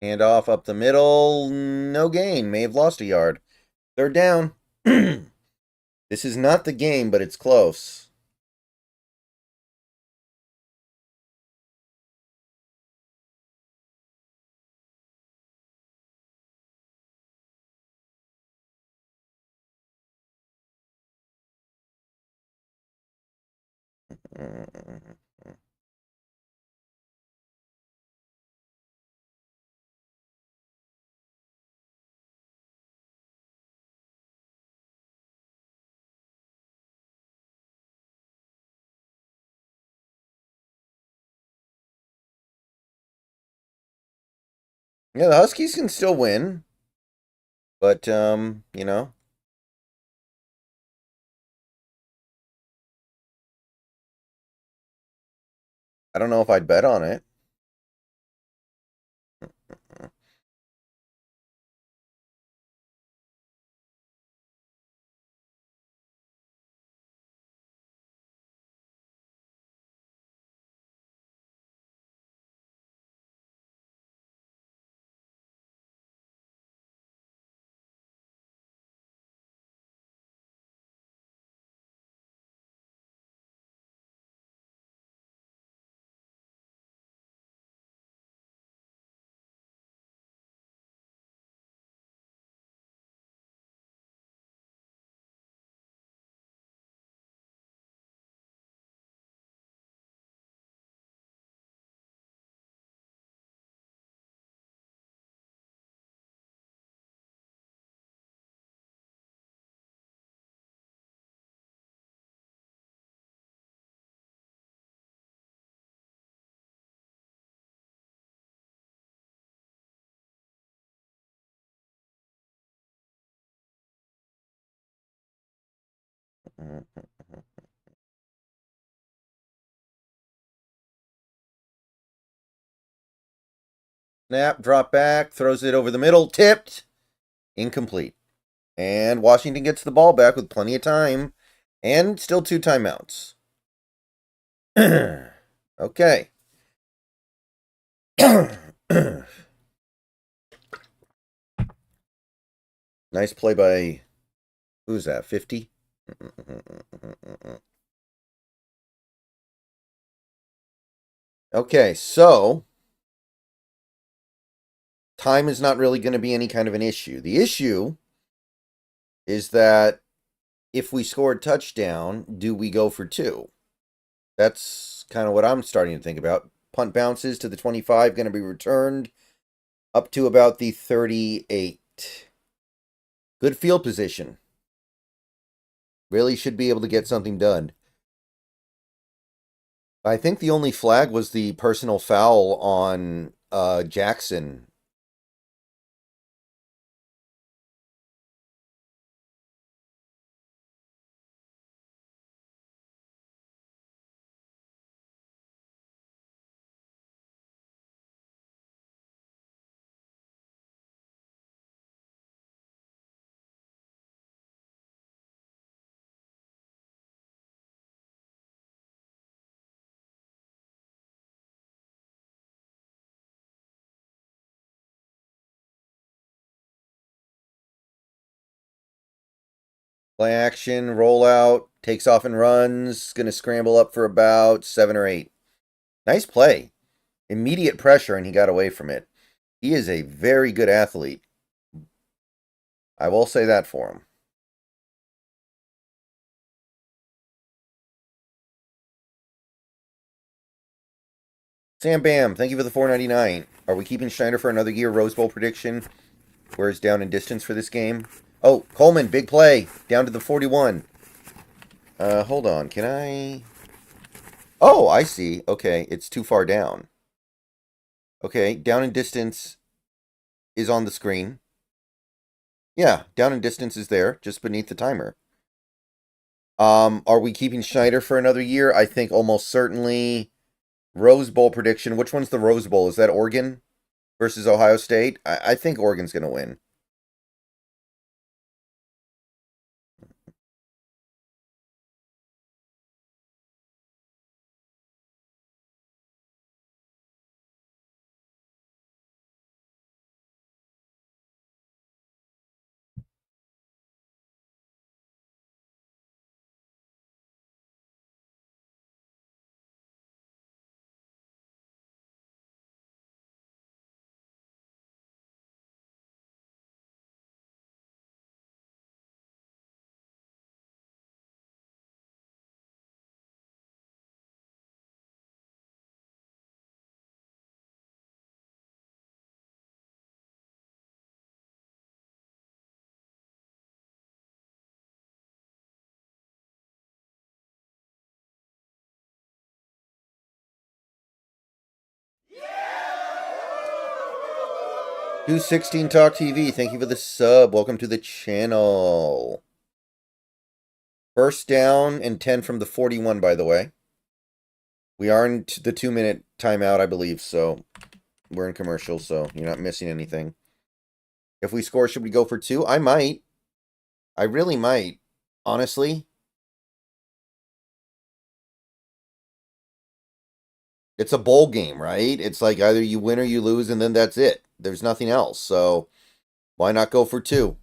S1: Hand off up the middle. No gain. May have lost a yard. Third down. This is not the game, but it's close. Yeah, the Huskies can still win, but you know, I don't know if I'd bet on it. Snap, drop back, throws it over the middle, tipped, incomplete. And Washington gets the ball back with plenty of time, and still 2 timeouts. Okay. Nice play by, who's that, 50? Okay, so time is not really going to be any kind of an issue. The issue is that if we score a touchdown, do we go for 2? That's kind of what I'm starting to think about. Punt bounces to the 25, going to be returned up to about the 38. Good field position. Really should be able to get something done. I think the only flag was the personal foul on Jackson. Play action, rollout, takes off and runs. Going to scramble up for about 7 or 8. Nice play. Immediate pressure, and he got away from it. He is a very good athlete. I will say that for him. Sam Bam, thank you for the $4.99. Are we keeping Schneider for another year? Rose Bowl prediction. Where's down in distance for this game? Oh, Coleman, big play. Down to the 41. Hold on. Can I... Oh, I see. Okay, it's too far down. Okay, down in distance is on the screen. Yeah, down in distance is there, just beneath the timer. Are we keeping Schneider for another year? I think almost certainly. Rose Bowl prediction. Which one's the Rose Bowl? Is that Oregon versus Ohio State? I think Oregon's going to win. 216 Talk TV, thank you for the sub. Welcome to the channel. First down and 10 from the 41, by the way. We are in the 2-minute timeout, I believe, so we're in commercial, so you're not missing anything. If we score, should we go for 2? I might. I really might. Honestly. It's a bowl game, right? It's like either you win or you lose, and then that's it. There's nothing else, so why not go for 2?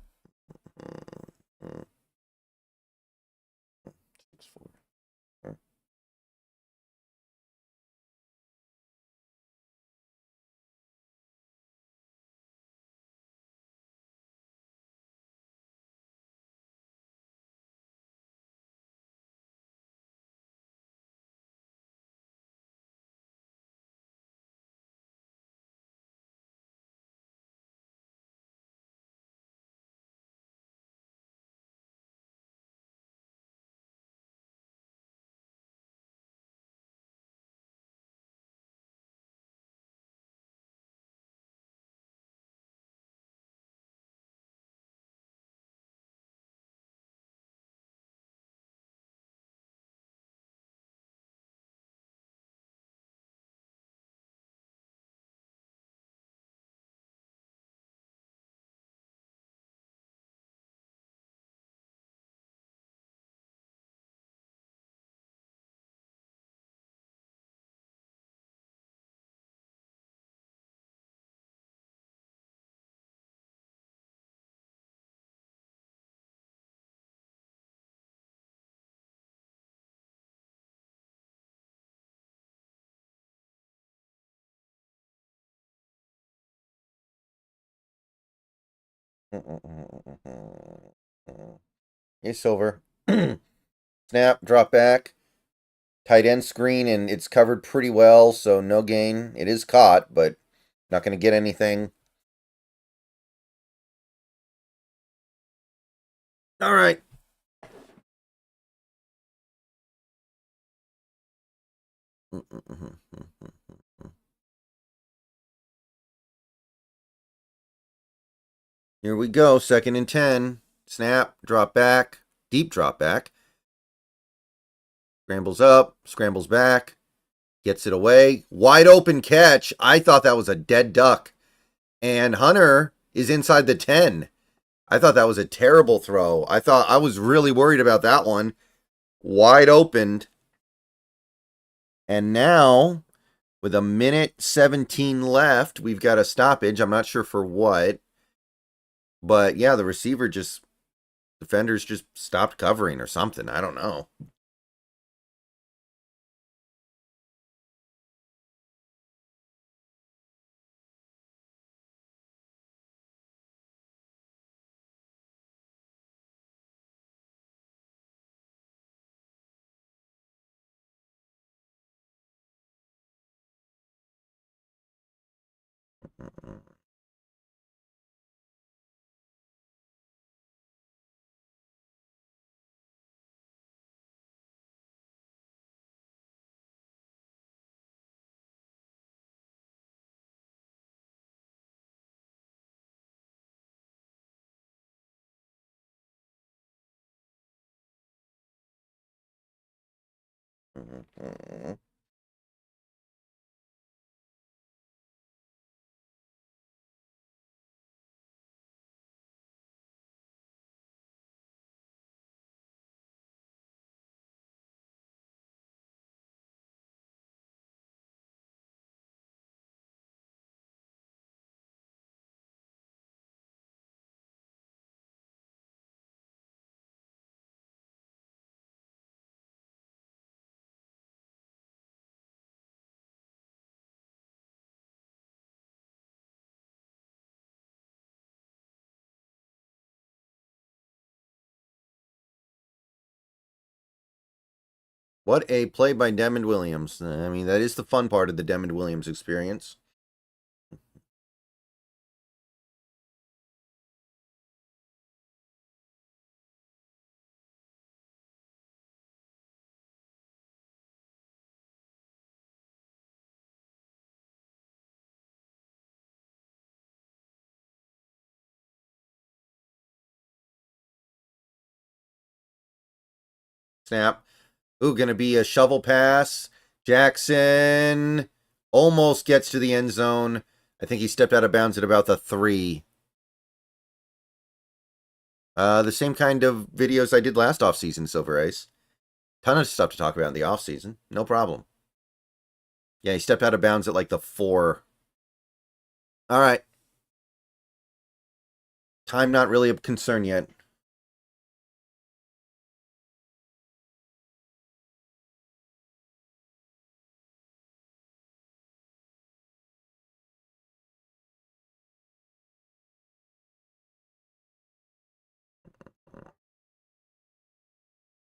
S1: Hey, Silver. Snap, drop back. Tight end screen, and it's covered pretty well, so no gain. It is caught, but not going to get anything. All right. Here we go. 2nd and 10. Snap, drop back. Deep drop back. Scrambles up, scrambles back. Gets it away. Wide open catch. I thought that was a dead duck. And Hunter is inside the 10. I thought that was a terrible throw. I was really worried about that one. Wide opened. And now, with 1:17 left, we've got a stoppage. I'm not sure for what. But yeah, the defenders just stopped covering or something. I don't know. What a play by Demond Williams. I mean, that is the fun part of the Demond Williams experience. Snap. Ooh, going to be a shovel pass. Jackson almost gets to the end zone. I think he stepped out of bounds at about the 3. The same kind of videos I did last offseason, Silver Ace. Ton of stuff to talk about in the offseason. No problem. Yeah, he stepped out of bounds at like the 4. All right. Time not really a concern yet.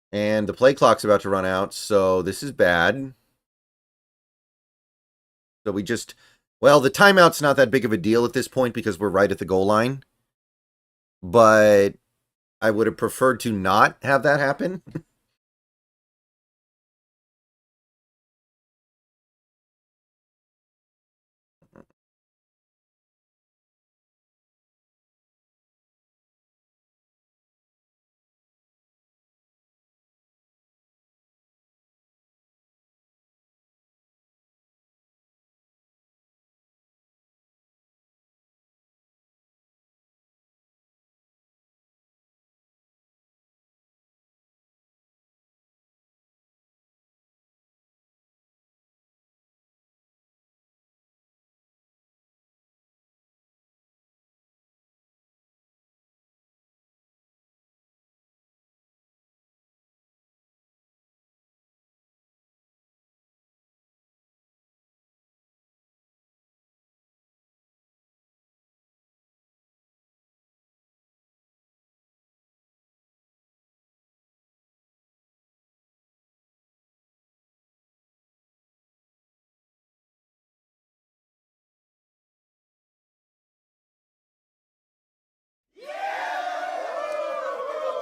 S1: And the play clock's about to run out, so this is bad. So we just... Well, the timeout's not that big of a deal at this point because we're right at the goal line. But I would have preferred to not have that happen.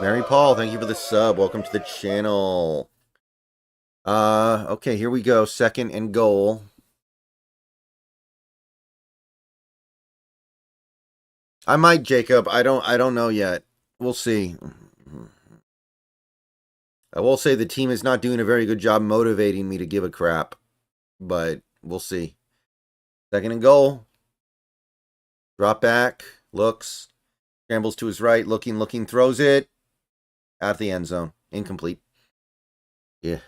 S1: Mary Paul, thank you for the sub. Welcome to the channel. Okay, here we go. 2nd and goal. I might, Jacob. I don't know yet. We'll see. I will say the team is not doing a very good job motivating me to give a crap. But we'll see. 2nd and goal. Drop back. Looks. Scrambles to his right. Looking. Throws it. Out of the end zone. Incomplete. Yeah.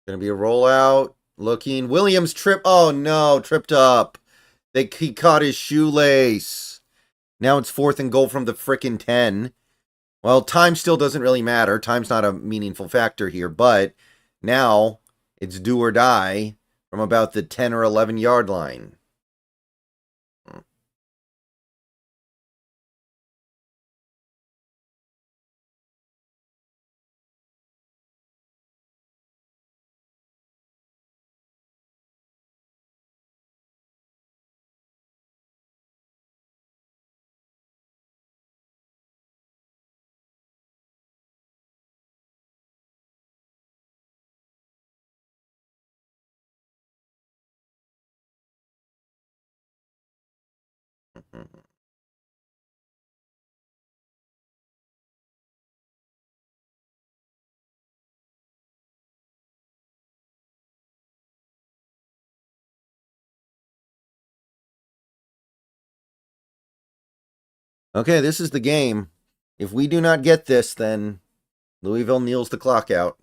S1: Gonna be a rollout. Looking. Williams trip. Oh no, tripped up. He caught his shoelace. Now it's 4th and goal from the frickin' 10. Well, time still doesn't really matter. Time's not a meaningful factor here, but now it's do or die from about the 10 or 11 yard line. Okay, this is the game. If we do not get this, then Louisville kneels the clock out.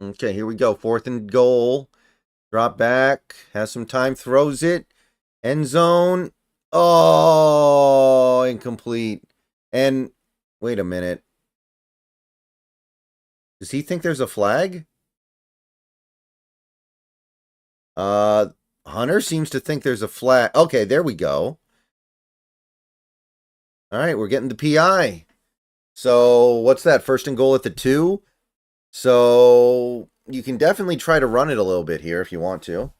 S1: Okay, here we go. 4th and goal. Drop back. Has some time. Throws it. End zone. Oh, incomplete. And wait a minute. Does he think there's a flag? Uh, Hunter seems to think there's a flag. Okay, there we go. All right, we're getting the PI. So what's that? First and goal at the 2. So you can definitely try to run it a little bit here if you want to.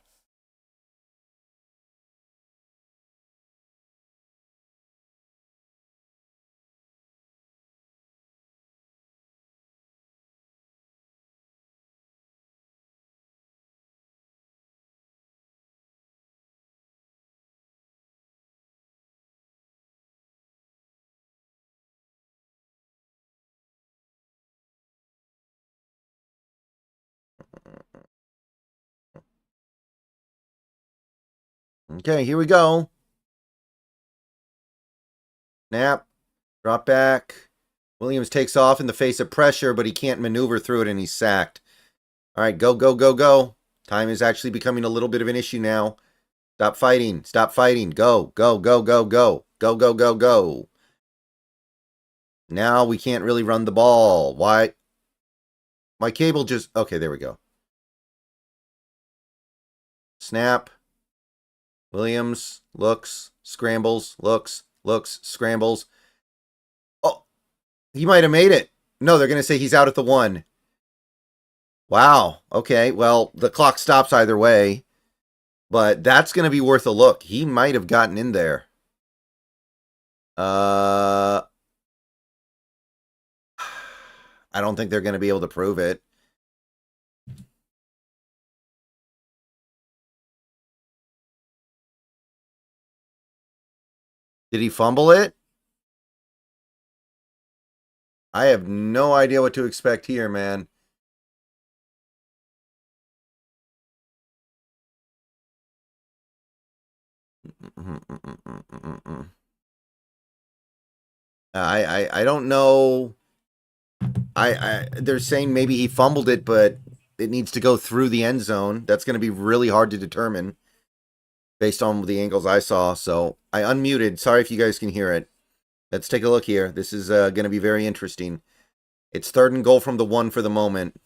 S1: Okay, here we go. Snap. Drop back. Williams takes off in the face of pressure, but he can't maneuver through it and he's sacked. All right, go, go, go, go. Time is actually becoming a little bit of an issue now. Stop fighting. Stop fighting. Go, go, go, go, go. Go, go, go, go. Now we can't really run the ball. Why? My cable just... Okay, there we go. Snap. Williams looks, scrambles, looks, scrambles. Oh, he might have made it. No, they're going to say he's out at the 1. Wow. Okay, well, the clock stops either way. But that's going to be worth a look. He might have gotten in there. I don't think they're going to be able to prove it. Did he fumble it? I have no idea what to expect here, man. I don't know. They're saying maybe he fumbled it, but it needs to go through the end zone. That's going to be really hard to determine based on the angles I saw. So I unmuted. Sorry if you guys can hear it. Let's take a look here. This is going to be very interesting. It's 3rd and goal from the 1 for the moment.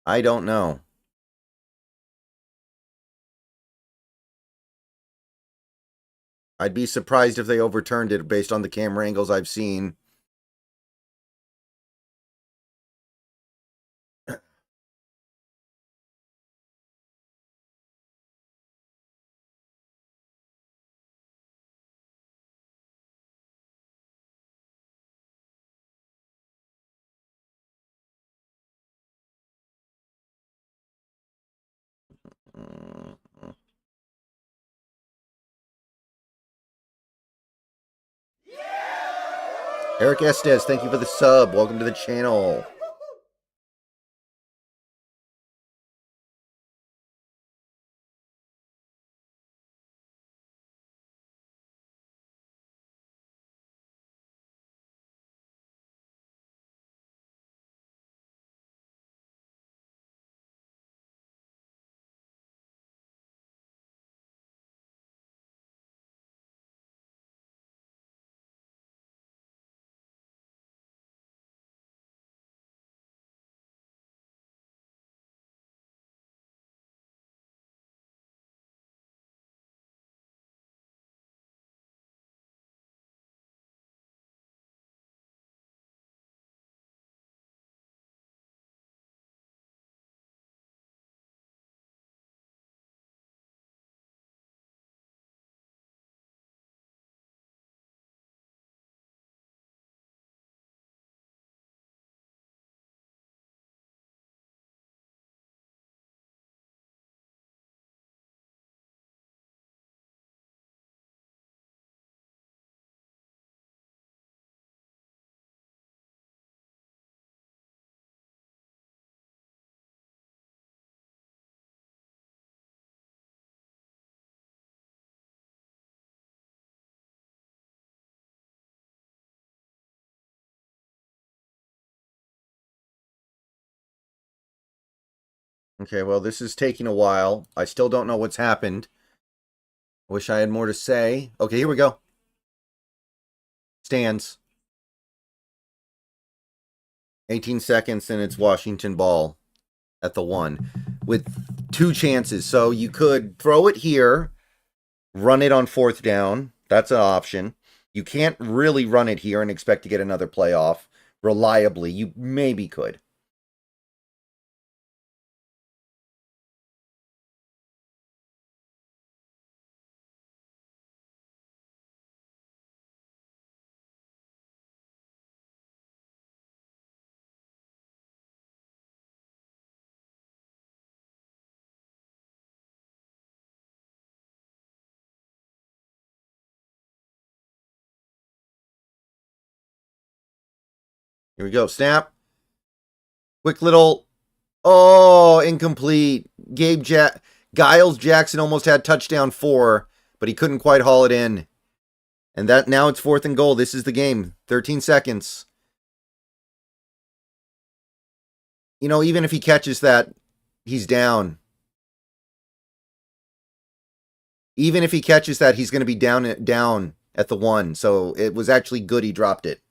S1: I don't know. I'd be surprised if they overturned it based on the camera angles I've seen. Eric Estes, thank you for the sub. Welcome to the channel. Okay, well, this is taking a while. I still don't know what's happened. Wish I had more to say. Okay, here we go. Stands. 18 seconds, and it's Washington ball at the 1 with 2 chances. So you could throw it here, run it on 4th down. That's an option. You can't really run it here and expect to get another playoff reliably. You maybe could. Here we go. Snap. Quick little. Oh, incomplete. Giles Jackson almost had touchdown 4, but he couldn't quite haul it in. And that now it's 4th and goal. This is the game. 13 seconds. You know, even if he catches that, he's down. Even if he catches that, he's going to be down at the 1. So it was actually good he dropped it.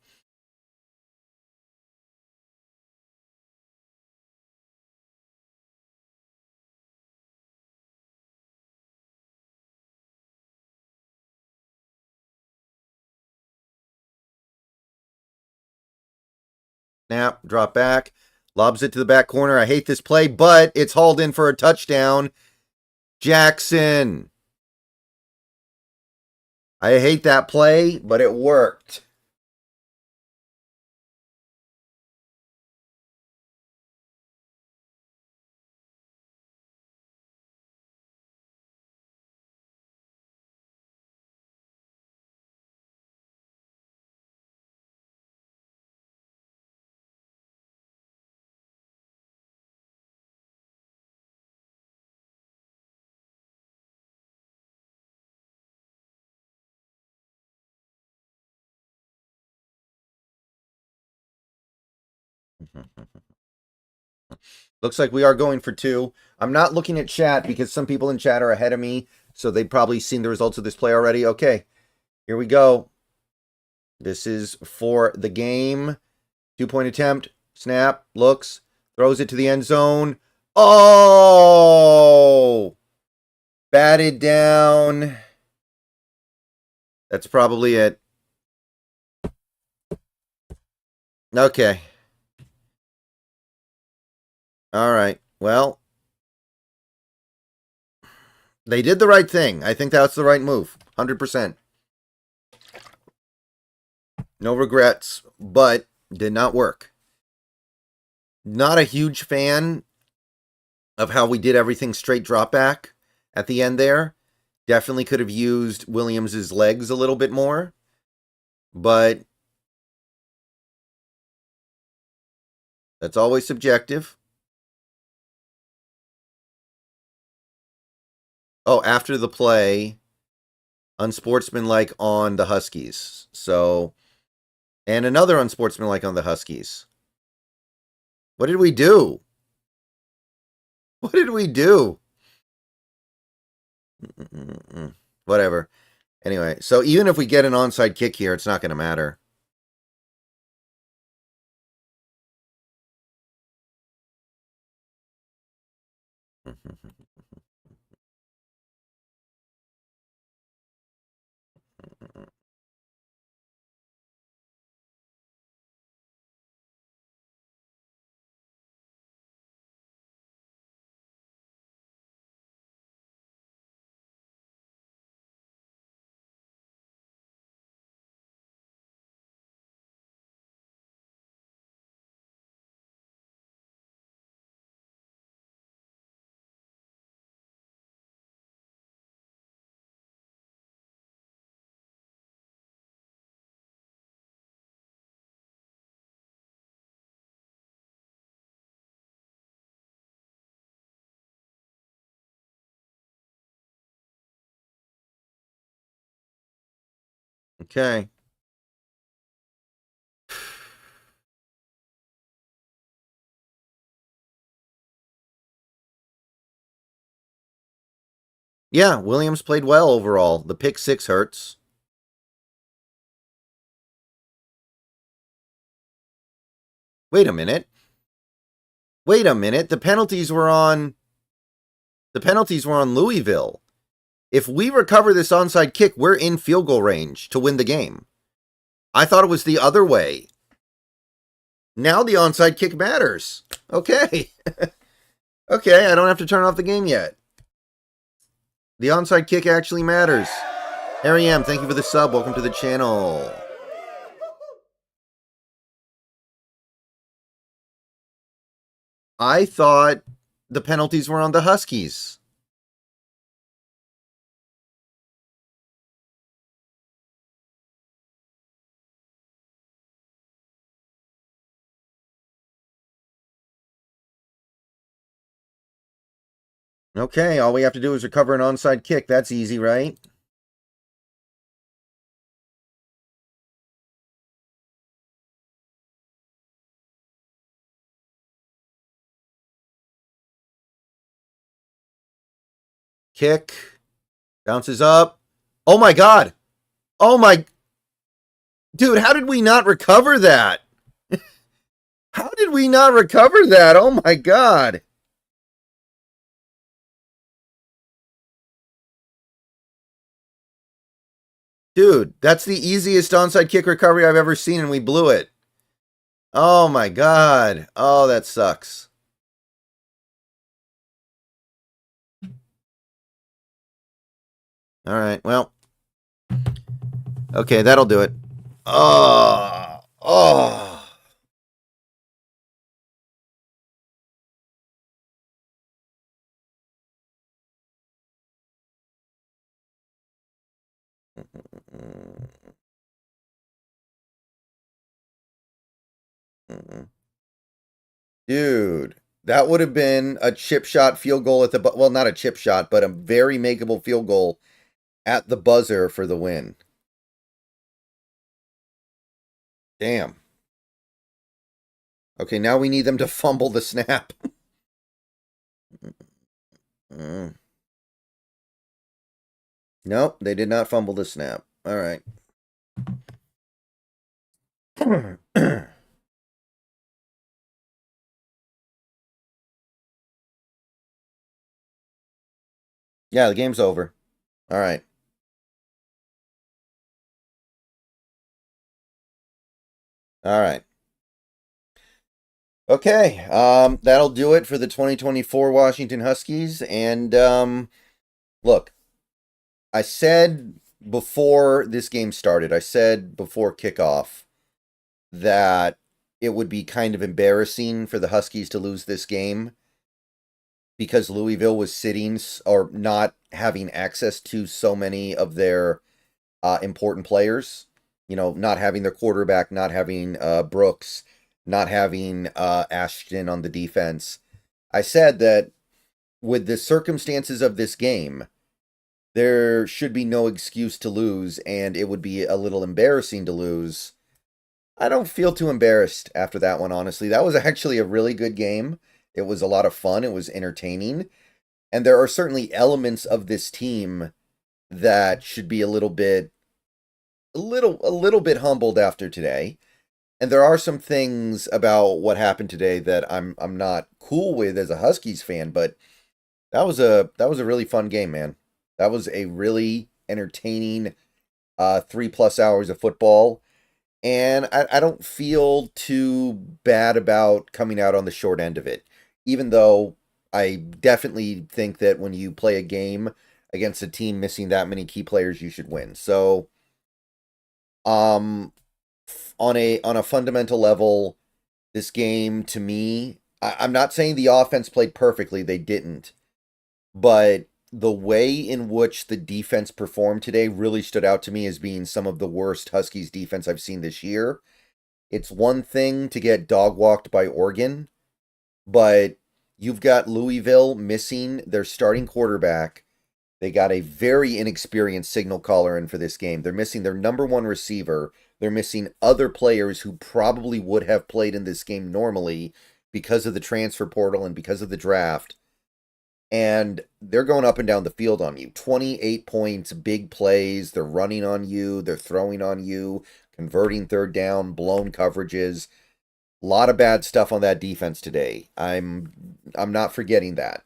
S1: Snap, drop back, lobs it to the back corner. I hate this play, but it's hauled in for a touchdown. Jackson. I hate that play, but it worked. Looks like we are going for 2. I'm not looking at chat because some people in chat are ahead of me, so they've probably seen the results of this play already. Okay, here we go. This is for the game. 2-point attempt. Snap. Looks. Throws it to the end zone. Oh! Batted down. That's probably it. Okay. All right. Well, they did the right thing. I think that's the right move. 100%. No regrets, but did not work. Not a huge fan of how we did everything straight drop back at the end there. Definitely could have used Williams's legs a little bit more, but that's always subjective. Oh, after the play, unsportsmanlike on the Huskies. So, and another unsportsmanlike on the Huskies. What did we do? What did we do? Whatever. Anyway, so even if we get an onside kick here, it's not going to matter. Okay. Yeah, Williams played well overall. The pick 6 hurts. Wait a minute. The penalties were on Louisville. If we recover this onside kick, we're in field goal range to win the game. I thought it was the other way. Now the onside kick matters. Okay. Okay, I don't have to turn off the game yet. The onside kick actually matters. Harry M, thank you for the sub. Welcome to the channel. I thought the penalties were on the Huskies. Okay, all we have to do is recover an onside kick. That's easy, right? Kick. Bounces up. Oh my god. Oh my... Dude, how did we not recover that? How did we not recover that? Oh my god. Dude, that's the easiest onside kick recovery I've ever seen, and we blew it. Oh my god. Oh, that sucks. All right, well. Okay, that'll do it. Oh. Oh. Dude, that would have been a chip shot field goal at the... Well, not a chip shot, but a very makeable field goal at the buzzer for the win. Damn. Okay, now we need them to fumble the snap. Nope, they did not fumble the snap. All right. Yeah, the game's over. All right. All right. Okay, that'll do it for the 2024 Washington Huskies. And look, I said before this game started, I said before kickoff that it would be kind of embarrassing for the Huskies to lose this game because Louisville was sitting or not having access to so many of their important players. You know, not having their quarterback, not having Brooks, not having Ashton on the defense. I said that with the circumstances of this game, there should be no excuse to lose, and it would be a little embarrassing to lose. I don't feel too embarrassed after that one, honestly. That was actually a really good game. It was a lot of fun. It was entertaining. And there are certainly elements of this team that should be a little bit humbled after today. And there are some things about what happened today that I'm not cool with as a Huskies fan, but that was a really fun game, man. That was a really entertaining 3+ hours of football. And I don't feel too bad about coming out on the short end of it, even though I definitely think that when you play a game against a team missing that many key players, you should win. So, on a fundamental level, this game to me, I'm not saying the offense played perfectly, they didn't, but the way in which the defense performed today really stood out to me as being some of the worst Huskies defense I've seen this year. It's one thing to get dog walked by Oregon, but you've got Louisville missing their starting quarterback. They got a very inexperienced signal caller in for this game. They're missing their number one receiver. They're missing other players who probably would have played in this game normally because of the transfer portal and because of the draft. And they're going up and down the field on you. 28 points, big plays. They're running on you. They're throwing on you, converting third down, blown coverages. A lot of bad stuff on that defense today. I'm not forgetting that.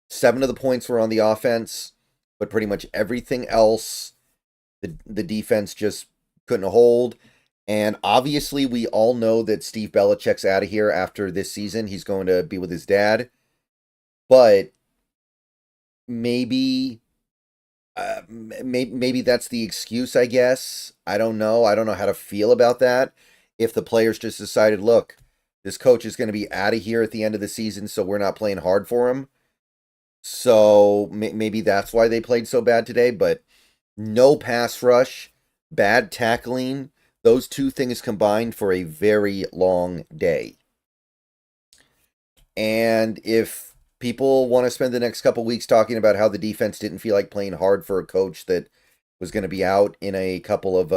S1: 7 of the points were on the offense, but pretty much everything else, the defense just couldn't hold. And obviously, we all know that Steve Belichick's out of here after this season. He's going to be with his dad. But maybe maybe that's the excuse, I guess. I don't know. I don't know how to feel about that. If the players just decided, look, this coach is going to be out of here at the end of the season, so we're not playing hard for him. So maybe that's why they played so bad today. But no pass rush, bad tackling, those two things combined for a very long day. And if people want to spend the next couple weeks talking about how the defense didn't feel like playing hard for a coach that was going to be out in a couple of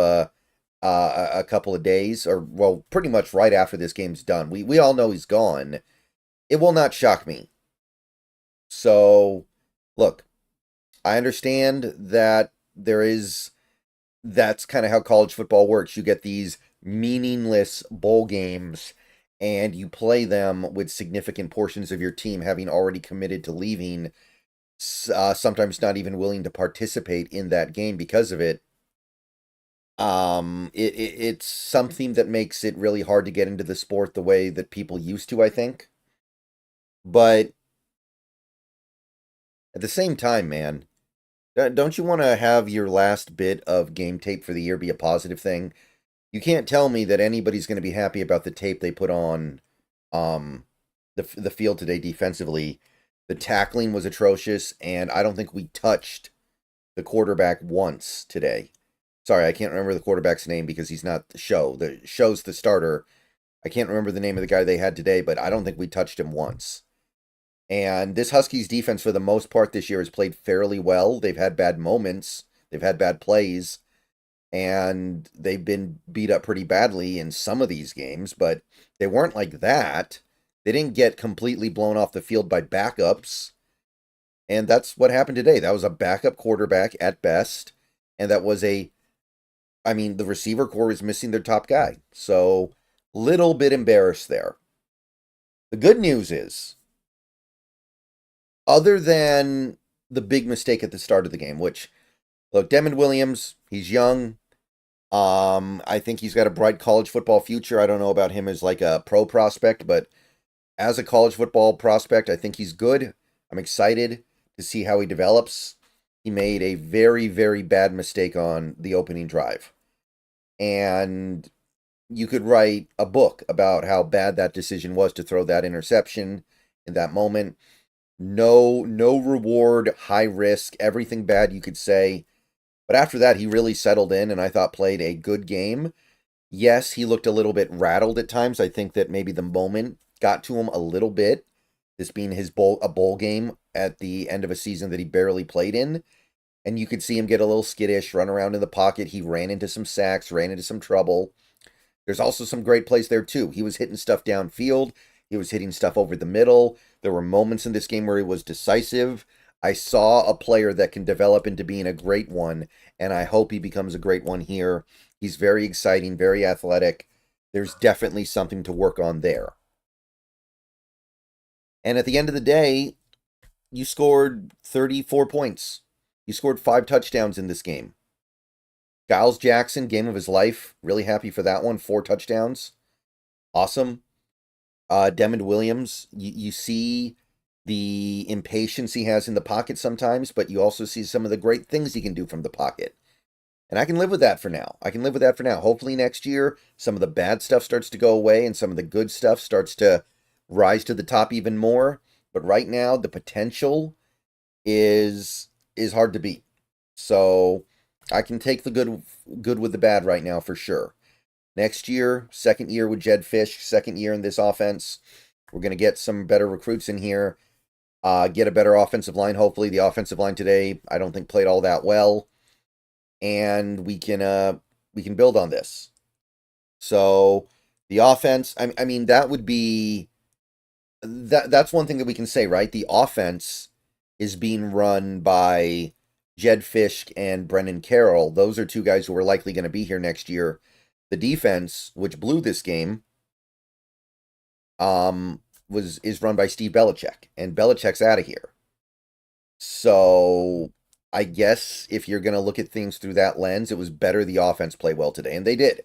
S1: days, or well, pretty much right after this game's done. We all know he's gone. It will not shock me. So, look, I understand that that's kind of how college football works. You get these meaningless bowl games and you play them with significant portions of your team having already committed to leaving, sometimes not even willing to participate in that game because of it. It's something that makes it really hard to get into the sport the way that people used to, I think. But at the same time, man, don't you want to have your last bit of game tape for the year be a positive thing? You can't tell me that anybody's going to be happy about the tape they put on the field today defensively. The tackling was atrocious, and I don't think we touched the quarterback once today. Sorry, I can't remember the quarterback's name because he's not the show. The show's the starter. I can't remember the name of the guy they had today, but I don't think we touched him once. And this Huskies defense, for the most part this year, has played fairly well. They've had bad moments. They've had bad plays. And they've been beat up pretty badly in some of these games, but they weren't like that. They didn't get completely blown off the field by backups. And that's what happened today. That was a backup quarterback at best. And that was the receiver core was missing their top guy. So, little bit embarrassed there. The good news is, other than the big mistake at the start of the game, which, look, Devin Williams, he's young. I think he's got a bright college football future. I don't know about him as like a pro prospect, but as a college football prospect, I think he's good. I'm excited to see how he develops. He made a very, very bad mistake on the opening drive. And you could write a book about how bad that decision was to throw that interception in that moment. No reward, high risk, everything bad you could say. But after that, he really settled in and I thought played a good game. Yes, he looked a little bit rattled at times. I think that maybe the moment got to him a little bit. This being a bowl game at the end of a season that he barely played in. And you could see him get a little skittish, run around in the pocket. He ran into some sacks, ran into some trouble. There's also some great plays there too. He was hitting stuff downfield. He was hitting stuff over the middle. There were moments in this game where he was decisive. I saw a player that can develop into being a great one, and I hope he becomes a great one here. He's very exciting, very athletic. There's definitely something to work on there. And at the end of the day, you scored 34 points. You scored 5 touchdowns in this game. Giles Jackson, game of his life. Really happy for that one. 4 touchdowns. Awesome. Devin Williams, you see the impatience he has in the pocket sometimes, but you also see some of the great things he can do from the pocket. And I can live with that for now. Hopefully next year, some of the bad stuff starts to go away and some of the good stuff starts to rise to the top even more. But right now, the potential is hard to beat. So I can take the good with the bad right now for sure. Next year, second year with Jedd Fisch, second year in this offense. We're going to get some better recruits in here. Get a better offensive line. Hopefully, the offensive line today, I don't think played all that well, and we can build on this. So the offense, I mean, that would be that's one thing that we can say, right? The offense is being run by Jed Fisk and Brendan Carroll. Those are two guys who are likely going to be here next year. The defense, which blew this game, is run by Steve Belichick, and Belichick's out of here. So I guess if you're going to look at things through that lens, it was better the offense play well today, and they did.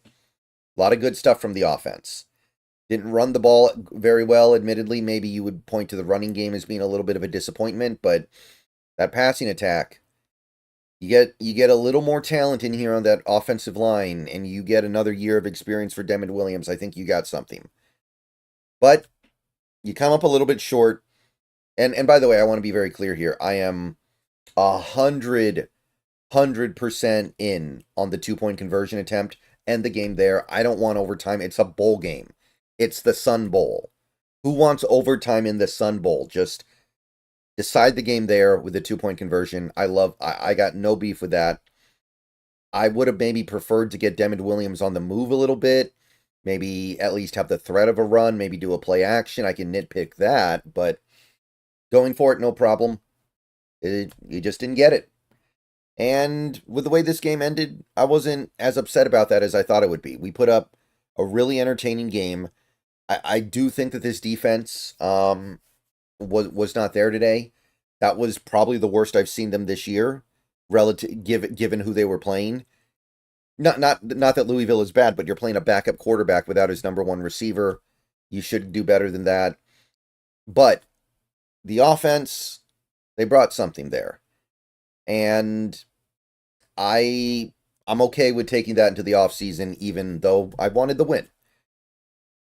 S1: A lot of good stuff from the offense. Didn't run the ball very well, admittedly. Maybe you would point to the running game as being a little bit of a disappointment, but that passing attack, you get a little more talent in here on that offensive line, and you get another year of experience for Devin Williams. I think you got something. But you come up a little bit short. And by the way, I want to be very clear here. I am 100% in on the 2-point conversion attempt and the game there. I don't want overtime. It's a bowl game. It's the Sun Bowl. Who wants overtime in the Sun Bowl? Just decide the game there with the 2-point conversion. I got no beef with that. I would have maybe preferred to get Devin Williams on the move a little bit. Maybe at least have the threat of a run. Maybe do a play action. I can nitpick that, but going for it, no problem. You just didn't get it. And with the way this game ended, I wasn't as upset about that as I thought it would be. We put up a really entertaining game. I do think that this defense was not there today. That was probably the worst I've seen them this year, given who they were playing. Not that Louisville is bad, but you're playing a backup quarterback without his number one receiver. You should do better than that. But the offense, they brought something there. And I'm okay with taking that into the offseason, even though I wanted the win.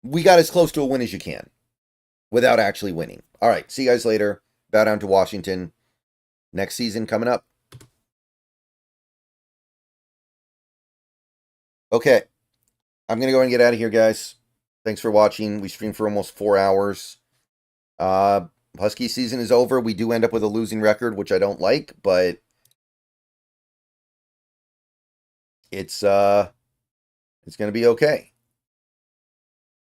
S1: We got as close to a win as you can without actually winning. All right, see you guys later. Bow down to Washington. Next season coming up. Okay, I'm going to go and get out of here, guys. Thanks for watching. We streamed for almost 4 hours. Husky season is over. We do end up with a losing record, which I don't like, but it's going to be okay.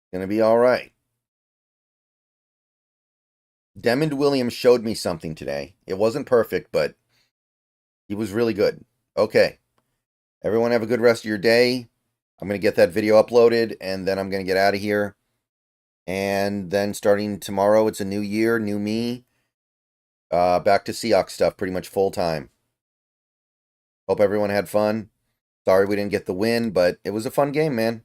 S1: It's going to be all right. Devin Williams showed me something today. It wasn't perfect, but he was really good. Okay. Everyone have a good rest of your day. I'm going to get that video uploaded, and then I'm going to get out of here. And then starting tomorrow, it's a new year, new me. Back to Seahawks stuff pretty much full time. Hope everyone had fun. Sorry we didn't get the win, but it was a fun game, man.